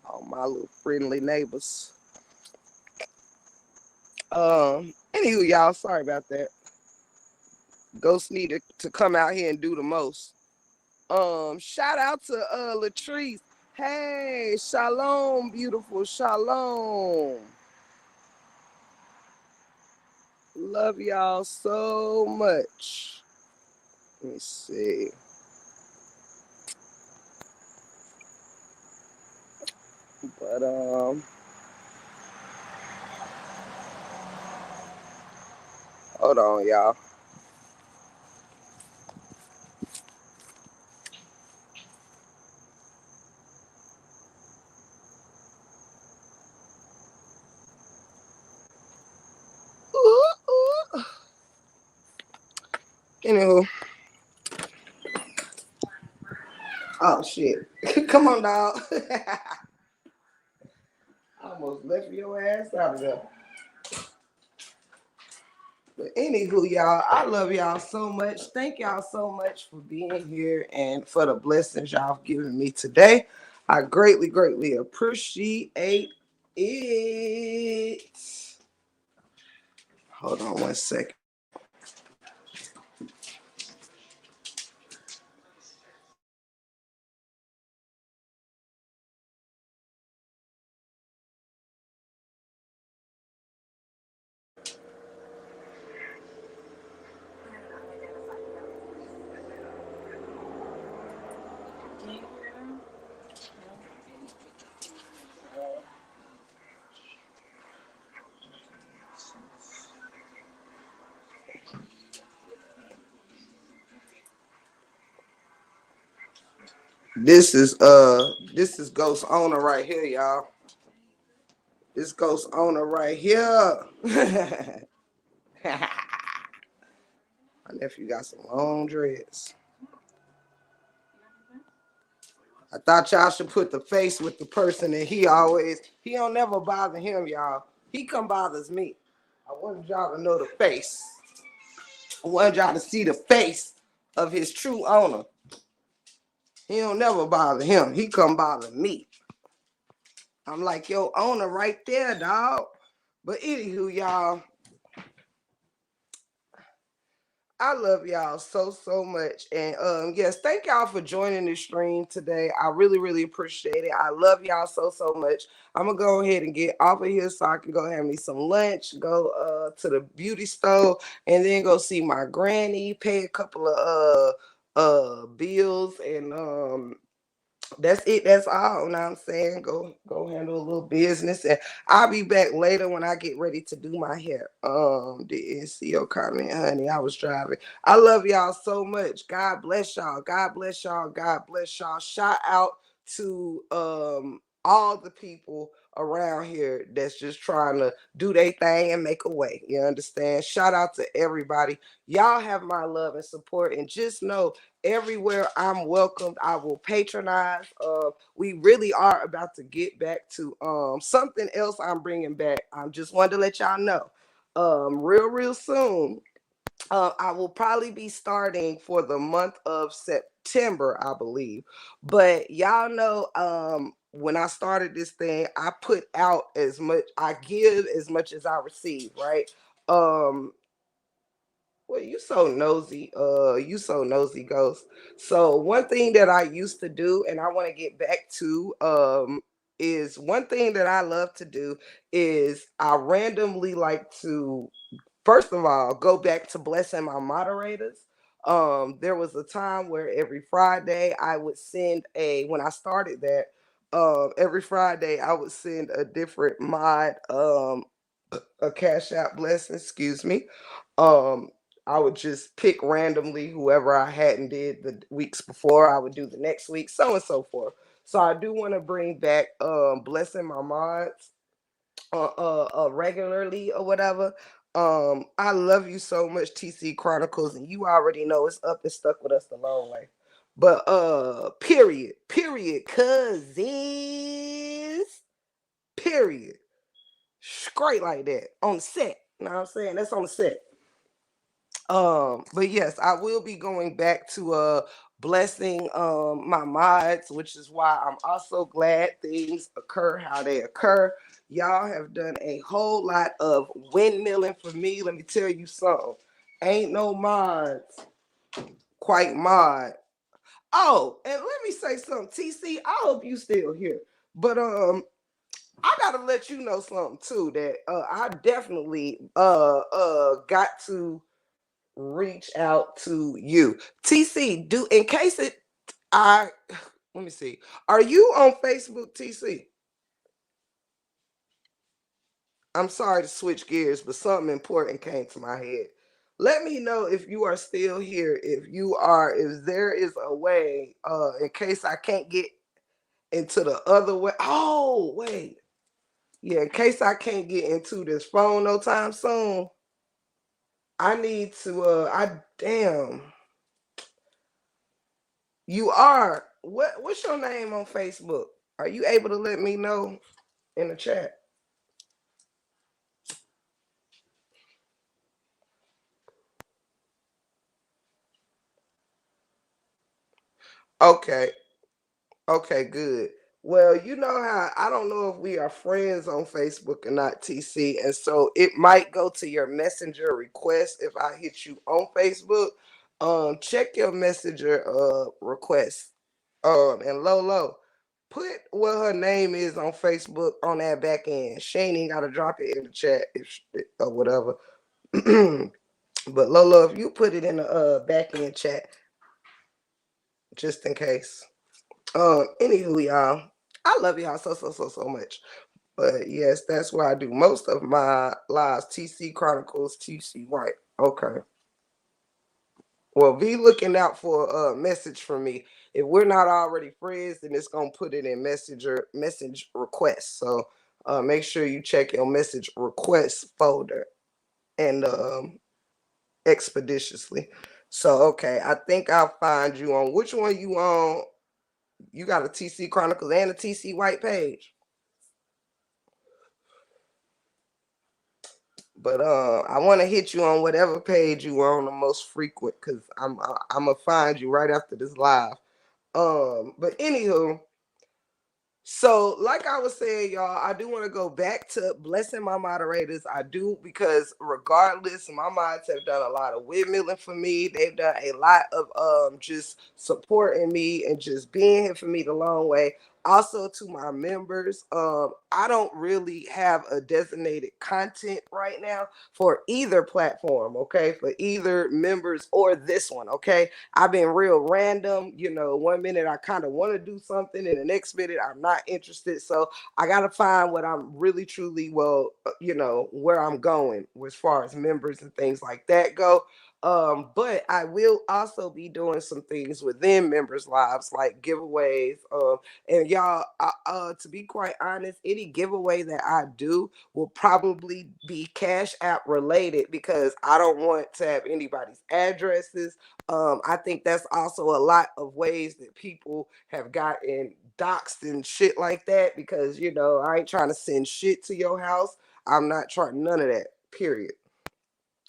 All my little friendly neighbors. Anywho, y'all, sorry about that. Ghosts need to come out here and do the most. Shout out to Latrice. Hey, shalom, beautiful, shalom. Love y'all so much. Let me see. But hold on, y'all. Ooh, ooh. Anywho, oh shit. Come on, dog. I almost left your ass out of there. But anywho, y'all, I love y'all so much. Thank y'all so much for being here and for the blessings y'all given me today. I greatly, greatly appreciate it. Hold on one second. This is Ghost Owner right here, y'all. This Ghost Owner right here. My nephew got some long dreads. I thought y'all should put the face with the person that he don't never bother him, y'all. He come bothers me. I wanted y'all to know the face. I wanted y'all to see the face of his true owner. He don't never bother him. He come bother me. I'm like, yo, owner right there, dog. But anywho, y'all, I love y'all so much. And yes, thank y'all for joining the stream today. I really, really appreciate it. I love y'all so much. I'm gonna go ahead and get off of here so I can go have me some lunch, go to the beauty store, and then go see my granny, pay a couple of bills, and that's it. That's all. You know what I'm saying? Go handle a little business, and I'll be back later when I get ready to do my hair. Didn't see your comment, honey. I was driving. I love y'all so much. God bless y'all. God bless y'all. God bless y'all. Shout out to all the people around here that's just trying to do their thing and make a way. You understand? Shout out to everybody. Y'all have my love and support, and just know everywhere I'm welcomed, I will patronize. We really are about to get back to something else I'm bringing back. I just wanted to let y'all know real soon. I will probably be starting for the month of September, I believe. But y'all know, when I started this thing, I put out as much, I give as much as I receive, right? Um, well, you so nosy, Ghost. So one thing that I used to do, and I want to get back to, is one thing that I love to do is I randomly like to, first of all, go back to blessing my moderators. There was a time where every Friday I would send when I started that, every Friday I would send a different mod, a cash out blessing, excuse me. Um, I would just pick randomly whoever I hadn't did the weeks before. I would do the next week, so and so forth. So I do want to bring back blessing my mods regularly or whatever. I love you so much, TC Chronicles, and you already know it's up and stuck with us the long way. But period, cousins, period. Straight like that on the set. You know what I'm saying? That's on the set. But yes, I will be going back to blessing my mods, which is why I'm also glad things occur how they occur. Y'all have done a whole lot of windmilling for me. Let me tell you something. Ain't no mods quite mod. Oh, and let me say something, TC. I hope you still here. But I gotta let you know something too that I definitely got to reach out to you. TC, do in case it I let me see. Are you on Facebook, TC? I'm sorry to switch gears, but something important came to my head. Let me know if you are still here. If there is a way, in case I can't get into the other way. Oh, wait. Yeah, in case I can't get into this phone no time soon, I need to I damn. You are. What's your name on Facebook? Are you able to let me know in the chat? Okay. Okay, good. Well, you know how I don't know if we are friends on Facebook or not, TC, and so it might go to your messenger request if I hit you on Facebook. Check your messenger request. And Lolo, put what her name is on Facebook on that back end. She ain't even gotta drop it in the chat or whatever. But Lolo, if you put it in the back end chat, just in case. Anywho, y'all, I love y'all so much. But yes, that's why I do most of my lives. TC Chronicles, TC White. Okay. Well, be looking out for a message from me. If we're not already friends, then it's gonna put it in message requests. So make sure you check your message requests folder and expeditiously. So okay, I think I'll find you on which one you on. You got a TC Chronicles and a TC White page. But I want to hit you on whatever page you are on the most frequent, cause I'm gonna find you right after this live. But anywho, so, like I was saying, y'all, I do want to go back to blessing my moderators. I do because, regardless, my mods have done a lot of windmilling for me. They've done a lot of just supporting me and just being here for me the long way. Also, to my members, I don't really have a designated content right now for either platform. Okay, for either members or this one. Okay, I've been real random. You know, one minute I kind of want to do something, and the next minute I'm not interested. So I got to find what I'm really truly, well, where I'm going as far as members and things like that go. But I will also be doing some things within members' lives, like giveaways. And y'all, to be quite honest, any giveaway that I do will probably be Cash App related because I don't want to have anybody's addresses. I think that's also a lot of ways that people have gotten doxxed and shit like that because I ain't trying to send shit to your house. I'm not trying none of that. Period.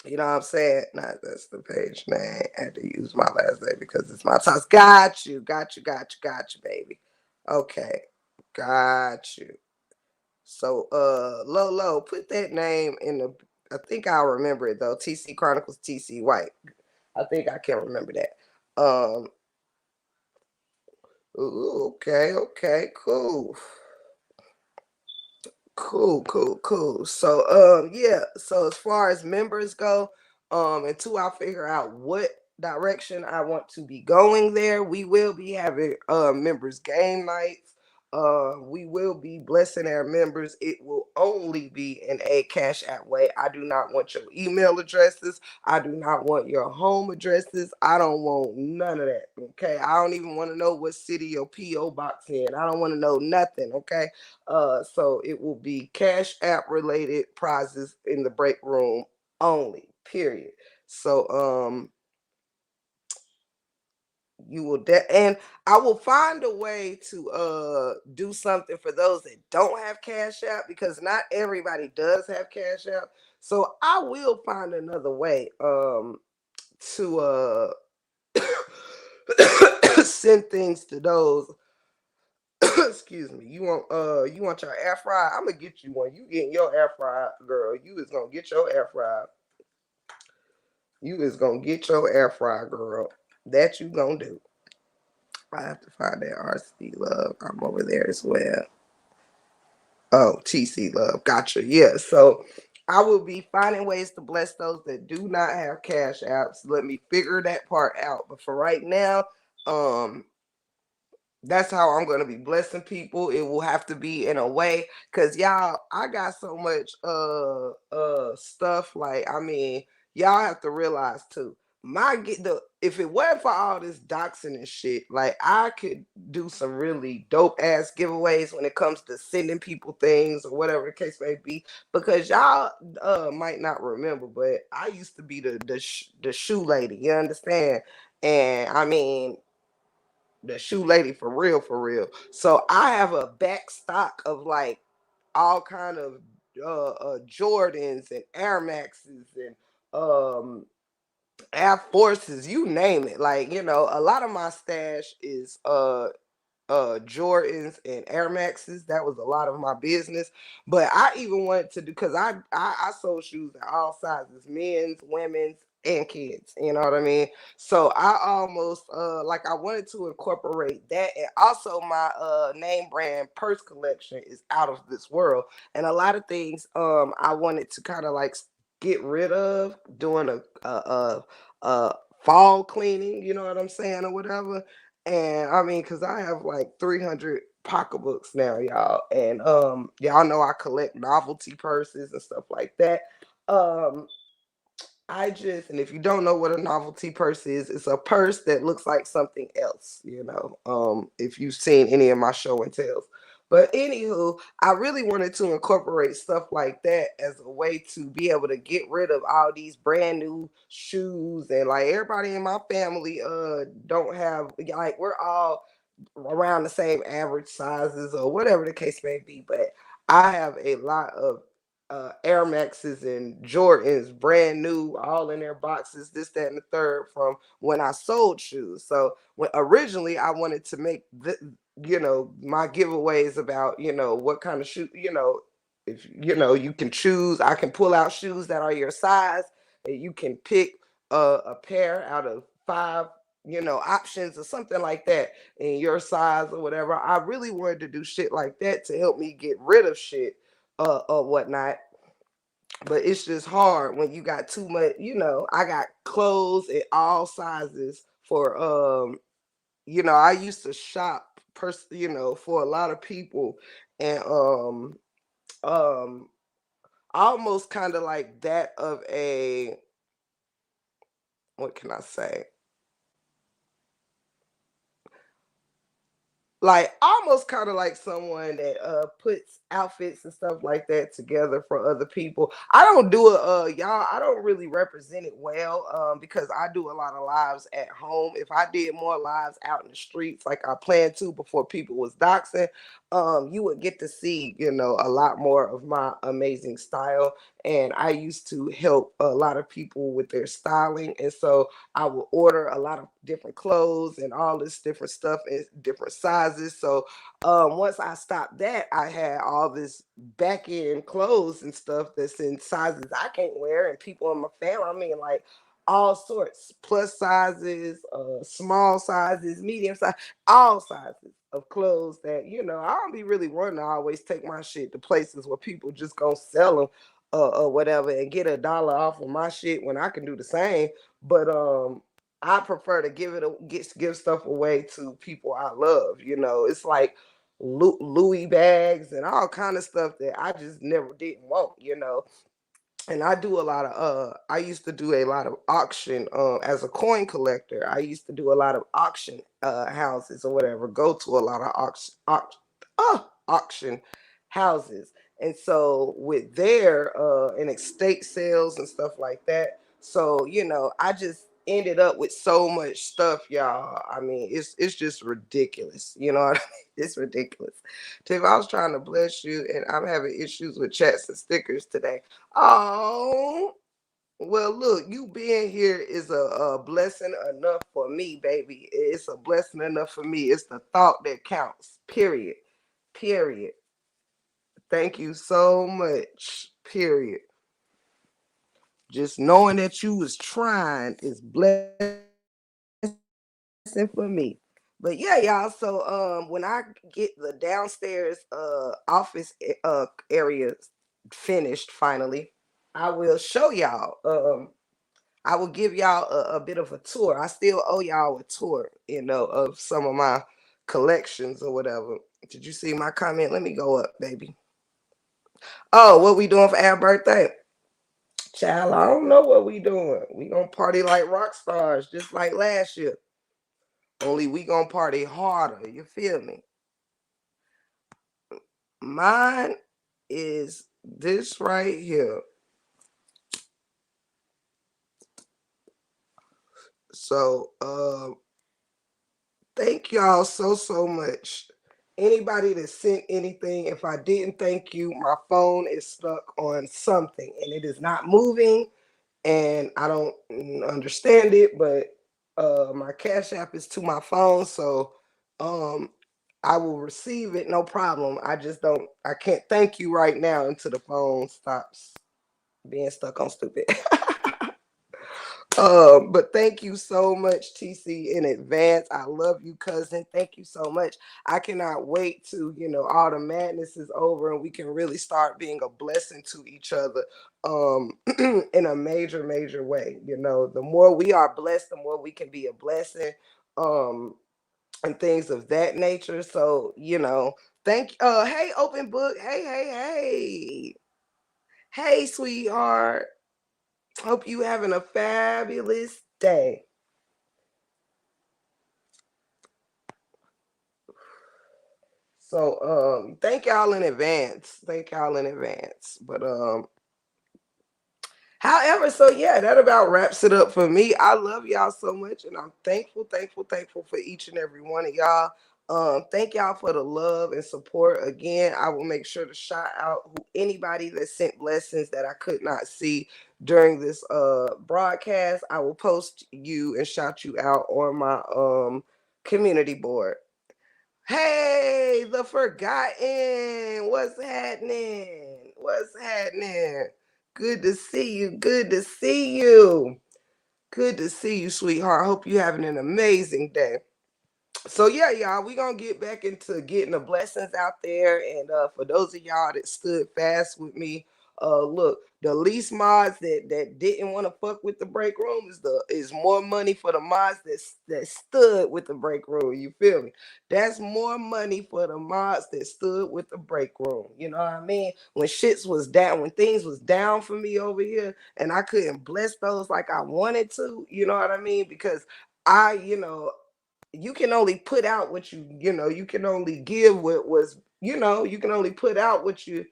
You know what I'm saying? Nah, that's the page name. I had to use my last name because it's my house. Got you, baby. Okay, got you. So, Lolo, put that name in the. I think I'll remember it though. TC Chronicles, TC White. I think I can remember that. Ooh, okay, cool. Cool. So yeah, so as far as members go, until I figure out what direction I want to be going there, we will be having members game nights. We will be blessing our members. It will only be in a Cash App way. I do not want your email addresses. I do not want your home addresses. I don't want none of that. Okay. I don't even want to know what city your P.O. box in. I don't want to know nothing. Okay. So it will be Cash App related prizes in the break room only. Period. So you will and I will find a way to do something for those that don't have Cash App because not everybody does have Cash App. So I will find another way to send things to those. Excuse me. You want your air fryer? I'm gonna get you one. You getting your air fryer, girl. You is gonna get your air fryer. You is gonna get your air fryer, girl. That you gonna do. I have to find that RC Love. I'm over there as well. Oh, TC Love. Gotcha. Yeah. So I will be finding ways to bless those that do not have cash apps. Let me figure that part out. But for right now, um, that's how I'm gonna be blessing people. It will have to be in a way, cause y'all, I got so much stuff. Like, I mean, y'all have to realize too. My get the If it wasn't for all this doxing and shit, like I could do some really dope ass giveaways when it comes to sending people things or whatever the case may be. Because y'all might not remember, but I used to be the shoe lady. You understand? And I mean, the shoe lady for real, for real. So I have a back stock of like all kind of Jordans and Air Maxes and Air Forces, you name it. Like, a lot of my stash is Jordans and Air Maxes. That was a lot of my business. But I even wanted to do, because I sold shoes in all sizes, men's, women's, and kids. You know what I mean? So I almost like I wanted to incorporate that, and also my name brand purse collection is out of this world. And a lot of things I wanted to kind of like get rid of doing a fall cleaning, you know what I'm saying, or whatever. And I mean, cause I have like 300 pocketbooks now, y'all, and y'all know I collect novelty purses and stuff like that. Um, and if you don't know what a novelty purse is, it's a purse that looks like something else, if you've seen any of my show and tells. But anywho, I really wanted to incorporate stuff like that as a way to be able to get rid of all these brand new shoes. And like everybody in my family don't have, like, we're all around the same average sizes or whatever the case may be. But I have a lot of Air Maxes and Jordans, brand new, all in their boxes, this, that, and the third, from when I sold shoes. So when originally I wanted to make my giveaways about what kind of shoe, if you can choose. I can pull out shoes that are your size, and you can pick a pair out of five options or something like that in your size or whatever. I really wanted to do shit like that to help me get rid of shit or whatnot. But it's just hard when you got too much. I got clothes in all sizes for I used to shop for a lot of people, and um almost kind of like that of a, what can I say, like almost kind of like someone that puts outfits and stuff like that together for other people. I don't do it, y'all, I don't really represent it well, because I do a lot of lives at home. If I did more lives out in the streets like I planned to before people was doxing, you would get to see a lot more of my amazing style. And I used to help a lot of people with their styling, and so I would order a lot of different clothes and all this different stuff in different sizes. So once I stopped that, I had all this back end clothes and stuff that's in sizes I can't wear, and people in my family, I mean, like all sorts, plus sizes, small sizes, medium size, all sizes of clothes that I don't be really wanting to always take my shit to places where people just gonna sell them or whatever and get $1 off of my shit when I can do the same. But I prefer to give stuff away to people I love. It's like Louis bags and all kind of stuff that I just never didn't want. And I do a lot of I used to do a lot of auction as a coin collector. I used to do a lot of auction houses or whatever, go to a lot of auction houses. And so with their and estate sales and stuff like that, so I just ended up with so much stuff, y'all. I mean, it's just ridiculous. You know what I mean? It's ridiculous. Tiff, I was trying to bless you, and I'm having issues with chats and stickers today. Oh, Well, look, you being here is a blessing enough for me, baby. It's a blessing enough for me. It's the thought that counts. Period. Period. Thank you so much. Period. Just knowing that you was trying is blessing for me. But yeah, y'all. So when I get the downstairs office area finished finally, I will show y'all. I will give y'all a bit of a tour. I still owe y'all a tour, of some of my collections or whatever. Did you see my comment? Let me go up, baby. Oh, what we doing for our birthday? Child, I don't know what we doing. We gonna party like rock stars, just like last year. Only we gonna party harder. You feel me? Mine is this right here. So, thank y'all so much. Anybody that sent anything, if I didn't thank you, my phone is stuck on something and it is not moving, and I don't understand it, but my Cash App is to my phone, so um I will receive it, no problem. I can't thank you right now until the phone stops being stuck on stupid. But thank you so much, TC, in advance. I love you, cousin. Thank you so much. I cannot wait to, all the madness is over and we can really start being a blessing to each other in a major way. The more we are blessed, the more we can be a blessing, um, and things of that nature. So, hey, open book. Hey. Hey, sweetheart. Hope you having a fabulous day. So thank y'all in advance. Thank y'all in advance. But however, so yeah, that about wraps it up for me. I love y'all so much and I'm thankful for each and every one of y'all. Thank y'all for the love and support. Again, I will make sure to shout out anybody that sent blessings that I could not see during this broadcast. I will post you and shout you out on my community board. Hey, the forgotten. What's happening? What's happening? Good to see you. Good to see you. Good to see you, sweetheart. Hope you having an amazing day. So yeah, y'all, we gonna get back into getting the blessings out there. And for those of y'all that stood fast with me, look, the least mods that didn't want to fuck with the break room is more money for the mods that stood with the break room. You feel me? That's more money for the mods that stood with the break room. You know what I mean? When shits was down, when things was down for me over here, and I couldn't bless those like I wanted to. You know what I mean? Because you can only put out what you can only give what was, you can only put out what you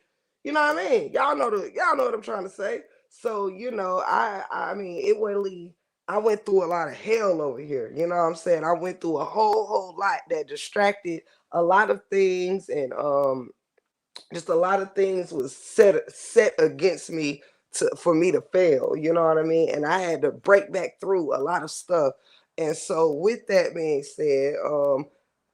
know what I mean. Y'all know what I'm trying to say. So, I mean, it really, I went through a lot of hell over here. You know what I'm saying? I went through a whole lot that distracted a lot of things, and just a lot of things was set against me for me to fail. You know what I mean? And I had to break back through a lot of stuff. And so, with that being said,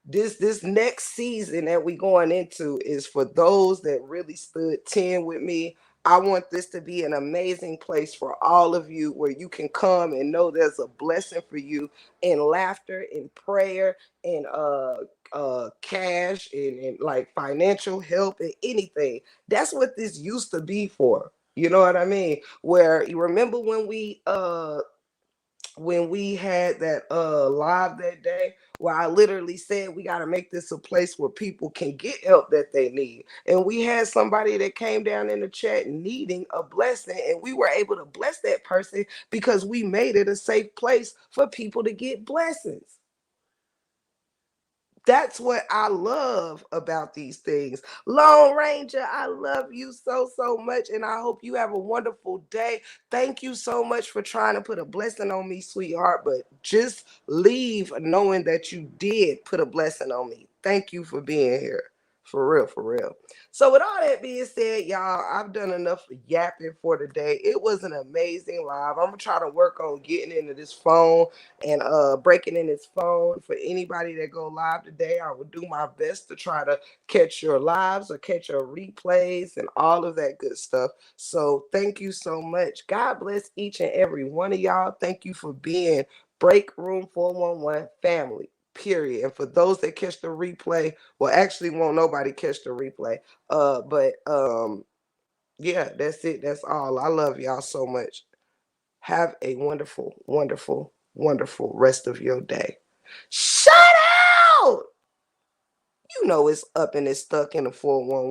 this next season that we going into is for those that really stood 10 with me. I want this to be an amazing place for all of you where you can come and know there's a blessing for you in laughter, in prayer, in cash, and like financial help and anything. That's what this used to be for. You know what I mean? Where you remember when we had that live that day where I literally said we got to make this a place where people can get help that they need. And we had somebody that came down in the chat needing a blessing, and we were able to bless that person because we made it a safe place for people to get blessings. That's what I love about these things. Lone Ranger, I love you so much, and I hope you have a wonderful day. Thank you so much for trying to put a blessing on me, sweetheart. But just leave knowing that you did put a blessing on me. Thank you for being here. For real, for real. So with all that being said, y'all, I've done enough yapping for today. It was an amazing live. I'm gonna try to work on getting into this phone and breaking in this phone. For anybody that go live today, I will do my best to try to catch your lives or catch your replays and all of that good stuff. So thank you so much. God bless each and every one of y'all. Thank you for being Break Room 411 family. Period. And for those that catch the replay, well, actually, won't nobody catch the replay. But yeah, that's it. That's all. I love y'all so much. Have a wonderful, wonderful, wonderful rest of your day. Shut out! You know it's up and it's stuck in the 411.